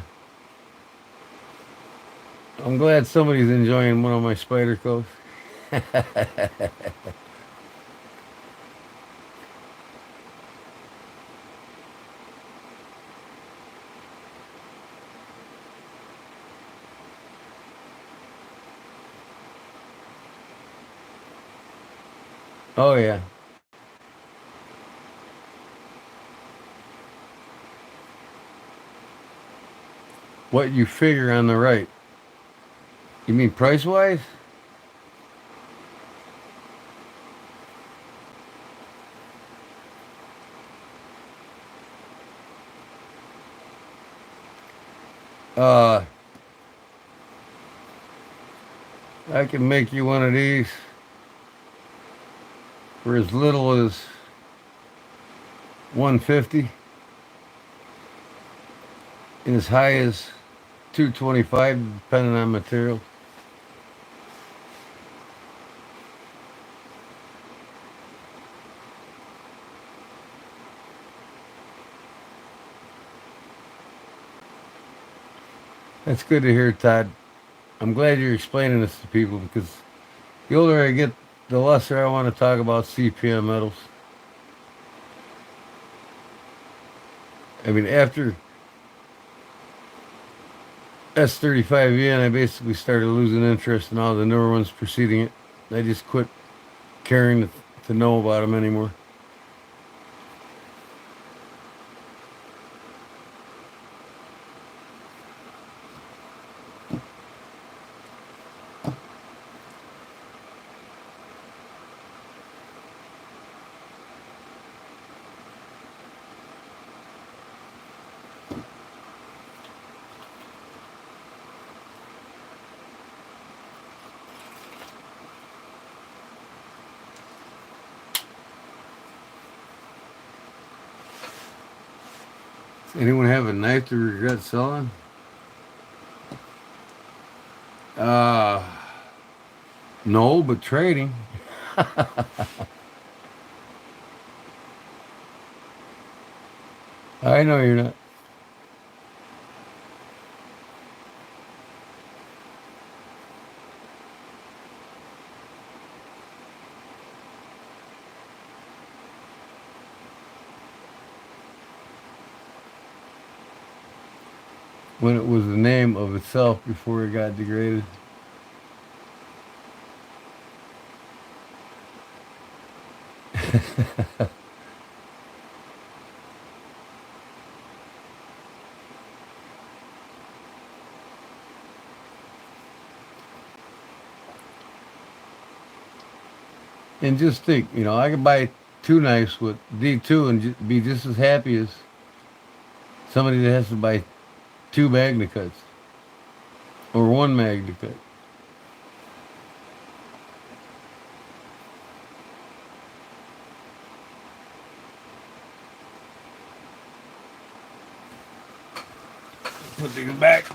I'm glad somebody's enjoying one of my spider coats. Oh yeah. What you figure on the right? You mean price wise? Uh, I can make you one of these for as little as 150 and as high as 225, depending on material. That's good to hear, Todd. I'm glad you're explaining this to people because the older I get, the lesser I want to talk about CPM metals. I mean, after S35VN, I basically started losing interest in all the newer ones preceding it. I just quit caring to know about them anymore. Does anyone have a knife to regret selling? Uh, no, but trading. I know you're not. When it was the name of itself before it got degraded. And just think, I could buy two knives with D2 and be just as happy as somebody that has to buy two Magna cuts or one Magna cut. Put these back.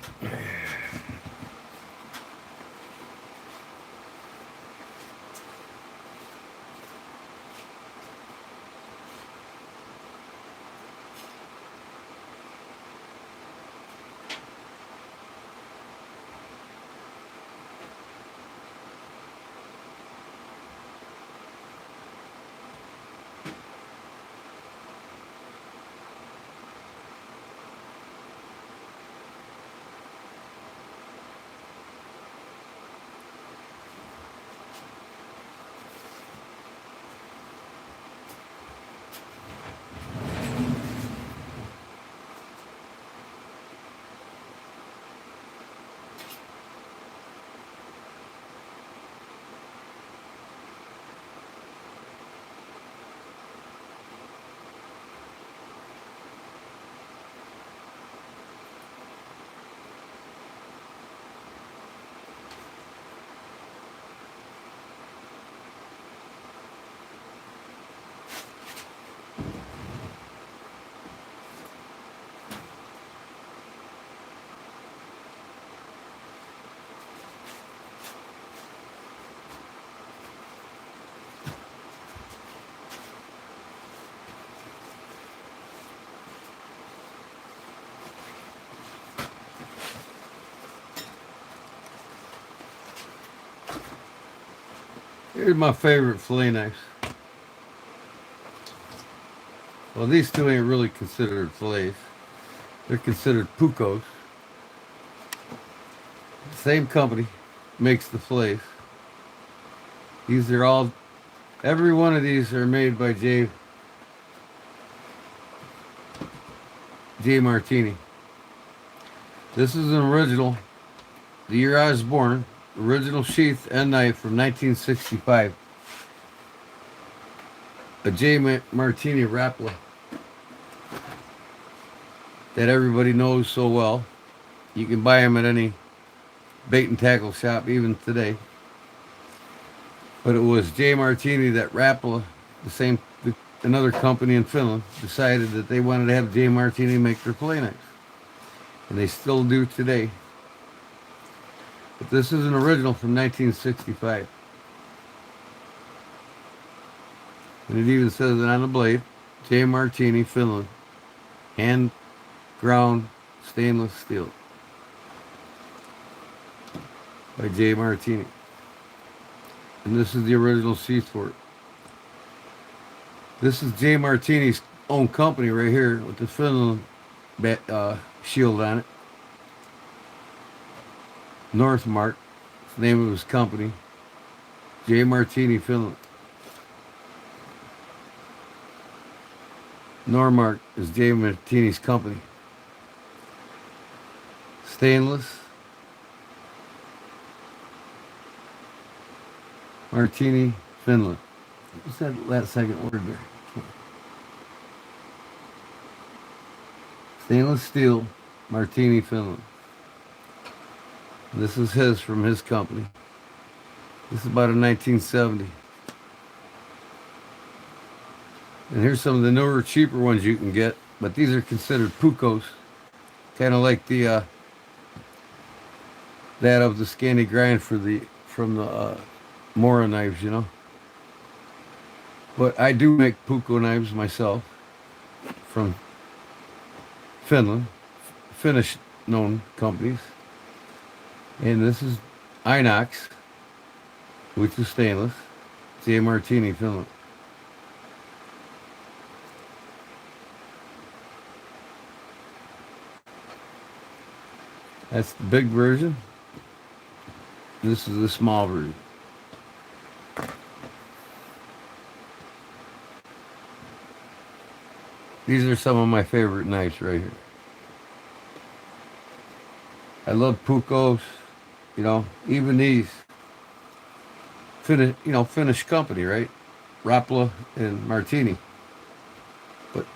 Here's my favorite fillet knives. Well, these two ain't really considered fillets. They're considered pucos. Same company makes the fillets. These are all Every one of these are made by J Martini. This is an original, the year I was born, original sheath and knife from 1965. A J Martini Rapala that everybody knows so well. You can buy them at any bait and tackle shop even today. But it was J Martini that Rapala, another company in Finland, decided that they wanted to have J Martini make their play knives. And they still do today. But this is an original from 1965. And it even says it on the blade, J Martini, Finland, hand ground stainless steel by J Martini. And this is the original sheath for it. This is J Martini's own company right here with the Finland shield on it. Northmark, it's the name of his company. J Martini, Finland. Normark is J Martini's company. Stainless. Martini, Finland. What's that second word there? Stainless steel, Martini, Finland. This is his from his company. This is about a 1970. And here's some of the newer, cheaper ones you can get, but these are considered Pucos, kind of like the that of the Scandi grind from the Mora knives, you know. But I do make Puco knives myself from Finland, Finnish known companies. And this is Inox, which is stainless, J Martini, Finland. That's the big version. This is the small version. These are some of my favorite knives right here. I love Pucos, you know, even these. Finnish company, right? Rapala and Martini. But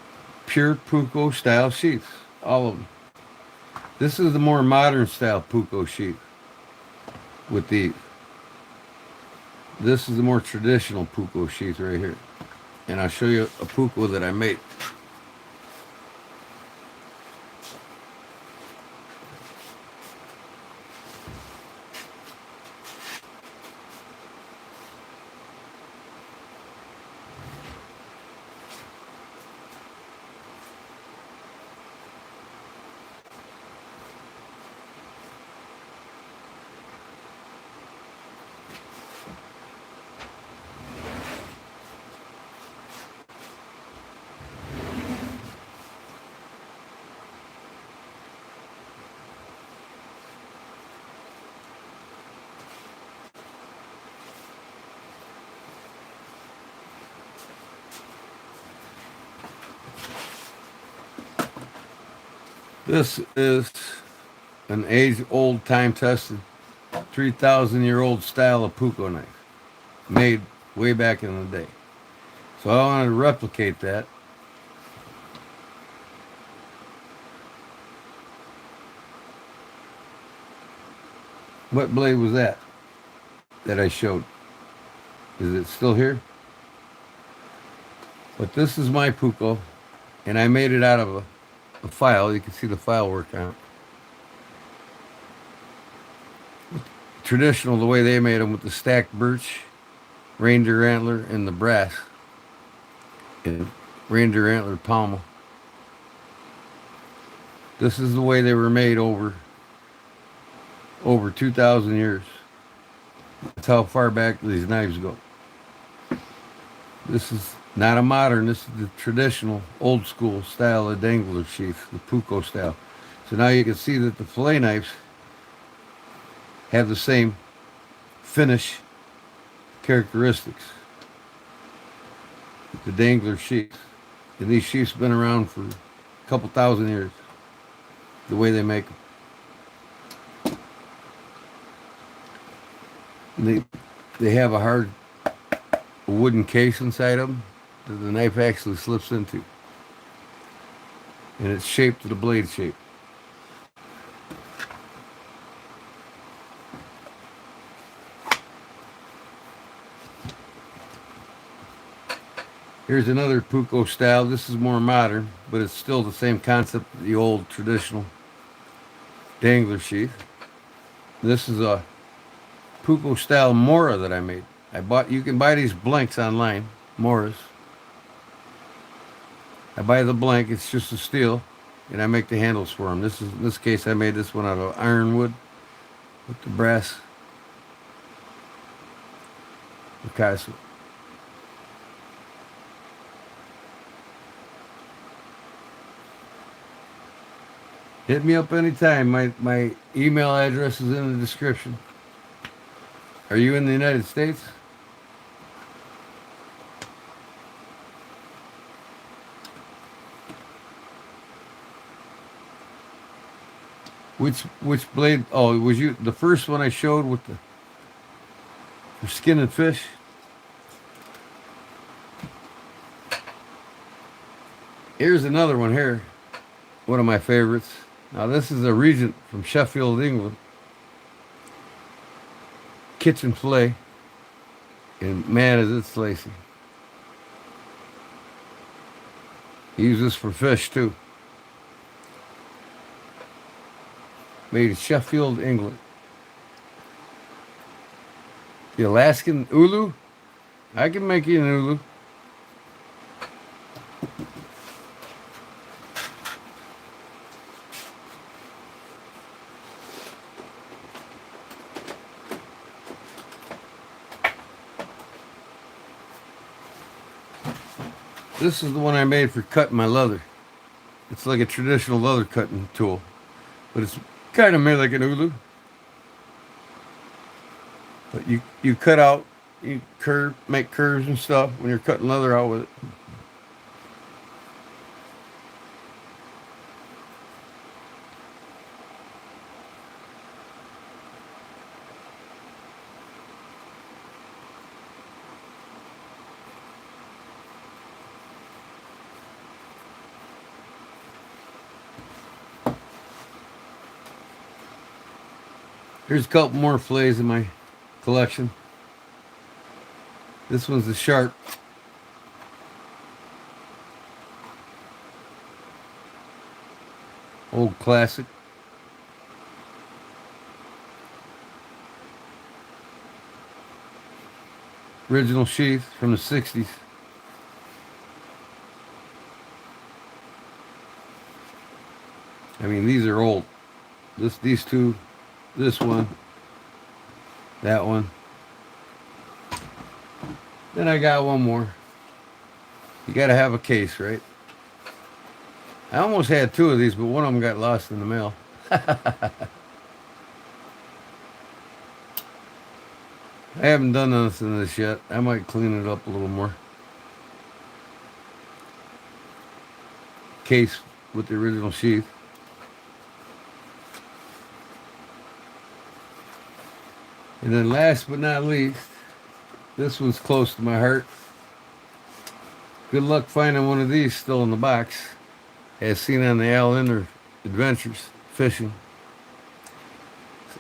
pure Puco style sheaths, all of them. This is the more modern style Puco sheath with these. This is the more traditional Puco sheath right here. And I'll show you a Puco that I made. This is an age-old, time-tested, 3,000-year-old style of Puco knife, made way back in the day. So I wanted to replicate that. What blade was that I showed? Is it still here? But this is my Puco, and I made it out of a file. You can see the file work on it. Traditional, the way they made them, with the stacked birch, reindeer antler, and the brass, and reindeer antler pommel. This is the way they were made over 2,000 years. That's how far back these knives go. This is not a modern, this is the traditional, old school style of dangler sheath, the Puco style. So now you can see that the fillet knives have the same finish characteristics. the dangler sheaths. And these sheaths have been around for a couple thousand years, the way they make them. And they have a hard wooden case inside them that the knife actually slips into. And it's shaped to the blade shape. Here's another Puko style. This is more modern, but it's still the same concept, the old traditional dangler sheath. This is a Puko style Mora that I made. You can buy these blanks online, Moras. I buy the blank, it's just a steel, and I make the handles for them. In this case, I made this one out of ironwood with the brass Picasso. Hit me up anytime. My email address is in the description. Are you in the United States? Which blade? Oh, it was you the first one I showed with the for skinning fish? Here's another one here. One of my favorites. Now this is a Regent from Sheffield, England. Kitchen fillet. And man, is it slicey. Use this for fish too. Made in Sheffield, England. The Alaskan ulu? I can make you an ulu. This is the one I made for cutting my leather. It's like a traditional leather cutting tool, but it's kind of made like an ulu. But you cut out, you make curves and stuff when you're cutting leather out with it. Here's a couple more fillets in my collection. This one's the sharp. Old classic. Original sheath from the 60s. I mean, these are old. These two, this one, that one. Then I got one more. You gotta have a case, right? I almost had two of these, but one of them got lost in the mail. I haven't done anything to this yet. I might clean it up a little more. Case with the original sheath. And then last but not least, this one's close to my heart. Good luck finding one of these still in the box, as seen on the Al Ender Adventures Fishing,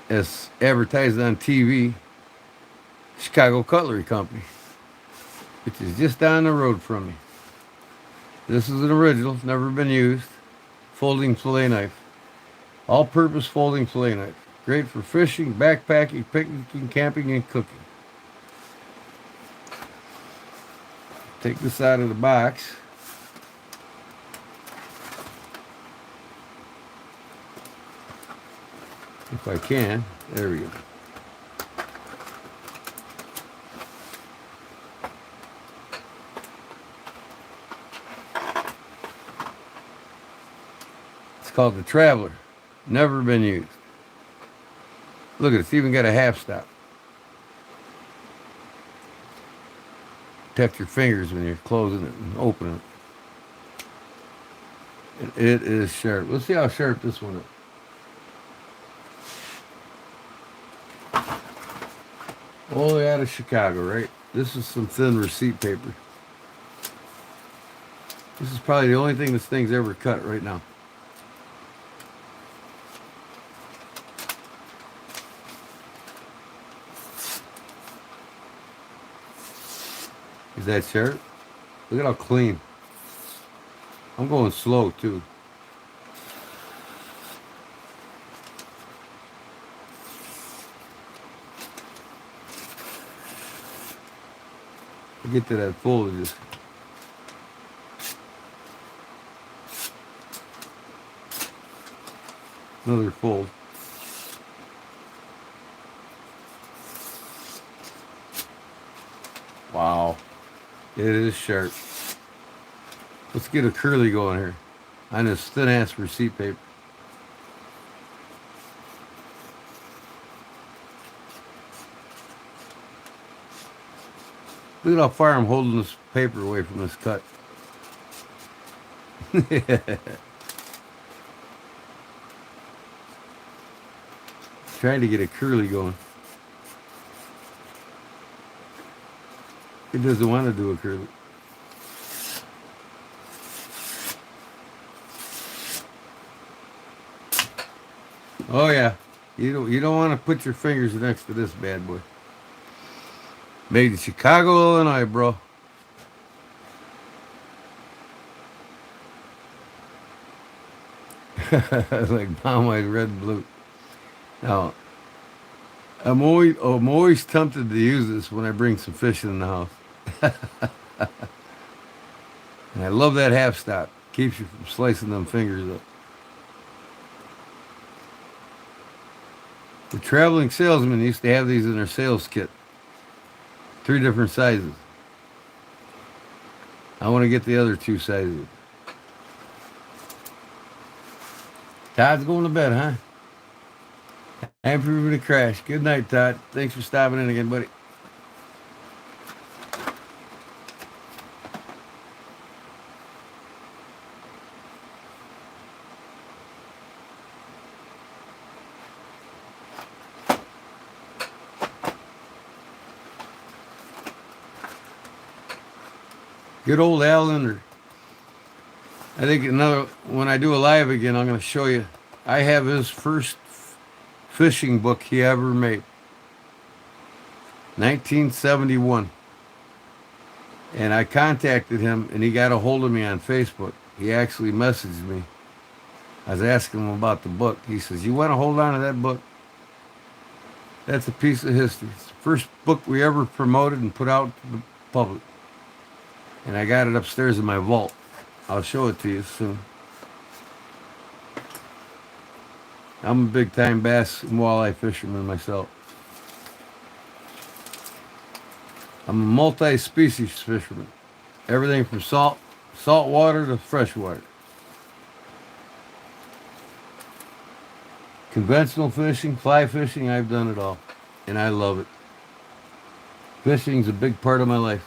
as advertised on TV. Chicago Cutlery Company, which is just down the road from me. This is an original, never been used. Folding fillet knife. All-purpose folding fillet knife. Great for fishing, backpacking, picnicking, camping, and cooking. Take this out of the box. If I can. There we go. It's called the Traveler. Never been used. Look at it. It's even got a half stop. protect your fingers when you're closing it and opening it. And it is sharp. Let's see how sharp this one is. All the way out of Chicago, right? This is some thin receipt paper. This is probably the only thing this thing's ever cut right now. Is that sharp? Look at how clean. I'm going slow too. Get to that fold. Just another fold. Wow, it is sharp. Let's get a curly going here on this thin ass receipt paper. Look at how far I'm holding this paper away from this cut. Trying to get a curly going. It doesn't want to do a curly. Oh yeah, you don't want to put your fingers next to this bad boy. Made in Chicago, Illinois, bro. Like Marmite red and blue. Now, I'm always tempted to use this when I bring some fish in the house. And I love that half stop. Keeps you from slicing them fingers up. The traveling salesman used to have these in their sales kit. 3 different sizes. I want to get the other 2 sizes. Todd's going to bed, huh? Time for me to crash. Good night, Todd. Thanks for stopping in again, buddy. Good old Al Linder. I think when I do a live again, I'm going to show you. I have his first fishing book he ever made. 1971. And I contacted him, and he got a hold of me on Facebook. He actually messaged me. I was asking him about the book. He says, "You want to hold on to that book? That's a piece of history. It's the first book we ever promoted and put out to the public. And I got it upstairs in my vault. I'll show it to you soon." I'm a big-time bass and walleye fisherman myself. I'm a multi-species fisherman. Everything from salt water to freshwater. Conventional fishing, fly fishing, I've done it all. And I love it. Fishing's a big part of my life.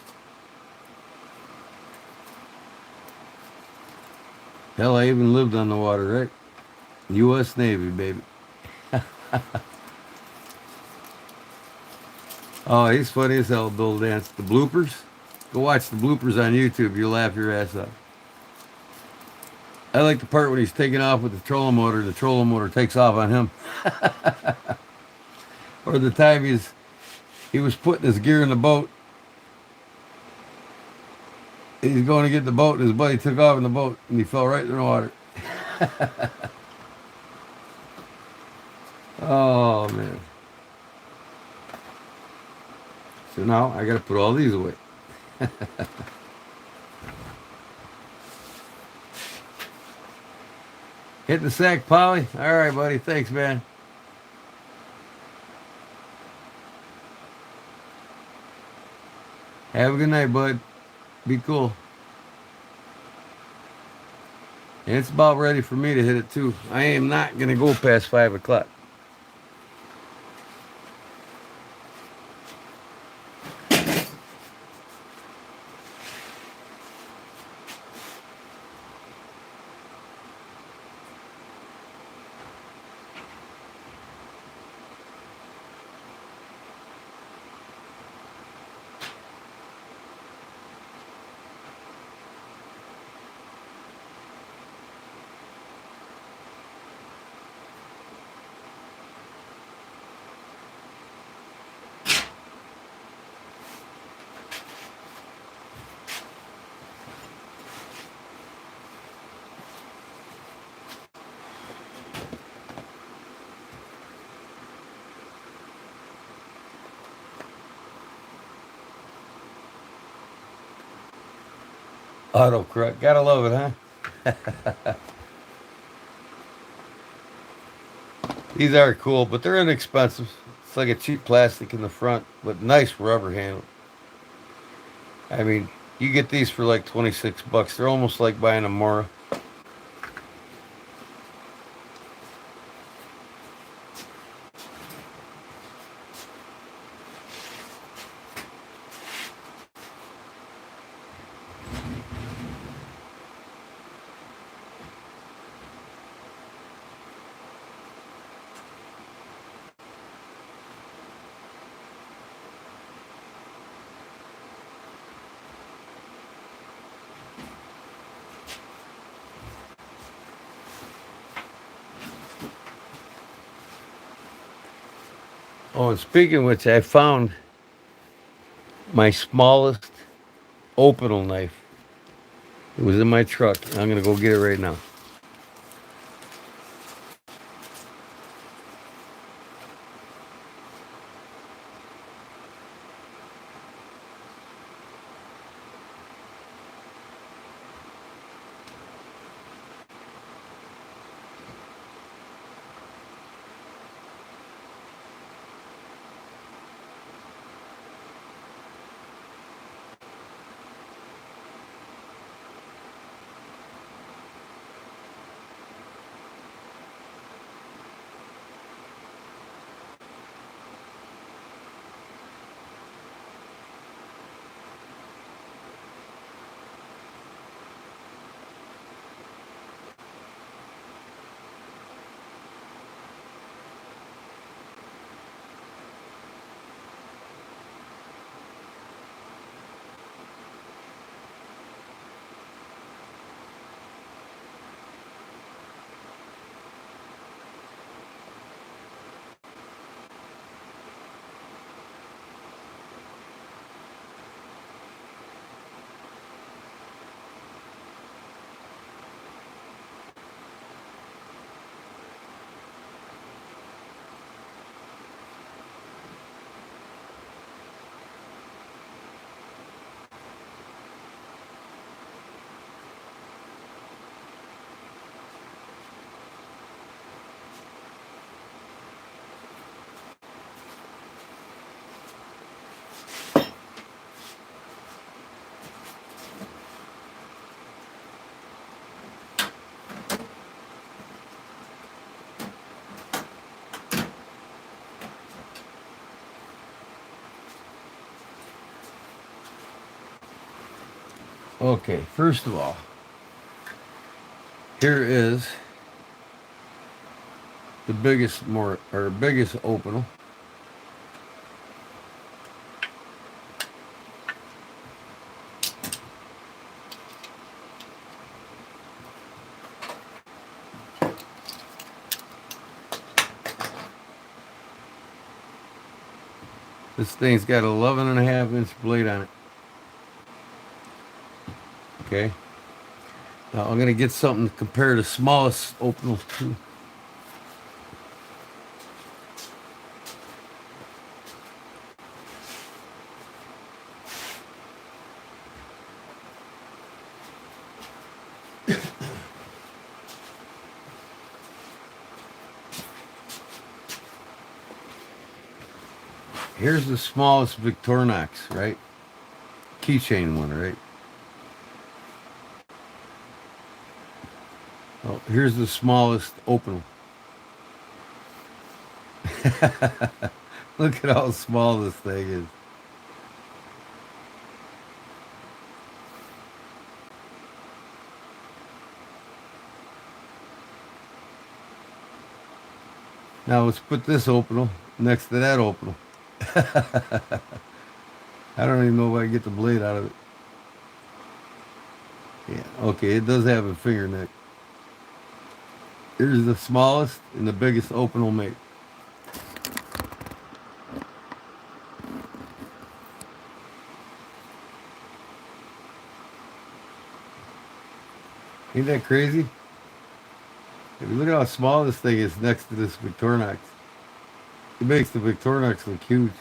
Hell, I even lived on the water, right? U.S. Navy, baby. Oh, he's funny as hell, Bill Dance. The bloopers? Go watch the bloopers on YouTube. You'll laugh your ass off. I like the part when he's taking off with the trolling motor. The trolling motor takes off on him. Or the time he was putting his gear in the boat. He's going to get the boat, and his buddy took off in the boat, and he fell right in the water. Oh, man. So now I got to put all these away. Hit the sack, Polly. All right, buddy. Thanks, man. Have a good night, bud. Be cool. And it's about ready for me to hit it, too. I am not going to go past 5 o'clock. Auto correct. Gotta love it, huh? These are cool, but they're inexpensive. It's like a cheap plastic in the front, but nice rubber handle. I mean, you get these for like 26 bucks. They're almost like buying a Mora. Oh, and speaking of which, I found my smallest opal knife. It was in my truck. I'm gonna go get it right now. Okay, first of all, here is the biggest more or biggest opal. This thing's got 11.5 inch blade on it. Okay. Now I'm gonna get something to compare the smallest opal to. Here's the smallest Victorinox, right? Keychain one, right? Oh, here's the smallest opal. Look at how small this thing is. Now let's put this opal next to that opal. I don't even know if I can get the blade out of it. Yeah, okay, it does have a finger neck. Here's the smallest and the biggest opal mate. Ain't that crazy? If you look at how small this thing is next to this Victorinox, it makes the Victorinox look huge.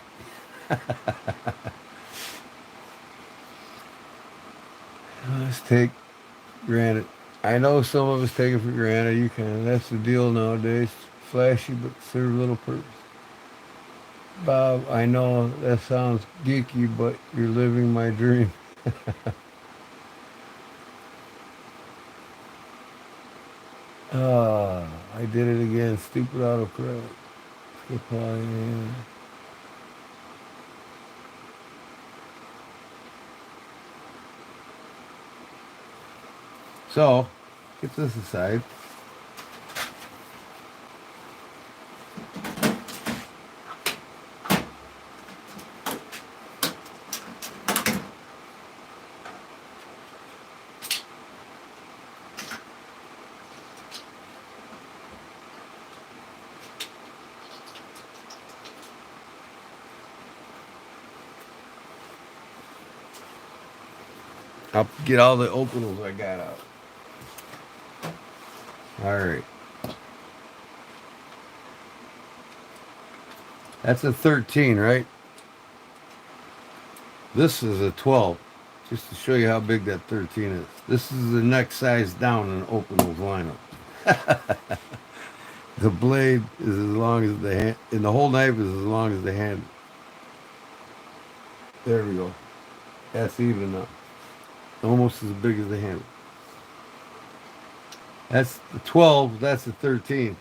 Let's take granted. I know some of us take it for granted. You can. That's the deal nowadays. Flashy but serve little purpose. Bob, I know that sounds geeky, but you're living my dream. Ah, I did it again. Stupid autocorrect. Skip line. So, get this aside. I'll get all the openals I got out. All right. That's a 13, right? This is a 12. Just to show you how big that 13 is. This is the next size down in an openals lineup. The blade is as long as the hand, and the whole knife is as long as the hand. There we go. That's even up. Almost as big as the handle. That's the 12, that's the 13.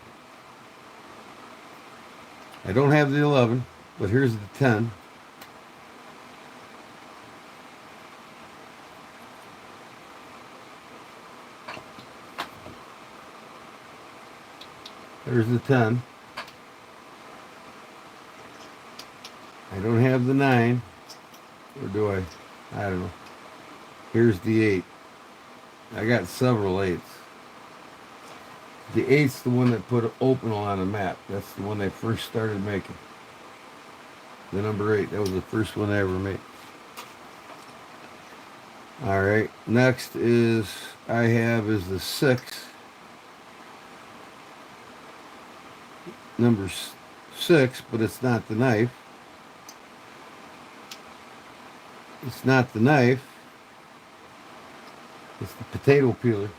I don't have the 11, but here's the 10. There's the 10. I don't have the 9. Or do I? I don't know. Here's the 8. I got several 8s. The 8's the one that put Opal on the map. That's the one they first started making. The number 8. That was the first one I ever made. Alright. Next is I have is the 6. Number 6, but it's not the knife. It's not the knife. It's the potato peeler.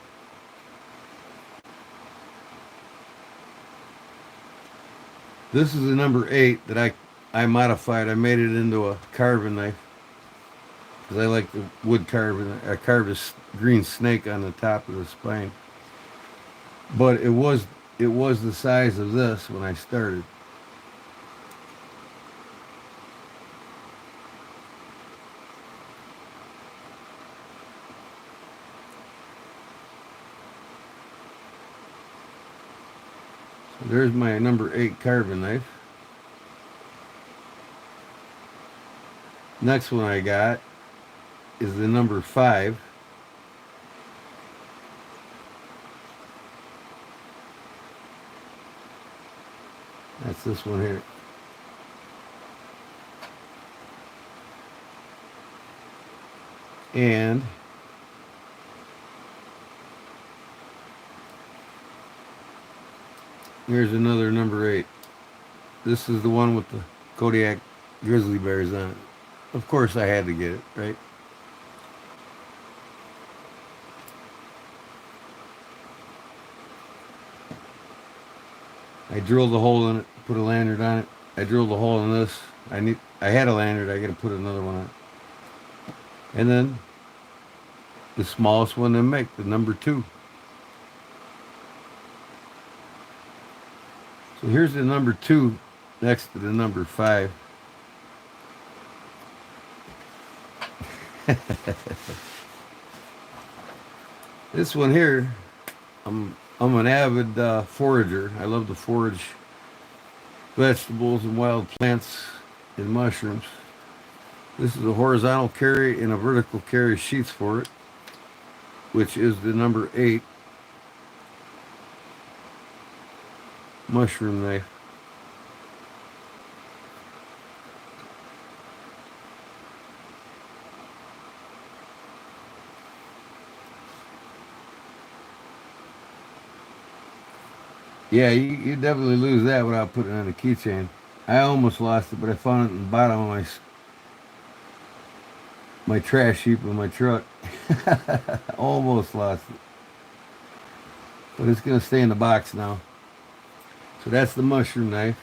This is the number 8 that I modified. I made it into a carving knife because I like the wood carving. I carved a green snake on the top of the spine. But it was the size of this when I started. There's my number 8 carving knife. Next one I got is the number 5. That's this one here. And here's another number 8. This is the one with the Kodiak grizzly bears on it. Of course I had to get it, right? I drilled a hole in it, put a lanyard on it. I drilled a hole in this. I had a lanyard, I gotta put another one on. And then the smallest one they make, the number 2. So here's the number 2 next to the number 5. This one here, I'm an avid forager. I love to forage vegetables and wild plants and mushrooms. This is a horizontal carry and a vertical carry sheath for it, which is the number 8 mushroom knife. Yeah, you definitely lose that without putting it on a keychain. I almost lost it, but I found it in the bottom of my trash heap in my truck. Almost lost it. But it's going to stay in the box now. So that's the mushroom knife.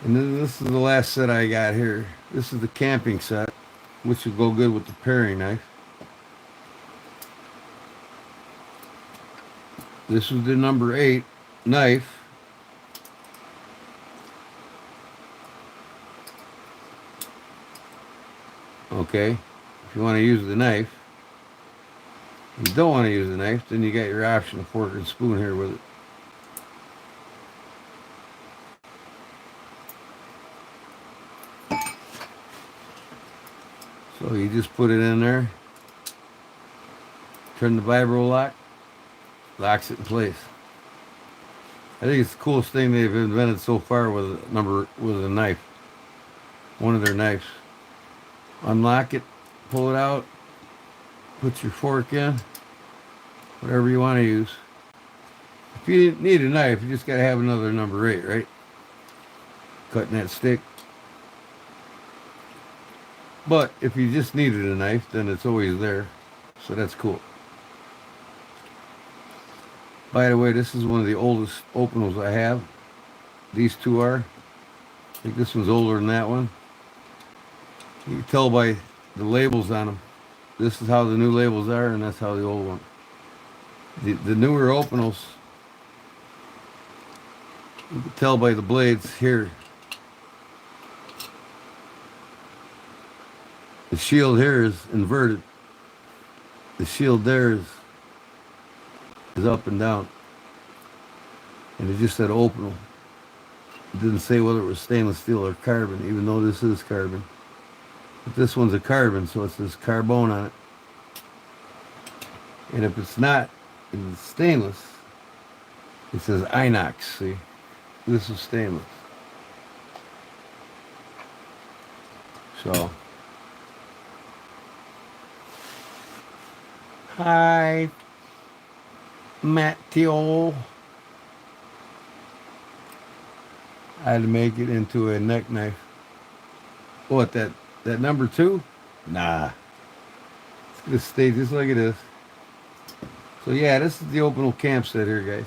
And then this is the last set I got here. This is the camping set, which will go good with the paring knife. This is the number 8 knife. Okay, if you want to use the knife. If you don't want to use the knife, then you got your option of fork and spoon here with it. So you just put it in there, turn the vibro lock, locks it in place. I think it's the coolest thing they've invented so far with a knife. One of their knives. Unlock it, pull it out, put your fork in, whatever you want to use. If you need a knife, you just got to have another number 8, right? Cutting that stick. But if you just needed a knife, then it's always there. So that's cool. By the way, this is one of the oldest openals I have. These two are. I think this one's older than that one. You can tell by the labels on them. This is how the new labels are, and that's how the old one. The newer openals, you can tell by the blades here. The shield here is inverted. The shield there is up and down. And it just said openal. It didn't say whether it was stainless steel or carbon, even though this is carbon. But this one's a carbon, so it says carbone on it. And if it's not, if it's stainless, it says inox, see? This is stainless. So. Hi, Matteo. I had to make it into a neck knife. What, that number 2? Nah. It's going to stay just like it is. So yeah, this is the openal camp set here, guys.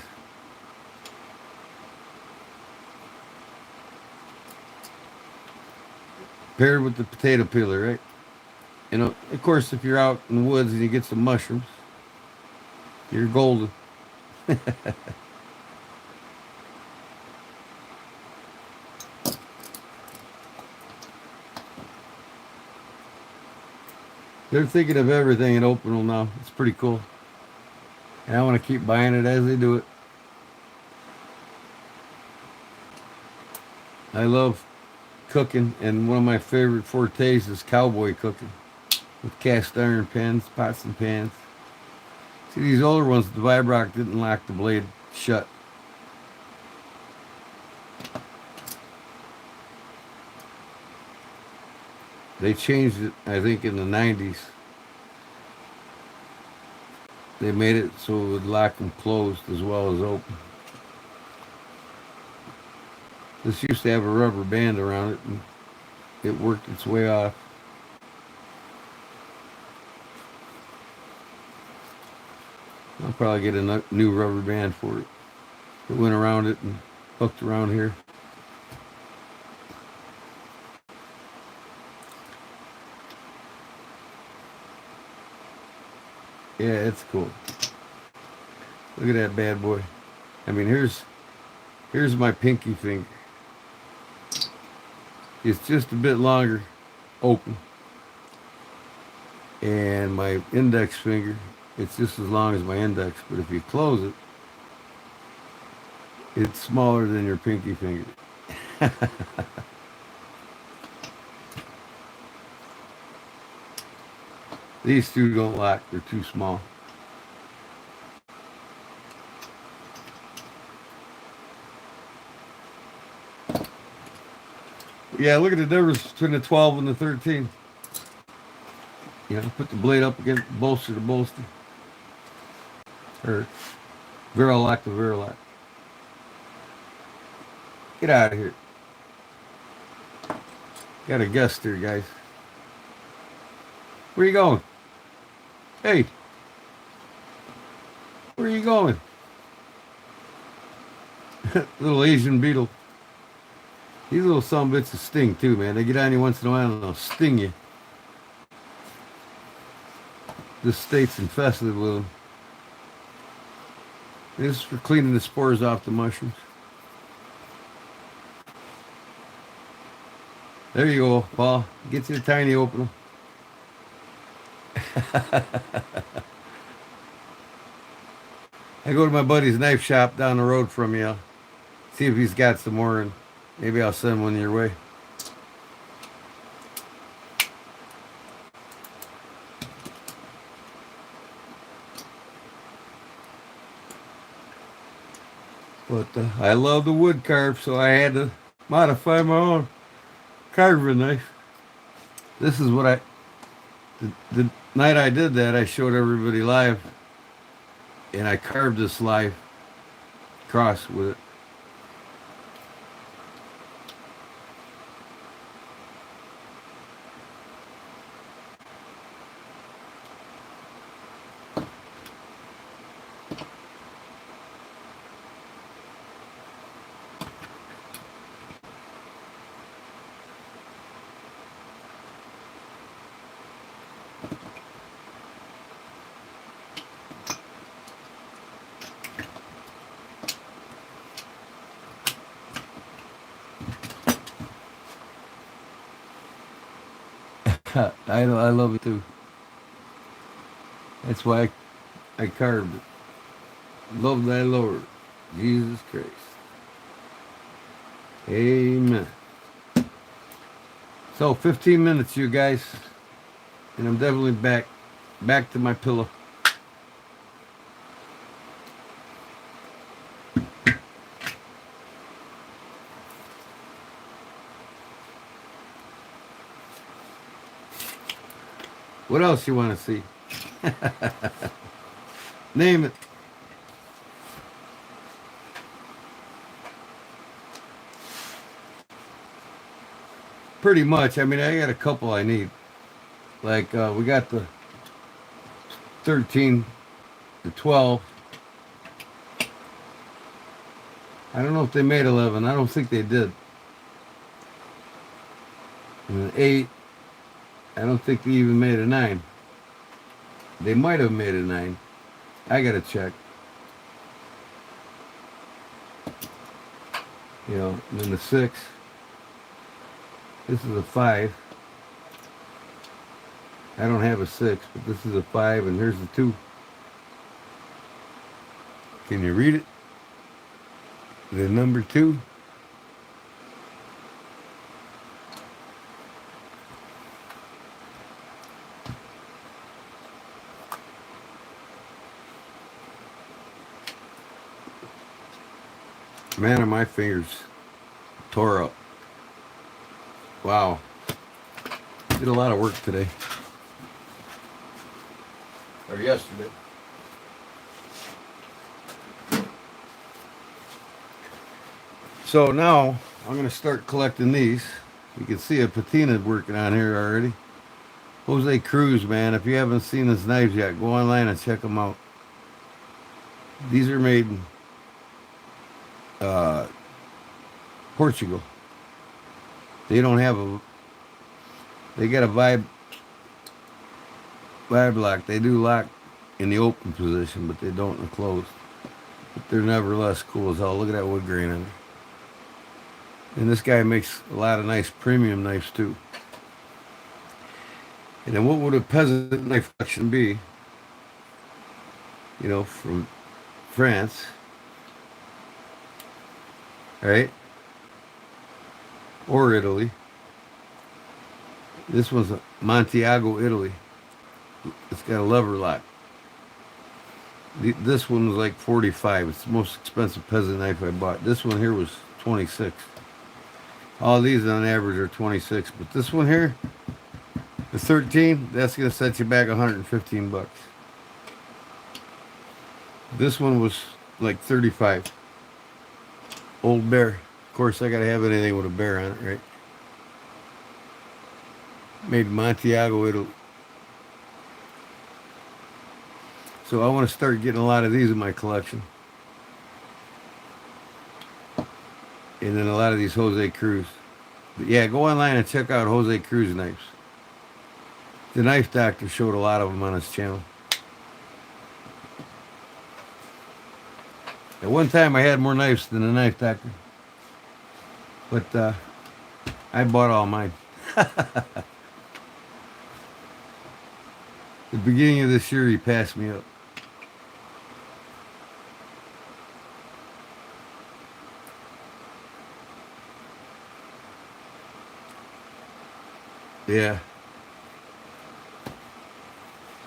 Paired with the potato peeler, right? You know, of course, if you're out in the woods and you get some mushrooms, you're golden. They're thinking of everything in Openal now. It's pretty cool. And I want to keep buying it as they do it. I love cooking, and one of my favorite fortes is cowboy cooking. With cast iron pans, pots and pans. See, these older ones, the Vibrock didn't lock the blade shut. They changed it, I think, in the 90s. They made it so it would lock them closed as well as open. This used to have a rubber band around it, and it worked its way off. I'll probably get a new rubber band for it. It went around it and hooked around here. Yeah, it's cool. Look at that bad boy. I mean, here's my pinky finger. It's just a bit longer open. And my index finger, it's just as long as my index, but if you close it, it's smaller than your pinky finger. These two don't lock, they're too small. Yeah, look at the difference between the 12 and the 13. You know, put the blade up against bolster to bolster. Or Verillock to Verillock. Get out of here. Got a guest here, guys. Where you going? Hey, where are you going? Little Asian beetle. These little sumbitches sting too, man. They get on you once in a while and they'll sting you. This state's infested with them. This is for cleaning the spores off the mushrooms. There you go, Paul. Get you a tiny opener. I go to my buddy's knife shop down the road from you. See if he's got some more, and maybe I'll send one your way. But I love the wood carve, so I had to modify my own carving knife. This is what the night I did that, I showed everybody live, and I carved this live cross with it. I love it too. That's why I carved it. Love thy Lord, Jesus Christ. Amen. So 15 minutes, you guys, and I'm definitely back to my pillow. What else you want to see? Name it. Pretty much. I mean, I got a couple I need. Like, we got the 13, the 12. I don't know if they made 11. I don't think they did. And the 8. I don't think they even made a 9. They might have made a 9. I gotta check. You know, and then the 6. This is a 5. I don't have a 6, but this is a 5, and here's the 2. Can you read it? The number 2. Man, are my fingers tore up. Wow. Did a lot of work today. Or yesterday. So now I'm going to start collecting these. You can see a patina working on here already. Jose Cruz, man. If you haven't seen his knives yet, go online and check them out. These are made in Portugal. They don't have a. They got a vibe lock. They do lock in the open position, but they don't in the closed. But they're nevertheless cool as hell. Look at that wood grain on there. And this guy makes a lot of nice premium knives too. And then what would a peasant knife collection be? You know, from France. Right? Or Italy. This one's a Montiago, Italy. It's got a lever lock. This one was like 45. It's the most expensive peasant knife I bought. This one here was 26. All these on average are 26, but this one here, the 13, that's gonna set you back 115 bucks. This one was like 35. Old bear. Of course, I gotta have anything with a bear on it, right? Made in Montiago, Italy. So I want to start getting a lot of these in my collection. And then a lot of these Jose Cruz. But yeah, go online and check out Jose Cruz knives. The Knife Doctor showed a lot of them on his channel. At one time I had more knives than the Knife Doctor. But I bought all mine. The beginning of this year he passed me up. Yeah.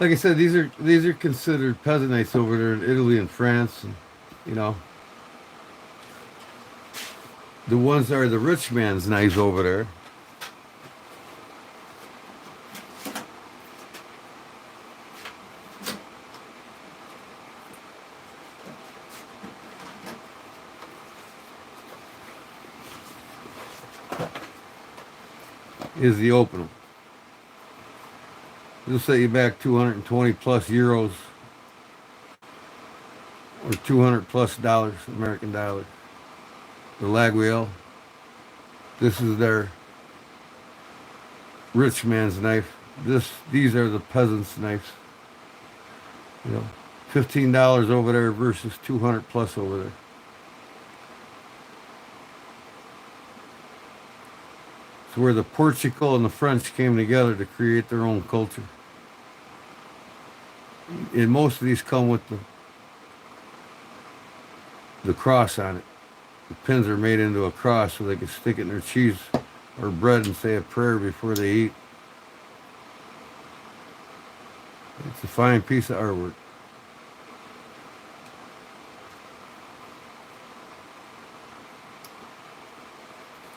Like I said, these are considered peasant knives over there in Italy and France, and you know, the ones that are the rich man's knives over there. Is the opener. It'll set you back 220 plus euros or 200 plus dollars, American dollars. The Laguiole. This is their rich man's knife. These are the peasant's knives. You know, $15 over there versus 200 plus over there. It's where the Portugal and the French came together to create their own culture. And most of these come with the cross on it. The pins are made into a cross so they can stick it in their cheese or bread and say a prayer before they eat. It's a fine piece of artwork.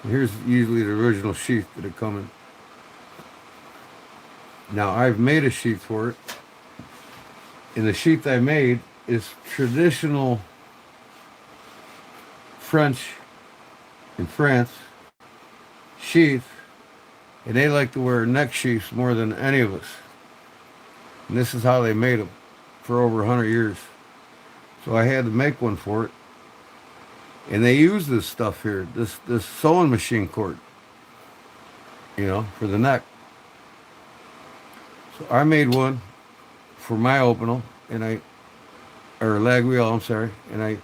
And here's usually the original sheath that it come in. Now I've made a sheath for it. And the sheath I made is traditional French in France sheath, and they like to wear neck sheaths more than any of us. And this is how they made them for over 100 years. So I had to make one for it. And they use this stuff here, this sewing machine cord, you know, for the neck. So I made one for my openal, and or Laguiole, I'm sorry, and I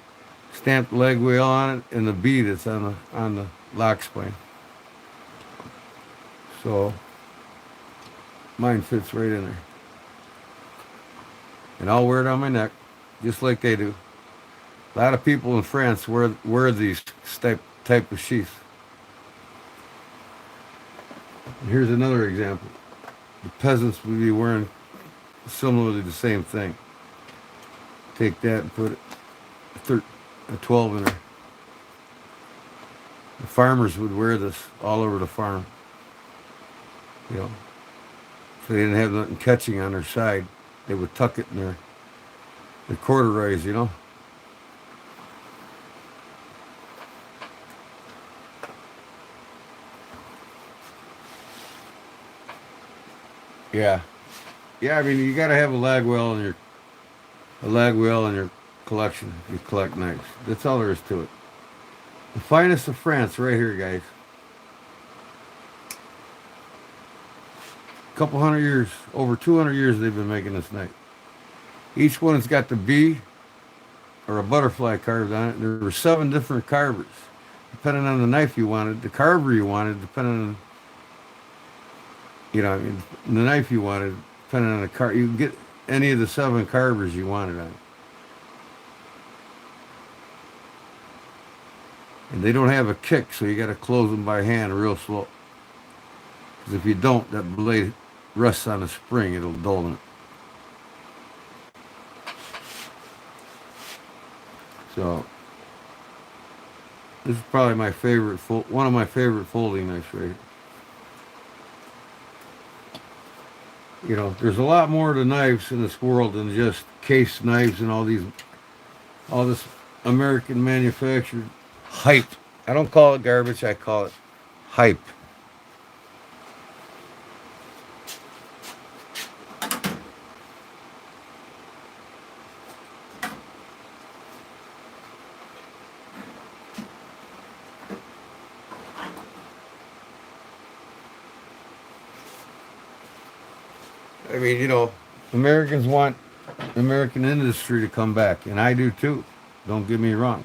stamped Laguiole on it and the bead that's on the lock spine. So mine fits right in there. And I'll wear it on my neck, just like they do. A lot of people in France wear these type of sheaths. And here's another example. The peasants would be wearing similarly the same thing. Take that and put a 12 in there. The farmers would wear this all over the farm. You know, if they didn't have nothing catching on their side, they would tuck it in their corduroys, you know. Yeah. Yeah, I mean, you got to have a Laguiole in your collection if you collect knives. That's all there is to it. The finest of France right here, guys. A couple hundred years, over 200 years they've been making this knife. Each one has got the bee or a butterfly carved on it. There were 7 different carvers, depending on the knife you wanted, the carver you wanted, depending on, you know, I mean, the knife you wanted, depending on the car. You can get any of the 7 carvers you wanted on it. And they don't have a kick, so you got to close them by hand real slow. Because if you don't, that blade rests on a spring, it'll dull it. So this is probably my favorite, one of my favorite folding knives right here. You know, there's a lot more to knives in this world than just case knives and all this American manufactured hype. I don't call it garbage, I call it hype. mean, Americans want American industry to come back, and I do too. Don't get me wrong.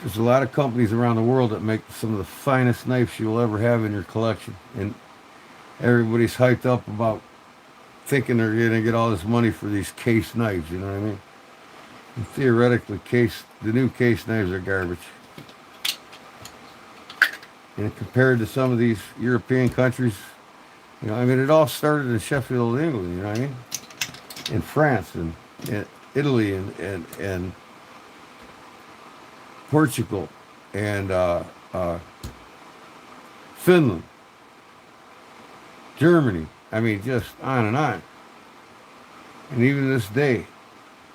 There's a lot of companies around the world that make some of the finest knives you'll ever have in your collection, and everybody's hyped up about thinking they're going to get all this money for these case knives. You know what I mean? And theoretically, the new case knives are garbage. And compared to some of these European countries, it all started in Sheffield, England. You know what I mean? In France and Italy and Portugal and Finland, Germany. I mean, just on and on. And even to this day,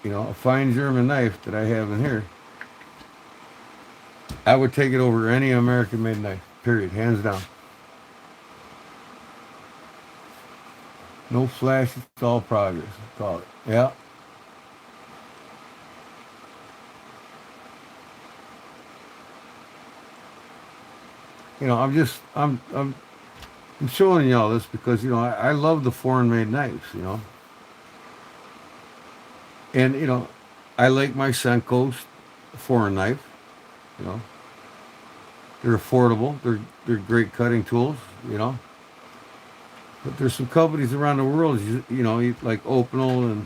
a fine German knife that I have in here, I would take it over any American-made knife, period, hands down. No flash, it's all progress, call it. Yeah. I'm showing y'all this because, I love the foreign-made knives, And, I like my Senko's foreign knife, They're affordable. They're great cutting tools, But there's some companies around the world, like Opinel and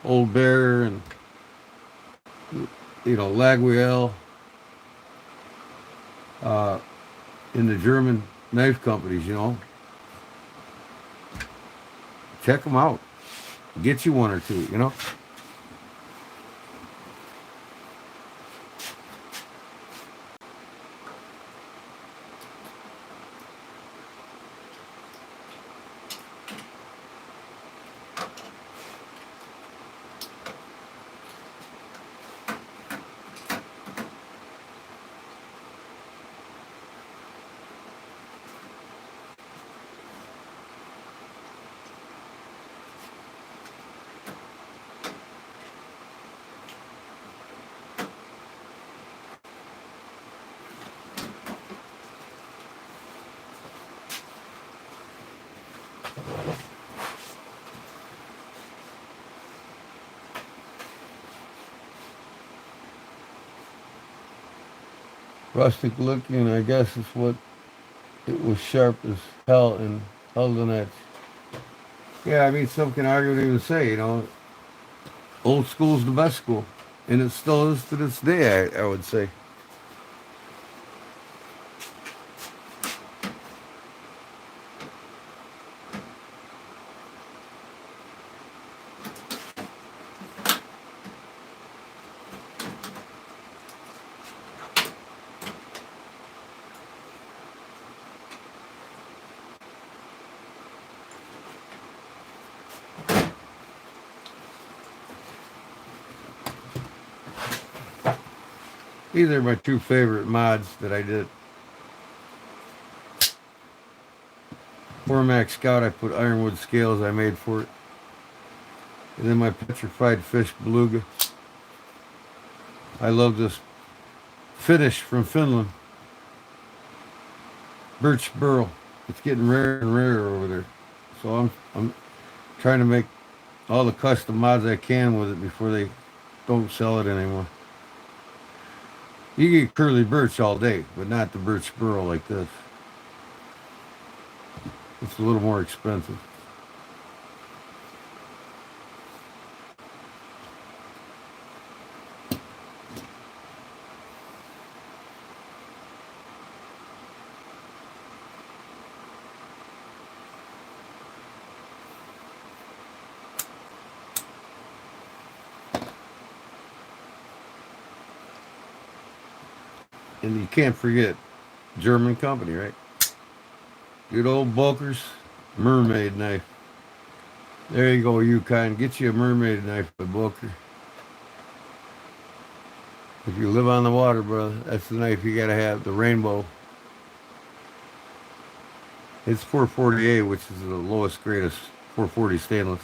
Old Bear and, Laguiel, in the German knife companies, Check them out. Get you one or two, Rustic looking, I guess, is what it was sharp as hell and held an edge. Yeah, I mean, some can argue and even say, old school's the best school. And it still is to this day, I would say. These are my two favorite mods that I did. Formac Scout, I put ironwood scales I made for it. And then my petrified fish beluga. I love this finish from Finland. Birch burl. It's getting rarer and rarer over there. So I'm trying to make all the custom mods I can with it before they don't sell it anymore. You get curly birch all day, but not the birch burl like this. It's a little more expensive. And you can't forget German company, right? Good old Bulker's mermaid knife. There you go, Yukon. Get you a mermaid knife by Bulker. If you live on the water, brother, that's the knife you gotta have, the rainbow. It's 440A, which is the lowest grade of 440 stainless.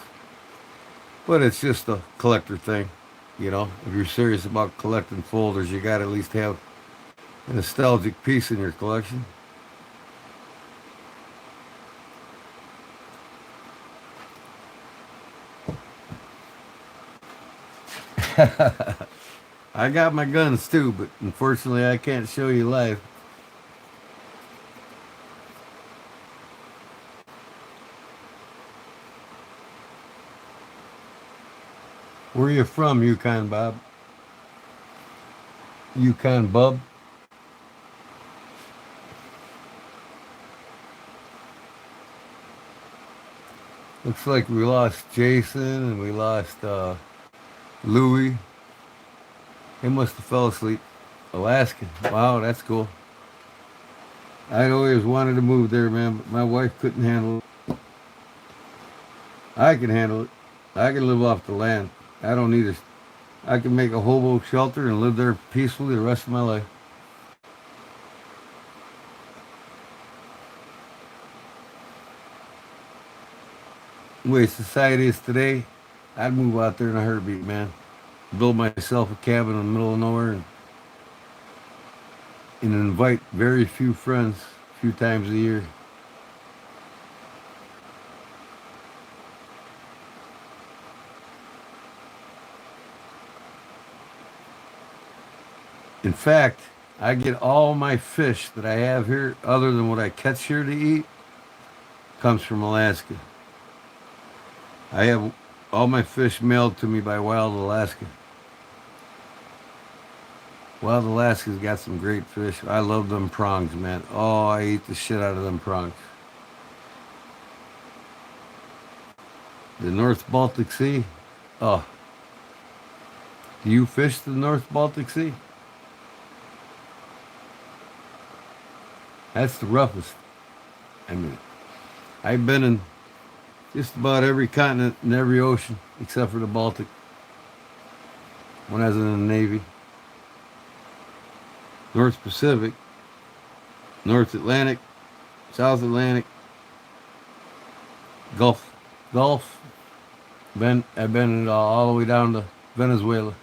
But it's just a collector thing, If you're serious about collecting folders, you gotta at least have a nostalgic piece in your collection. I got my guns too, but unfortunately I can't show you live. Where you from, Yukon Bob? Yukon Bub? Looks like we lost Jason and we lost Louie. They must have fell asleep. Alaska. Wow, that's cool. I'd always wanted to move there, man, but my wife couldn't handle it. I can handle it. I can live off the land. I don't need a. I can make a hobo shelter and live there peacefully the rest of my life. The way society is today, I'd move out there in a heartbeat, man. Build myself a cabin in the middle of nowhere and invite very few friends a few times a year. In fact, I get all my fish that I have here, other than what I catch here to eat, comes from Alaska. I have all my fish mailed to me by Wild Alaska. Wild Alaska's got some great fish. I love them prongs, man. Oh, I eat the shit out of them prongs. The North Baltic Sea. Oh, do you fish the North Baltic Sea? That's the roughest. I mean, I've been in just about every continent and every ocean except for the Baltic when I was in the Navy. North Pacific, North Atlantic, South Atlantic, Gulf. I've been all the way down to Venezuela.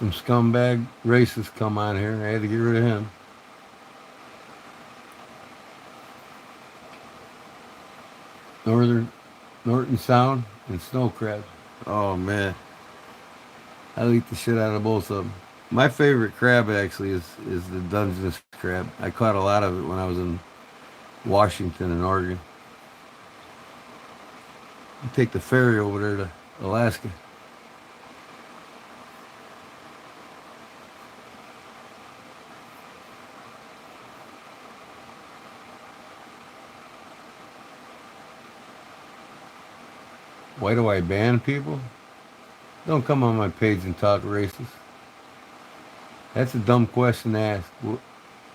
Some scumbag racist come on here. I had to get rid of him. Norton Sound and snow crabs. Oh man, I'll eat the shit out of both of them. My favorite crab actually is the Dungeness crab. I caught a lot of it when I was in Washington and Oregon. You take the ferry over there to Alaska. Why do I ban people? Don't come on my page and talk racist. That's a dumb question to ask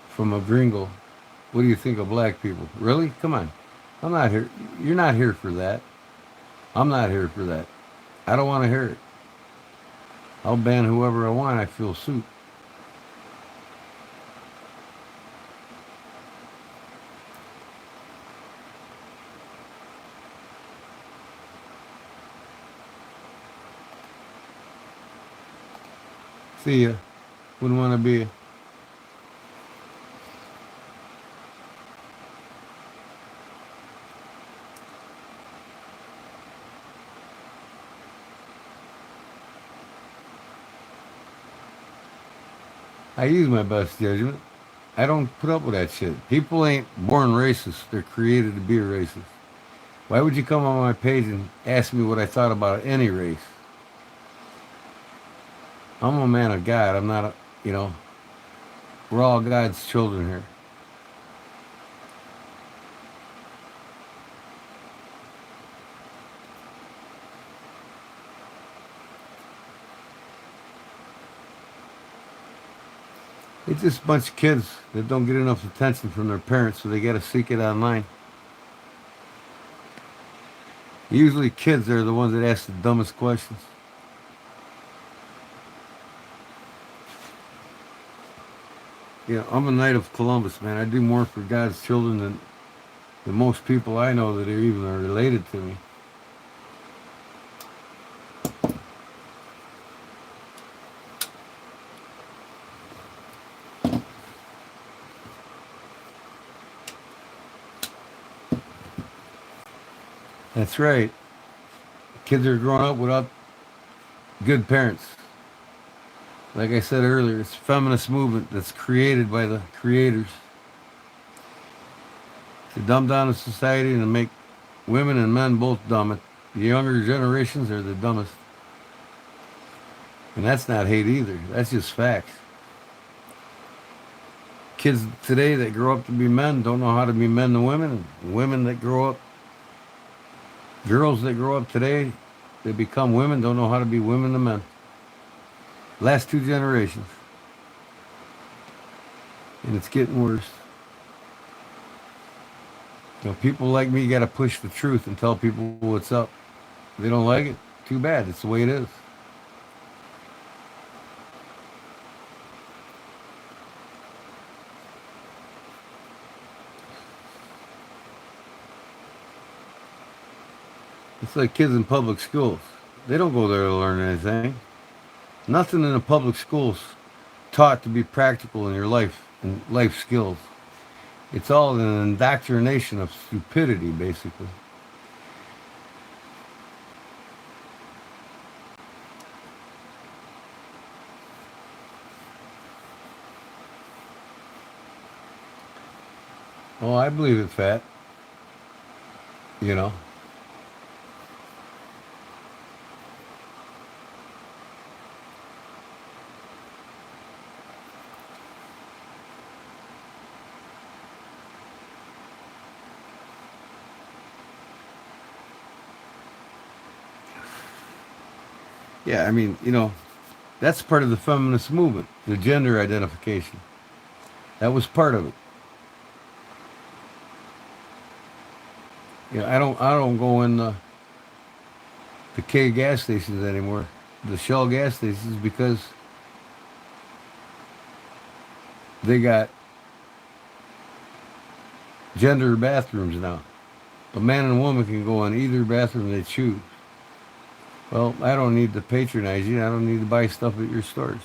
from a gringo. What do you think of black people? Really? Come on. I'm not here. You're not here for that. I'm not here for that. I don't want to hear it. I'll ban whoever I want. I feel suit. See ya. Wouldn't want to be. I use my best judgment. I don't put up with that shit. People ain't born racist. They're created to be a racist. Why would you come on my page and ask me what I thought about any race? I'm a man of God. I'm not we're all God's children here. It's just a bunch of kids that don't get enough attention from their parents, so they got to seek it online. Usually kids are the ones that ask the dumbest questions. I'm a knight of Columbus, man. I do more for God's children than than most people I know that are even related to me. That's right. Kids are growing up without good parents. Like I said earlier, it's a feminist movement that's created by the creators to dumb down the society and to make women and men both dumb. The younger generations are the dumbest. And that's not hate either. That's just facts. Kids today that grow up to be men don't know how to be men to women. And women that grow up, girls that grow up today, they become women, don't know how to be women to men. Last two generations. And it's getting worse. You know, people like me got to push the truth and tell people what's up. If they don't like it, too bad. It's the way it is. It's like kids in public schools. They don't go there to learn anything. Nothing in the public schools taught to be practical in your life and life skills. It's all an indoctrination of stupidity, basically. Oh, I believe it, fat. You know. Yeah, I mean, you know, that's part of the feminist movement, the gender identification. That was part of it. You know, I don't go in the K gas stations anymore, the Shell gas stations, because they got gender bathrooms now. A man and a woman can go in either bathroom they choose. Well, I don't need to patronize you. I don't need to buy stuff at your stores.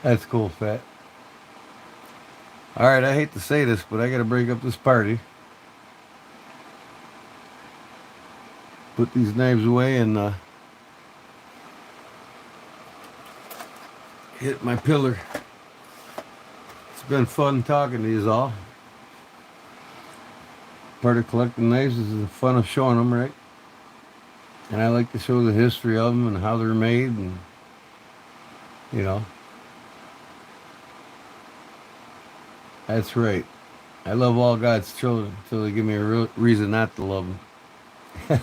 That's cool, fat. All right, I hate to say this, but I got to break up this party. Put these knives away and hit my pillar. It's been fun talking to you all. Part of collecting knives is the fun of showing them, right? And I like to show the history of them and how they're made, and you know, that's right. I love all God's children until they give me a real reason not to love them.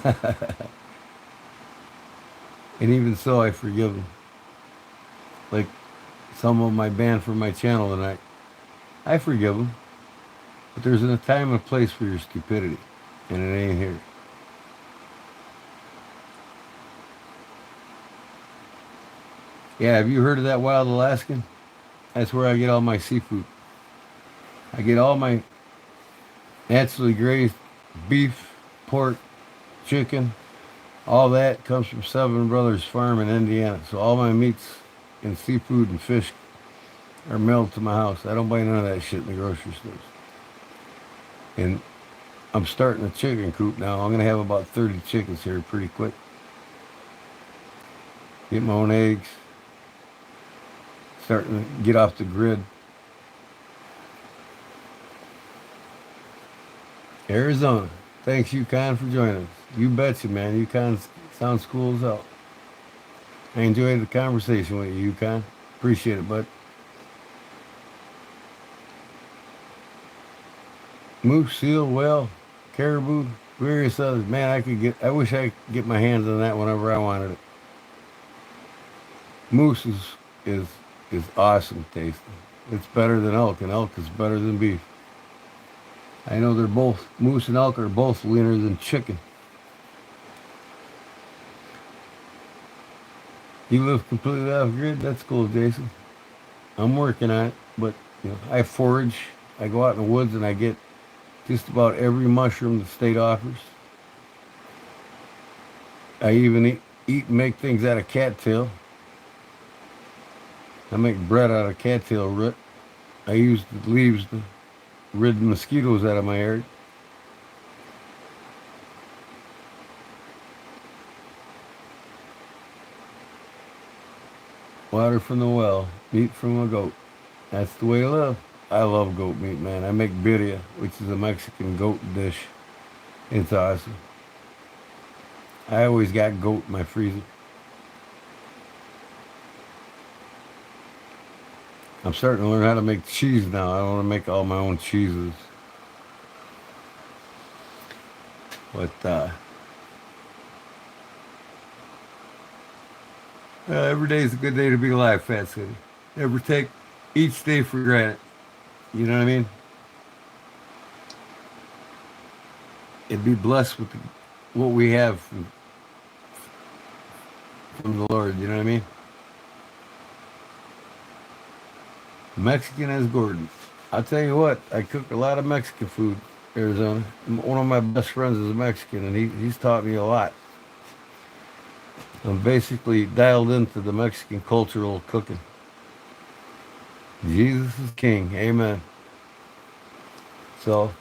And even so, I forgive them. Like some of my banned from my channel tonight. I forgive them. But there's a time and a place for your stupidity. And it ain't here. Yeah, have you heard of that wild Alaskan? That's where I get all my seafood. I get all my naturally grazed beef, pork, chicken. All that comes from Seven Brothers Farm in Indiana. So all my meats and seafood and fish are mailed to my house. I don't buy none of that shit in the grocery stores. And I'm starting a chicken coop now. I'm going to have about 30 chickens here pretty quick. Get my own eggs. Starting to get off the grid. Arizona. Thanks, UConn, for joining us. You betcha, man. UConn sounds cool as hell. I enjoyed the conversation with you, UConn. Appreciate it, bud. Moose, seal, whale, caribou, various others. Man, I wish I could get my hands on that whenever I wanted it. Moose is awesome tasting. It's better than elk, and elk is better than beef. I know they're both, moose and elk are both leaner than chicken. You live completely off grid? That's cool, Jason. I'm working on it, but I forage. I go out in the woods and I get just about every mushroom the state offers. I even eat and make things out of cattail. I make bread out of cattail root. I use the leaves to rid the mosquitoes out of my yard. Water from the well, meat from a goat. That's the way to live. I love goat meat, man. I make birria, which is a Mexican goat dish. It's awesome. I always got goat in my freezer. I'm starting to learn how to make cheese now. I want to make all my own cheeses. But every day is a good day to be alive, Fat City. Never take each day for granted. You know what I mean? And be blessed with what we have from the Lord. You know what I mean? Mexican as Gordon. I'll tell you what, I cook a lot of Mexican food, Arizona. One of my best friends is a Mexican, and he's taught me a lot. I'm basically dialed into the Mexican cultural cooking. Jesus is King. Amen. So,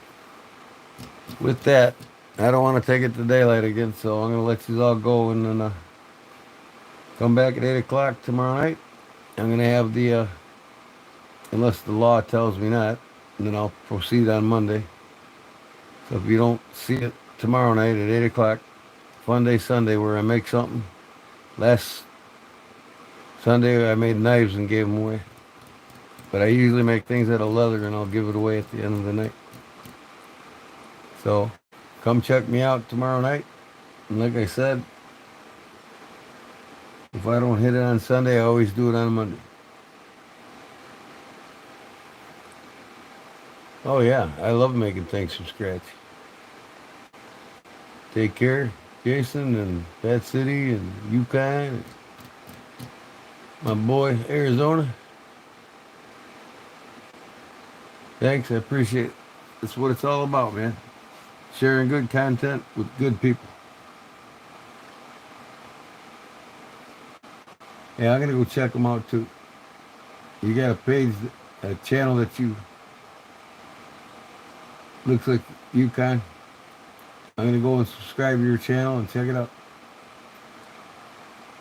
with that, I don't want to take it to daylight again, so I'm going to let you all go and then come back at 8 o'clock tomorrow night. I'm going to have the, unless the law tells me not, and then I'll proceed on Monday. So if you don't see it tomorrow night at 8 o'clock, Fun Day Sunday, where I make something. Last Sunday I made knives and gave them away. But I usually make things out of leather and I'll give it away at the end of the night. So come check me out tomorrow night. And like I said, if I don't hit it on Sunday, I always do it on Monday. Oh yeah, I love making things from scratch. Take care, Jason and Fat City and Yukon and my boy Arizona. Thanks, I appreciate it. That's what it's all about, man. Sharing good content with good people. Yeah, I'm gonna go check them out too. You got a page, a channel that you looks like Yukon. I'm gonna go and subscribe to your channel and check it out.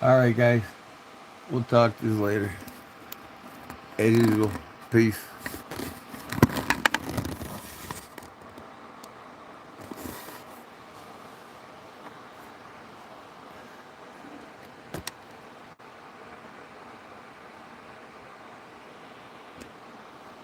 All right, guys. We'll talk to you later. As usual. Peace.